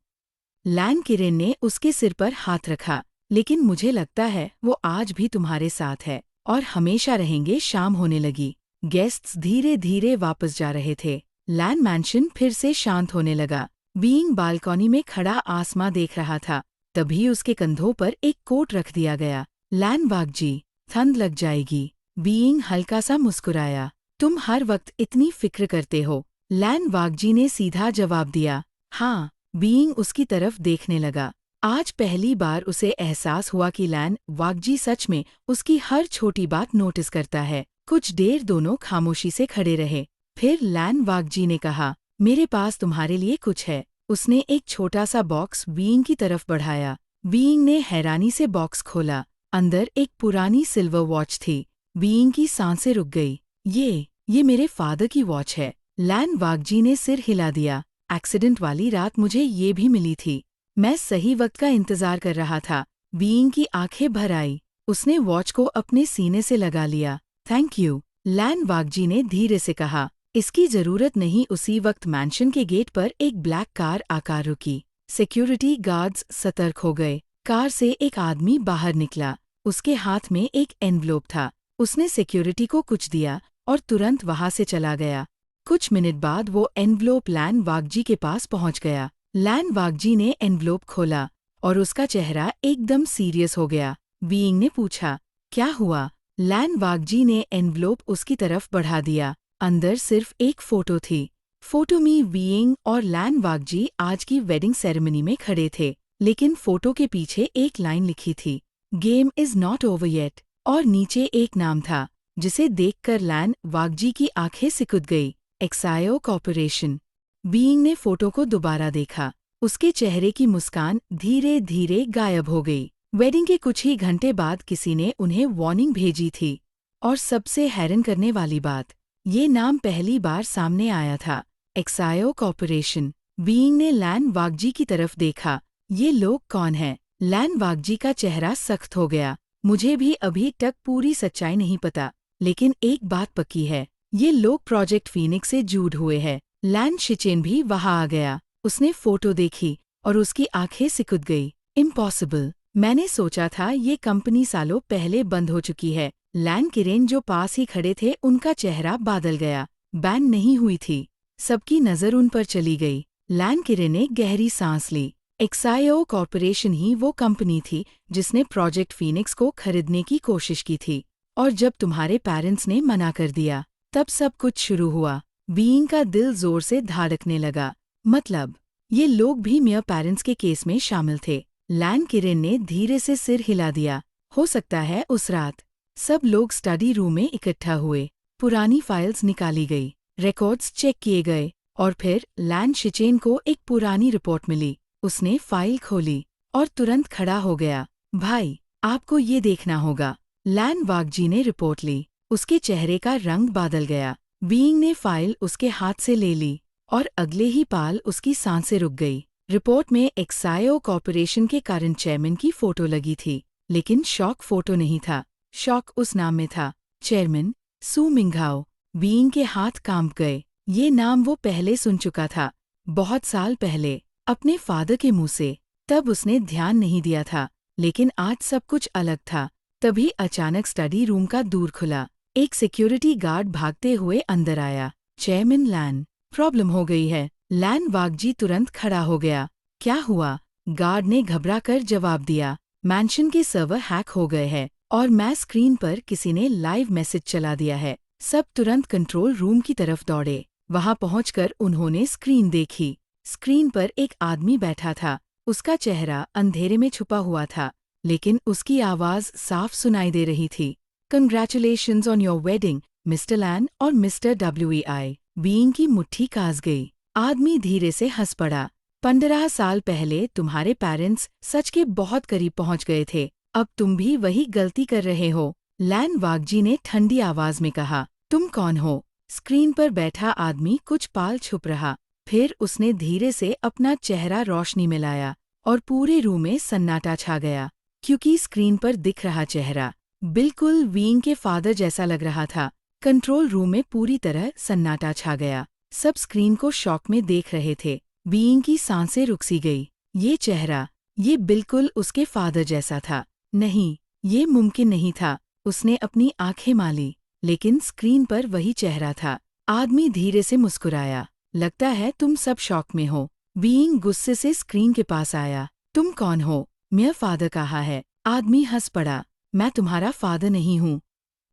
Speaker 1: लैन किरेन ने उसके सिर पर हाथ रखा, लेकिन मुझे लगता है वो आज भी तुम्हारे साथ है और हमेशा रहेंगे। शाम होने लगी। गेस्ट्स धीरे धीरे वापस जा रहे थे। लैन मैंशन फिर से शांत होने लगा। बीइंग बालकनी में खड़ा आसमां देख रहा था। तभी उसके कंधों पर एक कोट रख दिया गया। लैन वागजी, ठंड लग जाएगी। बीइंग हल्का सा मुस्कुराया, तुम हर वक्त इतनी फिक्र करते हो। लैन वागजी ने सीधा जवाब दिया, हाँ। बीइंग उसकी तरफ देखने लगा। आज पहली बार उसे एहसास हुआ कि लैन वागजी सच में उसकी हर छोटी बात नोटिस करता है। कुछ देर दोनों खामोशी से खड़े रहे। फिर लैन वागजी ने कहा, मेरे पास तुम्हारे लिए कुछ है। उसने एक छोटा सा बॉक्स बीइंग की तरफ बढ़ाया। बीइंग ने हैरानी से बॉक्स खोला। अंदर एक पुरानी सिल्वर वॉच थी। बीइंग की सांसें रुक गई। ये मेरे फादर की वॉच है। लैन वागजी ने सिर हिला दिया। एक्सीडेंट वाली रात मुझे ये भी मिली थी। मैं सही वक्त का इंतजार कर रहा था। बीइंग की आंखें भर आई। उसने वॉच को अपने सीने से लगा लिया। Thank you. लैन वागजी ने धीरे से कहा, इसकी जरूरत नहीं। उसी वक्त मैंशन के गेट पर एक ब्लैक कार आकर रुकी। सिक्योरिटी गार्ड्स सतर्क हो गए। कार से एक आदमी बाहर निकला। उसके हाथ में एक एनवलप था। उसने सिक्योरिटी को कुछ दिया और तुरंत वहां से चला गया। कुछ मिनट बाद वो एनवलप लैन वागजी के पास पहुंच गया। लैन वागजी ने एनवलप खोला और उसका चेहरा एकदम सीरियस हो गया। बीइंग ने पूछा, क्या हुआ? लैन वागजी ने एनवलप उसकी तरफ बढ़ा दिया। अंदर सिर्फ एक फोटो थी। फोटो में बीइंग और लैन वागजी आज की वेडिंग सेरेमनी में खड़े थे, लेकिन फोटो के पीछे एक लाइन लिखी थी, game is not over yet, और नीचे एक नाम था, जिसे देखकर लैन वागजी की आंखें सिकुड़ गई, एक्सायो कॉर्पोरेशन। बीइंग ने फोटो को दोबारा देखा। उसके चेहरे की मुस्कान धीरे धीरे गायब हो गई। वेडिंग के कुछ ही घंटे बाद किसी ने उन्हें वार्निंग भेजी थी। और सबसे हैरान करने वाली बात, ये नाम पहली बार सामने आया था, एक्सायो कॉर्पोरेशन। वीइंग ने लैन वाकजी की तरफ देखा। ये लोग कौन हैं? लैन वाकजी का चेहरा सख्त हो गया। मुझे भी अभी तक पूरी सच्चाई नहीं पता, लेकिन एक बात पक्की है, ये लोग प्रोजेक्ट फीनिक्स से जुड़ हुए हैं। लैन शिचेन भी वहां आ गया। उसने फोटो देखी और उसकी आंखें सिकुड़ गई। इम्पॉसिबल। मैंने सोचा था ये कंपनी सालों पहले बंद हो चुकी है। लैन किरेन जो पास ही खड़े थे, उनका चेहरा बादल गया। बैन नहीं हुई थी। सबकी नजर उन पर चली गई। लैन किरेन ने गहरी सांस ली। एक्साईओ कॉर्पोरेशन ही वो कंपनी थी जिसने प्रोजेक्ट फीनिक्स को खरीदने की कोशिश की थी। और जब तुम्हारे पेरेंट्स ने मना कर दिया, तब सब कुछ शुरू हुआ। वीइंग का दिल जोर से धड़कने लगा। मतलब, ये लोग भी मेयर पेरेंट्स के केस में शामिल थे। लैन किरेन ने धीरे से सिर हिला दिया। हो सकता है उस रात सब लोग स्टडी रूम में इकट्ठा हुए। पुरानी फाइल्स निकाली गई, रिकॉर्ड्स चेक किए गए, और फिर लैन शिचेन को एक पुरानी रिपोर्ट मिली। उसने फाइल खोली और तुरंत खड़ा हो गया। भाई, आपको ये देखना होगा। लैन वाकजी ने रिपोर्ट ली। उसके चेहरे का रंग बदल गया। वीइंग ने फाइल उसके हाथ से ले ली और अगले ही पल उसकी सांसें रुक गई। रिपोर्ट में एक्साईओ कॉर्पोरेशन के करंट चेयरमैन की फोटो लगी थी, लेकिन शॉक फोटो नहीं था। शॉक उस नाम में था, चेयरमैन सू मिंघाओ। वीइंग के हाथ कांप गए। ये नाम वो पहले सुन चुका था, बहुत साल पहले, अपने फादर के मुंह से। तब उसने ध्यान नहीं दिया था, लेकिन आज सब कुछ अलग था। तभी अचानक स्टडी रूम का दूर खुला। एक सिक्योरिटी गार्ड भागते हुए अंदर आया। चेयरमैन लैन, प्रॉब्लम हो गई है। लैन वाकजी तुरंत खड़ा हो गया। क्या हुआ? गार्ड ने घबराकर जवाब दिया, मैंशन के सर्वर हैक हो गए हैं और मैं स्क्रीन पर किसी ने लाइव मैसेज चला दिया है। सब तुरंत कंट्रोल रूम की तरफ दौड़े। वहां पहुंचकर उन्होंने स्क्रीन देखी। स्क्रीन पर एक आदमी बैठा था। उसका चेहरा अंधेरे में छुपा हुआ था, लेकिन उसकी आवाज साफ सुनाई दे रही थी। Congratulations on your wedding, mister Lan और मिस्टर WEI। वीइंग की मुट्ठी काज गई। आदमी धीरे से हंस पड़ा। 15 साल पहले तुम्हारे पेरेंट्स सच के बहुत करीब पहुंच गए थे। अब तुम भी वही गलती कर रहे हो। लैन वाकजी ने ठंडी आवाज में कहा। तुम कौन हो? स्क्रीन पर बैठा आदमी कुछ पाल छुप रहा। फिर उसने धीरे से अपना चेहरा रोशनी में लाया और पूरे रूम में सन्नाटा छा गया, क्योंकि स्क्रीन पर दिख रहा चेहरा बिल्कुल वीइंग के फादर जैसा लग रहा था। कंट्रोल रूम में पूरी तरह सन्नाटा छा गया। सब स्क्रीन को शॉक में देख रहे थे। वीइंग की सांसें रुक सी गई। ये चेहरा, ये बिल्कुल उसके फादर जैसा था। नहीं, ये मुमकिन नहीं था। उसने अपनी आंखें माली, लेकिन स्क्रीन पर वही चेहरा था। आदमी धीरे से मुस्कुराया। लगता है तुम सब शॉक में हो। वीइंग गुस्से से स्क्रीन के पास आया। तुम कौन हो? मेरा फादर कहा है। आदमी हंस पड़ा। मैं तुम्हारा फादर नहीं हूँ,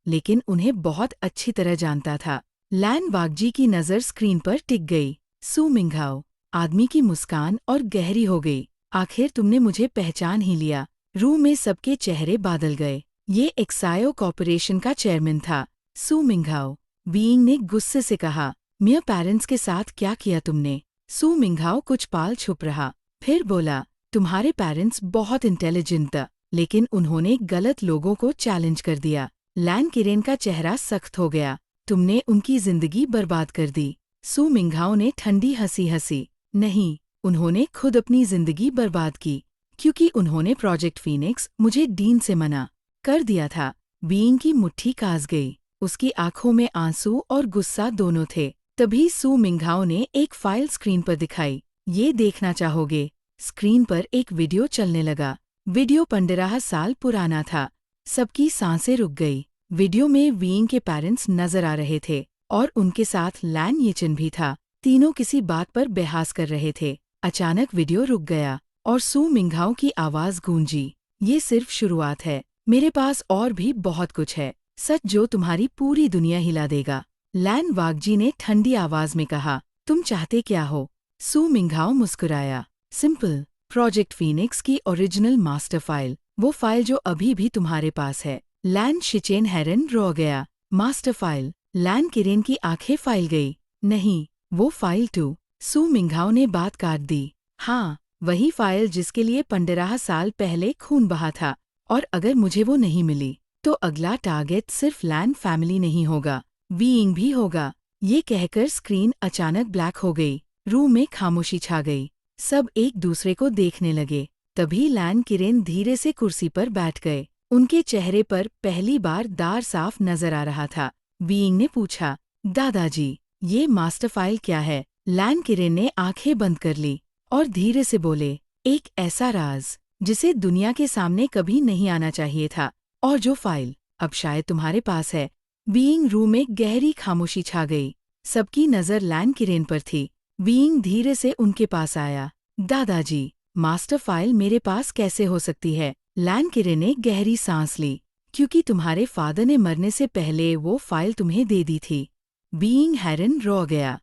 Speaker 1: लेकिन उन्हें बहुत अच्छी तरह जानता था। लैन वाकजी की नज़र स्क्रीन पर टिक गई। सू मिंघाओ। आदमी की मुस्कान और गहरी हो गई। आखिर तुमने मुझे पहचान ही लिया। रूम में सबके चेहरे बादल गए। ये एक्साईओ कॉर्पोरेशन का चेयरमैन था, सू मिंघाओ। वीइंग ने गुस्से से कहा, मेरे पेरेंट्स के साथ क्या किया तुमने? सू मिंघाओ कुछ पाल छुप रहा, फिर बोला, तुम्हारे पेरेंट्स बहुत इंटेलिजेंट थे, लेकिन उन्होंने गलत लोगों को चैलेंज कर दिया। लैन किरेन का चेहरा सख्त हो गया। तुमने उनकी जिंदगी बर्बाद कर दी। सू मिंघाओ ने ठंडी हंसी हंसी। नहीं, उन्होंने खुद अपनी जिंदगी बर्बाद की, क्योंकि उन्होंने प्रोजेक्ट फीनिक्स मुझे डीन से मना कर दिया था। वीइंग की मुट्ठी काज गई। उसकी आंखों में आंसू और गुस्सा दोनों थे। तभी सू मिंघाओ ने एक फाइल स्क्रीन पर दिखाई। ये देखना चाहोगे? स्क्रीन पर एक वीडियो चलने लगा। वीडियो 15 साल पुराना था। सबकी सांसें रुक गई। वीडियो में वीइंग के पेरेंट्स नजर आ रहे थे और उनके साथ लैन येचन भी था। तीनों किसी बात पर बहस कर रहे थे। अचानक वीडियो रुक गया और सू मिंघाओ की आवाज गूंजी। ये सिर्फ शुरुआत है। मेरे पास और भी बहुत कुछ है, सच जो तुम्हारी पूरी दुनिया हिला देगा। लैन वाकजी ने ठंडी आवाज में कहा, तुम चाहते क्या हो? सू मिंघाओ मुस्कुराया। सिंपल, प्रोजेक्ट फीनिक्स की ओरिजिनल मास्टर फाइल, वो फाइल जो अभी भी तुम्हारे पास है। लैन शिचेन हैरन रो गया। Master file? लैन किरेन की आंखें फाइल गई। नहीं, वो फाइल 2। सू मिंघाओ ने बात काट दी। हाँ, वही फाइल जिसके लिए 15 साल पहले खून बहा था। और अगर मुझे वो नहीं मिली, तो अगला टारगेट सिर्फ लैन फैमिली नहीं होगा, वीइंग भी होगा। ये कहकर स्क्रीन अचानक ब्लैक हो गई। रूम में खामोशी छा गई। सब एक दूसरे को देखने लगे। तभी लैन किरेन धीरे से कुर्सी पर बैठ गए। उनके चेहरे पर पहली बार दार साफ नजर आ रहा था। बीइंग ने पूछा, दादाजी, ये मास्टर फाइल क्या है? लैन किरेन ने आंखें बंद कर ली और धीरे से बोले, एक ऐसा राज जिसे दुनिया के सामने कभी नहीं आना चाहिए था, और जो फाइल अब शायद तुम्हारे पास है। बीइंग रूम में गहरी खामोशी छा गई। सबकी नजर लैन किरेन पर थी। बीइंग धीरे से उनके पास आया। दादाजी, मास्टर फाइल मेरे पास कैसे हो सकती है? लैन किरेन ने गहरी सांस ली। क्योंकि तुम्हारे फादर ने मरने से पहले वो फाइल तुम्हें दे दी थी। बीइंग हैरन रह गया।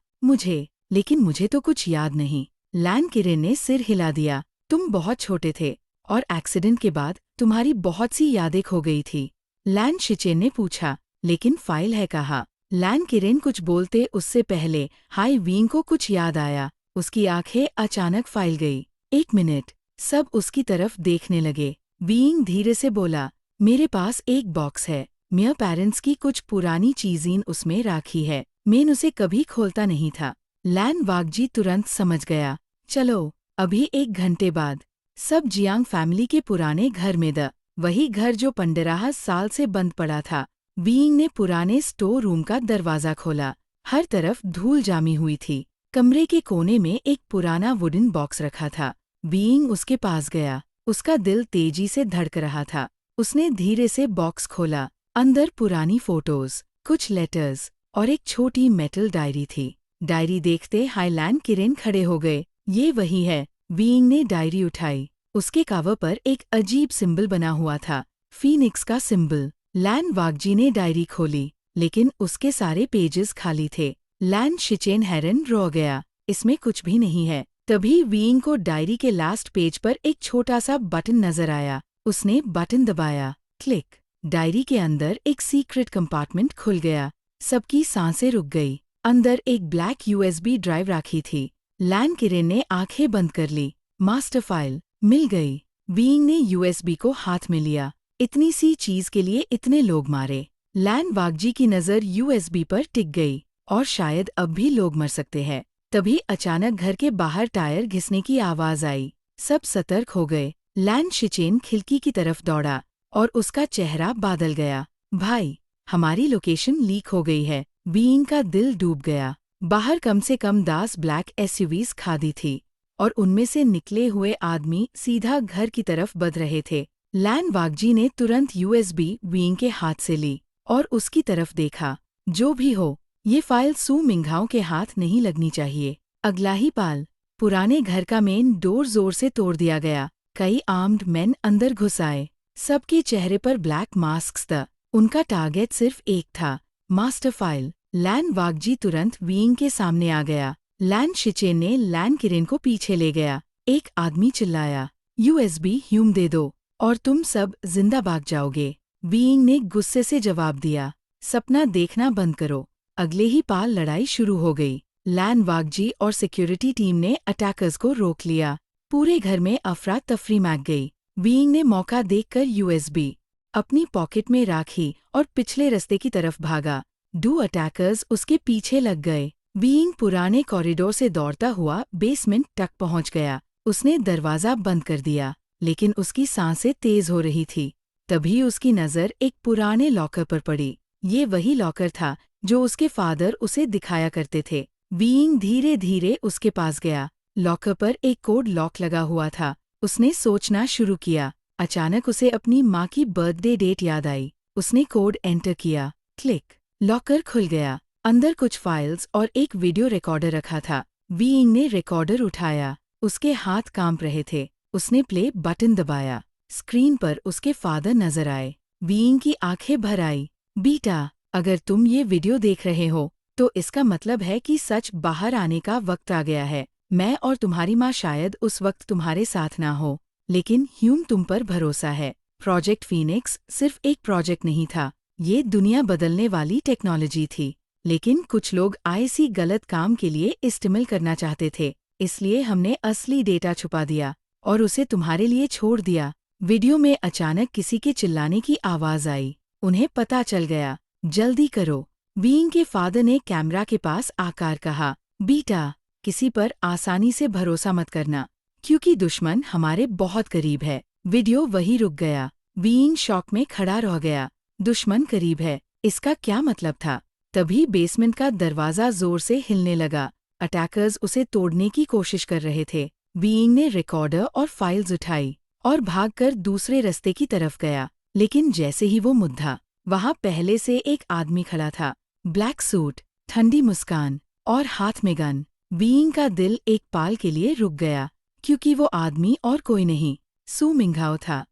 Speaker 1: लेकिन मुझे तो कुछ याद नहीं। लैन किरेन ने सिर हिला दिया। तुम बहुत छोटे थे और एक्सीडेंट के बाद तुम्हारी बहुत सी यादें खो गई थी। लैन शिचेन ने पूछा, लेकिन फाइल है कहाँ? लैन किरेन कुछ बोलते उससे पहले हाई बीइंग को कुछ याद आया। उसकी आंखें अचानक फैल गई। 1 मिनट। सब उसकी तरफ देखने लगे। बीइंग धीरे से बोला, मेरे पास एक बॉक्स है। मेरे पेरेंट्स की कुछ पुरानी चीज़ें उसमें राखी है। मैं उसे कभी खोलता नहीं था। लैन वागजी तुरंत समझ गया। चलो, अभी 1 घंटे बाद। सब जियांग फैमिली के पुराने घर में वही घर जो 15 साल से बंद पड़ा था। बीइंग ने पुराने स्टोर रूम का दरवाज़ा खोला। हर तरफ धूल जामी हुई थी। कमरे के कोने में एक पुराना वुडन बॉक्स रखा था। बीइंग उसके पास गया। उसका दिल तेजी से धड़क रहा था। उसने धीरे से बॉक्स खोला। अंदर पुरानी फोटोज, कुछ लेटर्स और एक छोटी मेटल डायरी थी। डायरी देखते हाई लैन किरेन खड़े हो गए। ये वही है। बीइंग ने डायरी उठाई। उसके कवर पर एक अजीब सिंबल बना हुआ था, फीनिक्स का सिंबल। लैन वागजी ने डायरी खोली, लेकिन उसके सारे पेजेस खाली थे। लैन शिचेन हैरन रह गया। इसमें कुछ भी नहीं है। तभी बीइंग को डायरी के लास्ट पेज पर एक छोटा सा बटन नजर आया। उसने बटन दबाया। क्लिक। डायरी के अंदर एक सीक्रेट कंपार्टमेंट खुल गया। सबकी सांसें रुक गई। अंदर एक ब्लैक यूएसबी ड्राइव रखी थी। लैन किरेन ने आंखें बंद कर ली। मास्टर फाइल मिल गई। बीइंग ने यूएसबी को हाथ में लिया। इतनी सी चीज के लिए इतने लोग मारे। लैन वागजी की नजर यूएसबी पर टिक गई। और शायद अब भी लोग मर सकते हैं। तभी अचानक घर के बाहर टायर घिसने की आवाज आई। सब सतर्क हो गए। लैन शिचेन खिड़की की तरफ दौड़ा और उसका चेहरा बादल गया। भाई, हमारी लोकेशन लीक हो गई है। बीइंग का दिल डूब गया। बाहर कम से कम 10 ब्लैक एसयूवीज खादी थी और उनमें से निकले हुए आदमी सीधा घर की तरफ बढ़ रहे थे। लैन वागजी ने तुरंत यूएसबी बीइंग के हाथ से ली और उसकी तरफ देखा। जो भी हो, ये फाइल सू मिंघाओं के हाथ नहीं लगनी चाहिए। अगला ही पाल, पुराने घर का मेन डोर जोर से तोड़ दिया गया। कई आर्म्ड मैन अंदर घुस आए। सबके चेहरे पर ब्लैक मास्क्स था। उनका टारगेट सिर्फ एक था, मास्टर फाइल। लैन वागजी तुरंत बीइंग के सामने आ गया। लैन शिचेन ने लैन किरेन को पीछे ले गया। एक आदमी चिल्लाया, यूएसबी ह्यूम दे दो और तुम सब जिंदा भाग जाओगे। बीइंग ने गुस्से से जवाब दिया, सपना देखना बंद करो। अगले ही पाल लड़ाई शुरू हो गई। लैन वागजी और सिक्योरिटी टीम ने अटैकर्स को रोक लिया। पूरे घर में अफरा तफरी मच गई। बीइंग ने मौका देखकर यूएसबी अपनी पॉकेट में राखी और पिछले रास्ते की तरफ भागा। 2 अटैकर्स उसके पीछे लग गए। बीइंग पुराने कॉरिडोर से दौड़ता हुआ बेसमेंट तक पहुंच गया। उसने दरवाज़ा बंद कर दिया, लेकिन उसकी सांसें तेज हो रही थी। तभी उसकी नज़र एक पुराने लॉकर पर पड़ी। ये वही लॉकर था जो उसके फादर उसे दिखाया करते थे। बीइंग धीरे धीरे उसके पास गया। लॉकर पर एक कोड लॉक लगा हुआ था। उसने सोचना शुरू किया। अचानक उसे अपनी माँ की बर्थडे डेट याद आई। उसने कोड एंटर किया। क्लिक। लॉकर खुल गया। अंदर कुछ फाइल्स और एक वीडियो रिकॉर्डर रखा था। बीइंग ने रिकॉर्डर उठाया। उसके हाथ कांप रहे थे। उसने प्ले बटन दबाया। स्क्रीन पर उसके फादर नजर आए। बीइंग की आंखें भर आई। बेटा, अगर तुम ये वीडियो देख रहे हो तो इसका मतलब है कि सच बाहर आने का वक्त आ गया है। मैं और तुम्हारी माँ शायद उस वक्त तुम्हारे साथ ना हो, लेकिन ह्यूम तुम पर भरोसा है। प्रोजेक्ट फीनिक्स सिर्फ एक प्रोजेक्ट नहीं था, ये दुनिया बदलने वाली टेक्नोलॉजी थी। लेकिन कुछ लोग ऐसी गलत काम के लिए इस्तेमाल करना चाहते थे, इसलिए हमने असली डेटा छुपा दिया और उसे तुम्हारे लिए छोड़ दिया। वीडियो में अचानक किसी के चिल्लाने की आवाज आई। उन्हें पता चल गया। जल्दी करो। बीइंग के फादर ने कैमरा के पास आकर कहा, बेटा, किसी पर आसानी से भरोसा मत करना, क्योंकि दुश्मन हमारे बहुत करीब है। वीडियो वही रुक गया। बीइंग शॉक में खड़ा रह गया। दुश्मन करीब है, इसका क्या मतलब था? तभी बेसमेंट का दरवाजा जोर से हिलने लगा। अटैकर्स उसे तोड़ने की कोशिश कर रहे थे। बीइंग ने रिकॉर्डर और फाइल्स उठाई और भागकर दूसरे रास्ते की तरफ गया। लेकिन जैसे ही वो मुद्दा, वहां पहले से एक आदमी खड़ा था। ब्लैक सूट, ठंडी मुस्कान और हाथ में गन। बीइंग का दिल एक पाल के लिए रुक गया, क्योंकि वो आदमी और कोई नहीं, सू मिंघाओ था।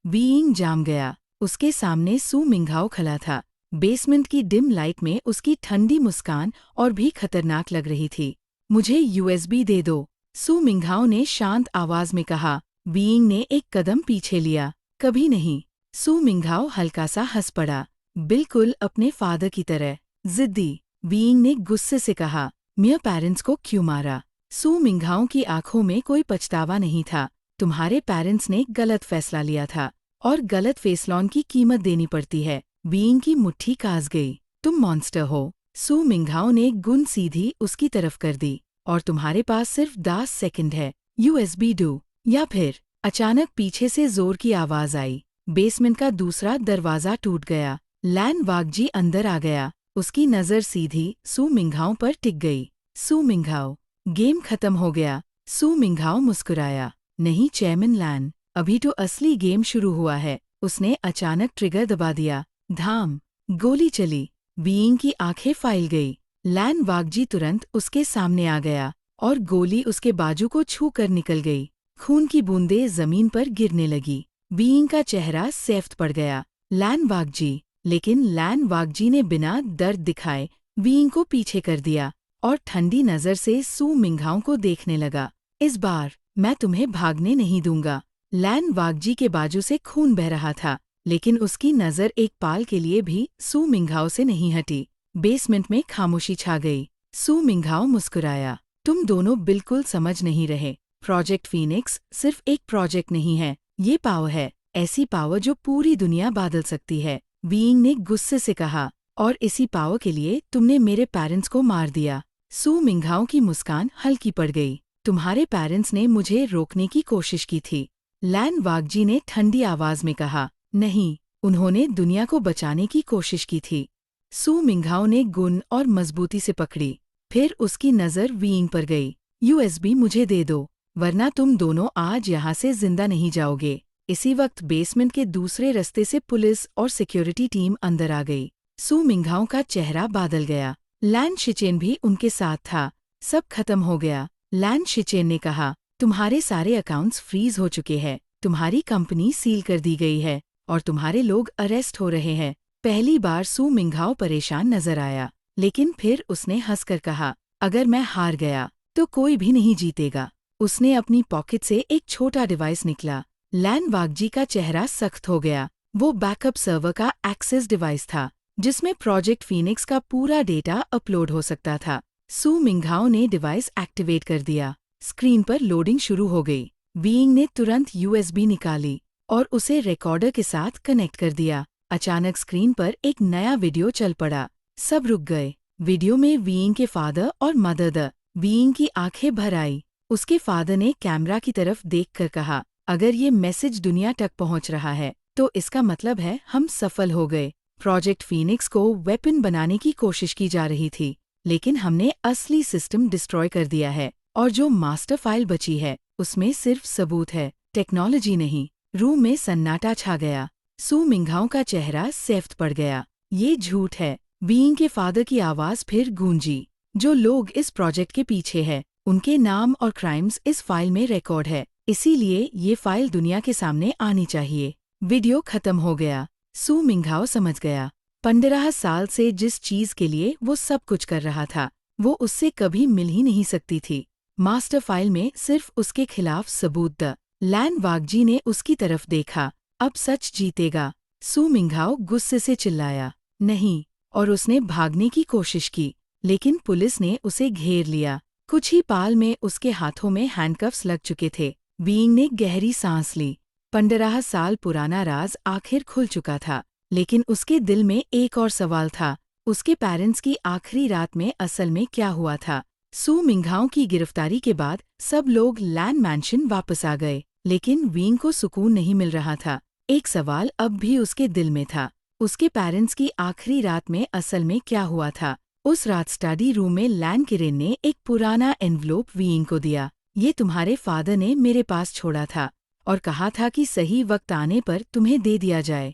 Speaker 1: बीइंग जाम गया। उसके सामने सू मिंघाओ खड़ा था। बेसमेंट की डिम लाइट में उसकी ठंडी मुस्कान और भी खतरनाक लग रही थी। मुझे यूएसबी दे दो, सू मिंघाओ ने शांत आवाज में कहा। बीइंग ने एक कदम पीछे लिया। कभी नहीं। सू मिंघाओ हल्का सा हंस पड़ा, बिल्कुल अपने फादर की तरह। जिद्दी। बीइंग ने गुस्से से कहा, मेरे पेरेंट्स को क्यों मारा? सू मिंघाओ की आंखों में कोई पछतावा नहीं था। तुम्हारे पेरेंट्स ने गलत फैसला लिया था, और गलत फैसलों की कीमत देनी पड़ती है। बीइंग की मुट्ठी काज गई। तुम मॉन्स्टर हो। सू मिंघाओ ने गुन सीधी उसकी तरफ कर दी। और तुम्हारे पास सिर्फ 10 सेकंड है, यूएसबी दो या फिर। अचानक पीछे से जोर की आवाज आई। बेसमेंट का दूसरा दरवाजा टूट गया। लैन वागजी अंदर आ गया। उसकी नजर सीधी सू मिंघाओ पर टिक गई। सू मिंघाओ, गेम खत्म हो गया। सू मिंघाओ मुस्कुराया। नहीं चेयरमैन लैन, अभी तो असली गेम शुरू हुआ है। उसने अचानक ट्रिगर दबा दिया। धाम, गोली चली। बीइंग की आंखें फाइल गई। लैन वागजी तुरंत उसके सामने आ गया और गोली उसके बाजू को छू कर निकल गई। खून की बूंदें जमीन पर गिरने लगी। बीइंग का चेहरा सैफ्त पड़ गया। लैन वागजी। लेकिन लैन वागजी ने बिना दर्द दिखाए बीइंग को पीछे कर दिया और ठंडी नजर से सू मिंघाओ को देखने लगा। इस बार मैं तुम्हें भागने नहीं दूंगा। लैन वागजी के बाजू से खून बह रहा था, लेकिन उसकी नजर एक पाल के लिए भी सू मिंघाओ से नहीं हटी। बेसमेंट में खामोशी छा गई। सू मिंघाओ मुस्कुराया। तुम दोनों बिल्कुल समझ नहीं रहे। प्रोजेक्ट फीनिक्स सिर्फ एक प्रोजेक्ट नहीं है, ये पावर है, ऐसी पावर जो पूरी दुनिया बदल सकती है। बीइंग ने गुस्से से कहा, और इसी पावर के लिए तुमने मेरे पेरेंट्स को मार दिया। सू मिंघाओ की मुस्कान हल्की पड़ गई। तुम्हारे पेरेंट्स ने मुझे रोकने की कोशिश की थी। लैन वागजी ने ठंडी आवाज में कहा। नहीं, उन्होंने दुनिया को बचाने की कोशिश की थी। सू मिंघाओ ने गुन और मजबूती से पकड़ी। फिर उसकी नजर बीइंग पर गई। यूएसबी मुझे दे दो, वरना तुम दोनों आज यहाँ से जिंदा नहीं जाओगे। इसी वक्त बेसमेंट के दूसरे रास्ते से पुलिस और सिक्योरिटी टीम अंदर आ गई। सू मिंघाओ का चेहरा बादल गया। लैन शिचेन भी उनके साथ था। सब खत्म हो गया। लैन शिचेन ने कहा, तुम्हारे सारे अकाउंट्स फ्रीज हो चुके हैं, तुम्हारी कंपनी सील कर दी गई है और तुम्हारे लोग अरेस्ट हो रहे हैं। पहली बार सू मिंघाओ परेशान नजर आया, लेकिन फिर उसने हंसकर कहा, अगर मैं हार गया तो कोई भी नहीं जीतेगा। उसने अपनी पॉकेट से एक छोटा डिवाइस निकला। लैन वागजी का चेहरा सख्त हो गया। वो बैकअप सर्वर का एक्सेस डिवाइस था, जिसमें प्रोजेक्ट फीनिक्स का पूरा डेटा अपलोड हो सकता था। सू मिंघाओ ने डिवाइस एक्टिवेट कर दिया। स्क्रीन पर लोडिंग शुरू हो गई। बीइंग ने तुरंत यूएसबी निकाली और उसे रिकॉर्डर के साथ कनेक्ट कर दिया। अचानक स्क्रीन पर एक नया वीडियो चल पड़ा। सब रुक गए। वीडियो में बीइंग के फादर और मदर। बीइंग की आंखें भर आई। उसके फादर ने कैमरा की तरफ देखकर कहा, अगर ये मैसेज दुनिया तक पहुंच रहा है तो इसका मतलब है हम सफल हो गए। प्रोजेक्ट फीनिक्स को वेपन बनाने की कोशिश की जा रही थी, लेकिन हमने असली सिस्टम डिस्ट्रॉय कर दिया है, और जो मास्टर फाइल बची है उसमें सिर्फ सबूत है, टेक्नोलॉजी नहीं। रूम में सन्नाटा छा गया। सू मिंघाओ का चेहरा सैफ्त पड़ गया। ये झूठ है। बीइंग के फादर की आवाज फिर गूंजी। जो लोग इस प्रोजेक्ट के पीछे हैं, उनके नाम और क्राइम्स इस फाइल में रिकॉर्ड है, इसीलिए ये फाइल दुनिया के सामने आनी चाहिए। वीडियो खत्म हो गया। सू मिंघाओ समझ गया। 15 साल से जिस चीज के लिए वो सब कुछ कर रहा था, वो उससे कभी मिल ही नहीं सकती थी। मास्टर फाइल में सिर्फ उसके खिलाफ सबूत द। लैन वागजी ने उसकी तरफ देखा। अब सच जीतेगा। सू मिंघाओ गुस्से से चिल्लाया, नहीं, और उसने भागने की कोशिश की, लेकिन पुलिस ने उसे घेर लिया। कुछ ही पाल में उसके हाथों में हैंडकफ्स लग चुके थे। बीइंग ने गहरी सांस ली। 15 साल पुराना राज आखिर खुल चुका था, लेकिन उसके दिल में एक और सवाल था। उसके पेरेंट्स की आखिरी रात में असल में क्या हुआ था? सू मिंघाओ की गिरफ्तारी के बाद सब लोग लैन मैंशन वापस आ गए, लेकिन वींग को सुकून नहीं मिल रहा था। एक सवाल अब भी उसके दिल में था, उसके पेरेंट्स की आखिरी रात में असल में क्या हुआ था। उस रात स्टडी रूम में लैन किरेन ने एक पुराना एनवलोप वीइंग को दिया। ये तुम्हारे फादर ने मेरे पास छोड़ा था और कहा था कि सही वक्त आने पर तुम्हें दे दिया जाए।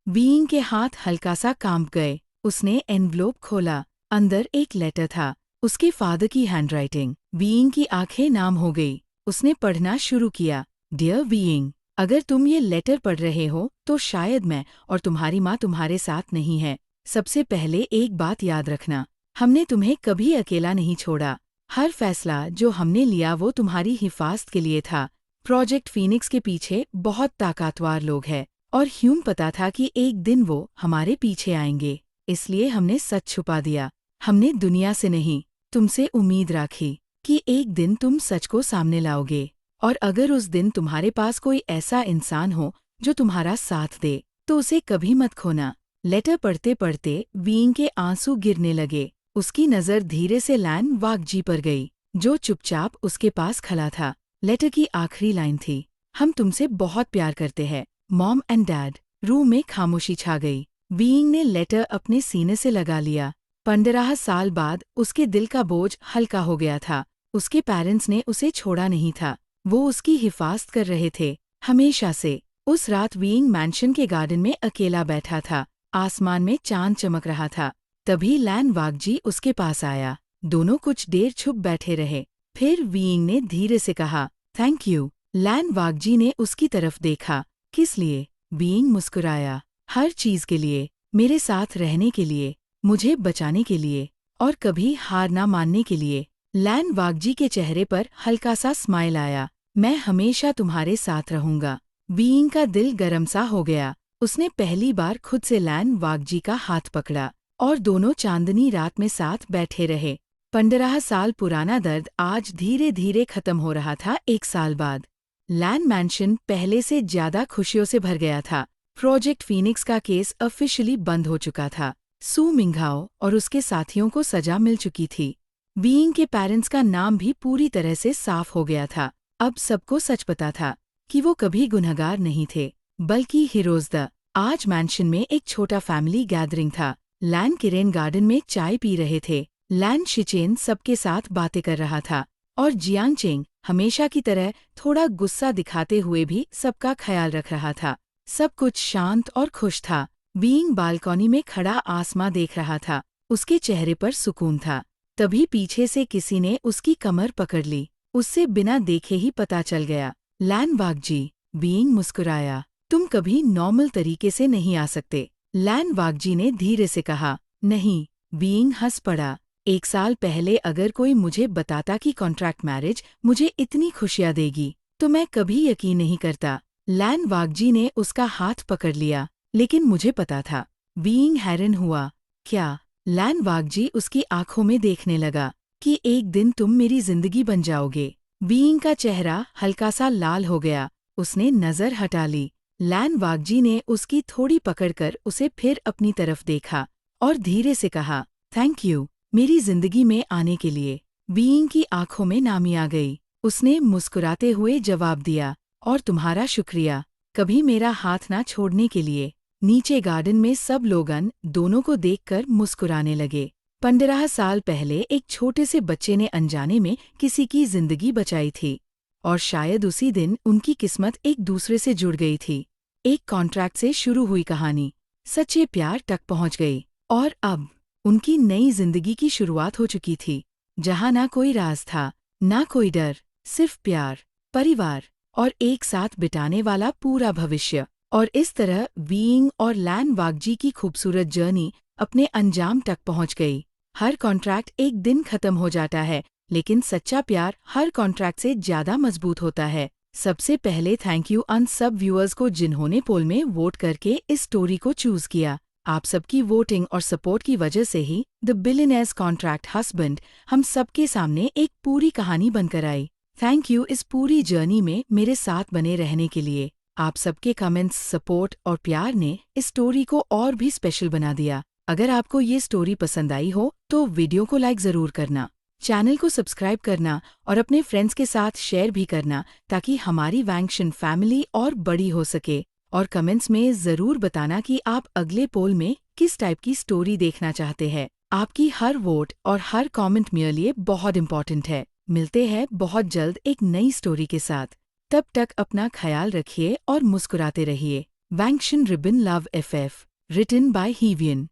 Speaker 1: वीइंग के हाथ हल्का सा कांप गए। उसने एनवलोप खोला। अंदर एक लेटर था, उसके फादर की हैंडराइटिंग। वीइंग की आंखें नाम हो गई। उसने पढ़ना शुरू किया। डियर वीइंग, अगर तुम ये लेटर पढ़ रहे हो तो शायद मैं और तुम्हारी माँ तुम्हारे साथ नहीं है। सबसे पहले एक बात याद रखना, हमने तुम्हें कभी अकेला नहीं छोड़ा। हर फैसला जो हमने लिया वो तुम्हारी हिफाजत के लिए था। प्रोजेक्ट फीनिक्स के पीछे बहुत ताकतवर लोग हैं और ह्यूम पता था कि एक दिन वो हमारे पीछे आएंगे, इसलिए हमने सच छुपा दिया। हमने दुनिया से नहीं, तुमसे उम्मीद रखी कि एक दिन तुम सच को सामने लाओगे। और अगर उस दिन तुम्हारे पास कोई ऐसा इंसान हो जो तुम्हारा साथ दे तो उसे कभी मत खोना। लेटर पढ़ते पढ़ते वीइंग के आंसू गिरने लगे। उसकी नज़र धीरे से लैन वाकजी पर गई, जो चुपचाप उसके पास खड़ा था। लेटर की आखिरी लाइन थी, हम तुमसे बहुत प्यार करते हैं मॉम एंड डैड। रूम में खामोशी छा गई। वीइंग ने लेटर अपने सीने से लगा लिया। 15 साल बाद उसके दिल का बोझ हल्का हो गया था। उसके पेरेंट्स ने उसे छोड़ा नहीं था, वो उसकी हिफाजत कर रहे थे, हमेशा से। उस रात वीइंग मैंशन के गार्डन में अकेला बैठा था। आसमान में चांद चमक रहा था। तभी लैन वाकजी उसके पास आया। दोनों कुछ देर चुप बैठे रहे। फिर वीइंग ने धीरे से कहा, थैंक यू। लैन वाकजी ने उसकी तरफ देखा। किस लिए? वीइंग मुस्कुराया, हर चीज के लिए, मेरे साथ रहने के लिए, मुझे बचाने के लिए और कभी हार ना मानने के लिए। लैन वाकजी के चेहरे पर हल्का सा स्माइल आया। मैं हमेशा तुम्हारे साथ रहूंगा। वीइंग का दिल गरम सा हो गया। उसने पहली बार खुद से लैन वाकजी का हाथ पकड़ा और दोनों चांदनी रात में साथ बैठे रहे। 15 साल पुराना दर्द आज धीरे धीरे खत्म हो रहा था। 1 साल बाद लैन मैंशन पहले से ज्यादा खुशियों से भर गया था। प्रोजेक्ट फीनिक्स का केस ऑफिशियली बंद हो चुका था। सू मिंघाओ और उसके साथियों को सजा मिल चुकी थी। वीइंग के पेरेंट्स का नाम भी पूरी तरह से साफ हो गया था। अब सबको सच पता था कि वो कभी गुनहगार नहीं थे, बल्कि हीरोज द। आज मैंशन में एक छोटा फैमिली गैदरिंग था। लैन किरेन गार्डन में चाय पी रहे थे। लैन शिचेन सबके साथ बातें कर रहा था और जियांग चेंग हमेशा की तरह थोड़ा गुस्सा दिखाते हुए भी सबका ख्याल रख रहा था। सब कुछ शांत और खुश था। वीइंग बालकनी में खड़ा आसमां देख रहा था। उसके चेहरे पर सुकून था। तभी पीछे से किसी ने उसकी कमर पकड़ ली। उससे बिना देखे ही पता चल गया, लैन वाकजी। वीइंग मुस्कुराया, तुम कभी नॉर्मल तरीके से नहीं आ सकते। लैन वाकजी ने धीरे से कहा, नहीं। वीइंग हंस पड़ा। 1 साल पहले अगर कोई मुझे बताता कि कॉन्ट्रैक्ट मैरिज मुझे इतनी खुशियां देगी तो मैं कभी यकीन नहीं करता। लैन वाकजी ने उसका हाथ पकड़ लिया, लेकिन मुझे पता था। वीइंग हैरान हुआ, क्या? लैन वाकजी उसकी आंखों में देखने लगा कि एक दिन तुम मेरी जिंदगी बन जाओगे। वीइंग का चेहरा हल्का सा लाल हो गया। उसने नजर हटा ली। लैन वाकजी ने उसकी थोड़ी पकड़कर उसे फिर अपनी तरफ देखा और धीरे से कहा, थैंक यू मेरी जिंदगी में आने के लिए। वीइंग की आंखों में नामी आ गई। उसने मुस्कुराते हुए जवाब दिया, और तुम्हारा शुक्रिया, कभी मेरा हाथ ना छोड़ने के लिए। नीचे गार्डन में सब लोगन दोनों को देखकर मुस्कुराने लगे। 15 साल पहले एक छोटे से बच्चे ने अनजाने में किसी की जिंदगी बचाई थी और शायद उसी दिन उनकी किस्मत एक दूसरे से जुड़ गई थी। एक कॉन्ट्रैक्ट से शुरू हुई कहानी सच्चे प्यार तक पहुंच गई और अब उनकी नई जिंदगी की शुरुआत हो चुकी थी, जहां ना कोई राज था, ना कोई डर, सिर्फ प्यार, परिवार और एक साथ बिताने वाला पूरा भविष्य। और इस तरह वीइंग और लैन वाकजी की खूबसूरत जर्नी अपने अंजाम तक पहुंच गई। हर कॉन्ट्रैक्ट एक दिन खत्म हो जाता है, लेकिन सच्चा प्यार हर कॉन्ट्रैक्ट से ज्यादा मजबूत होता है। सबसे पहले थैंक यू अन सब व्यूअर्स को जिन्होंने पोल में वोट करके इस स्टोरी को चूज किया। आप सबकी वोटिंग और सपोर्ट की वजह से ही द बिलियनेयर्स कॉन्ट्रैक्ट हस्बैंड हम सबके सामने एक पूरी कहानी बनकर आई। थैंक यू इस पूरी जर्नी में मेरे साथ बने रहने के लिए। आप सबके कमेंट्स, सपोर्ट और प्यार ने इस स्टोरी को और भी स्पेशल बना दिया। अगर आपको ये स्टोरी पसंद आई हो तो वीडियो को लाइक जरूर करना। चैनल को सब्सक्राइब करना और अपने फ्रेंड्स के साथ शेयर भी करना ताकि हमारी वैंक्शन फैमिली और बड़ी हो सके। और कमेंट्स में ज़रूर बताना कि आप अगले पोल में किस टाइप की स्टोरी देखना चाहते हैं। आपकी हर वोट और हर कमेंट मेरे लिए बहुत इंपॉर्टेंट है। मिलते हैं बहुत जल्द एक नई स्टोरी के साथ। तब तक अपना ख्याल रखिए और मुस्कुराते रहिए। वैंक्शन रिबन लव एफएफ, रिटन बाय हीवियन।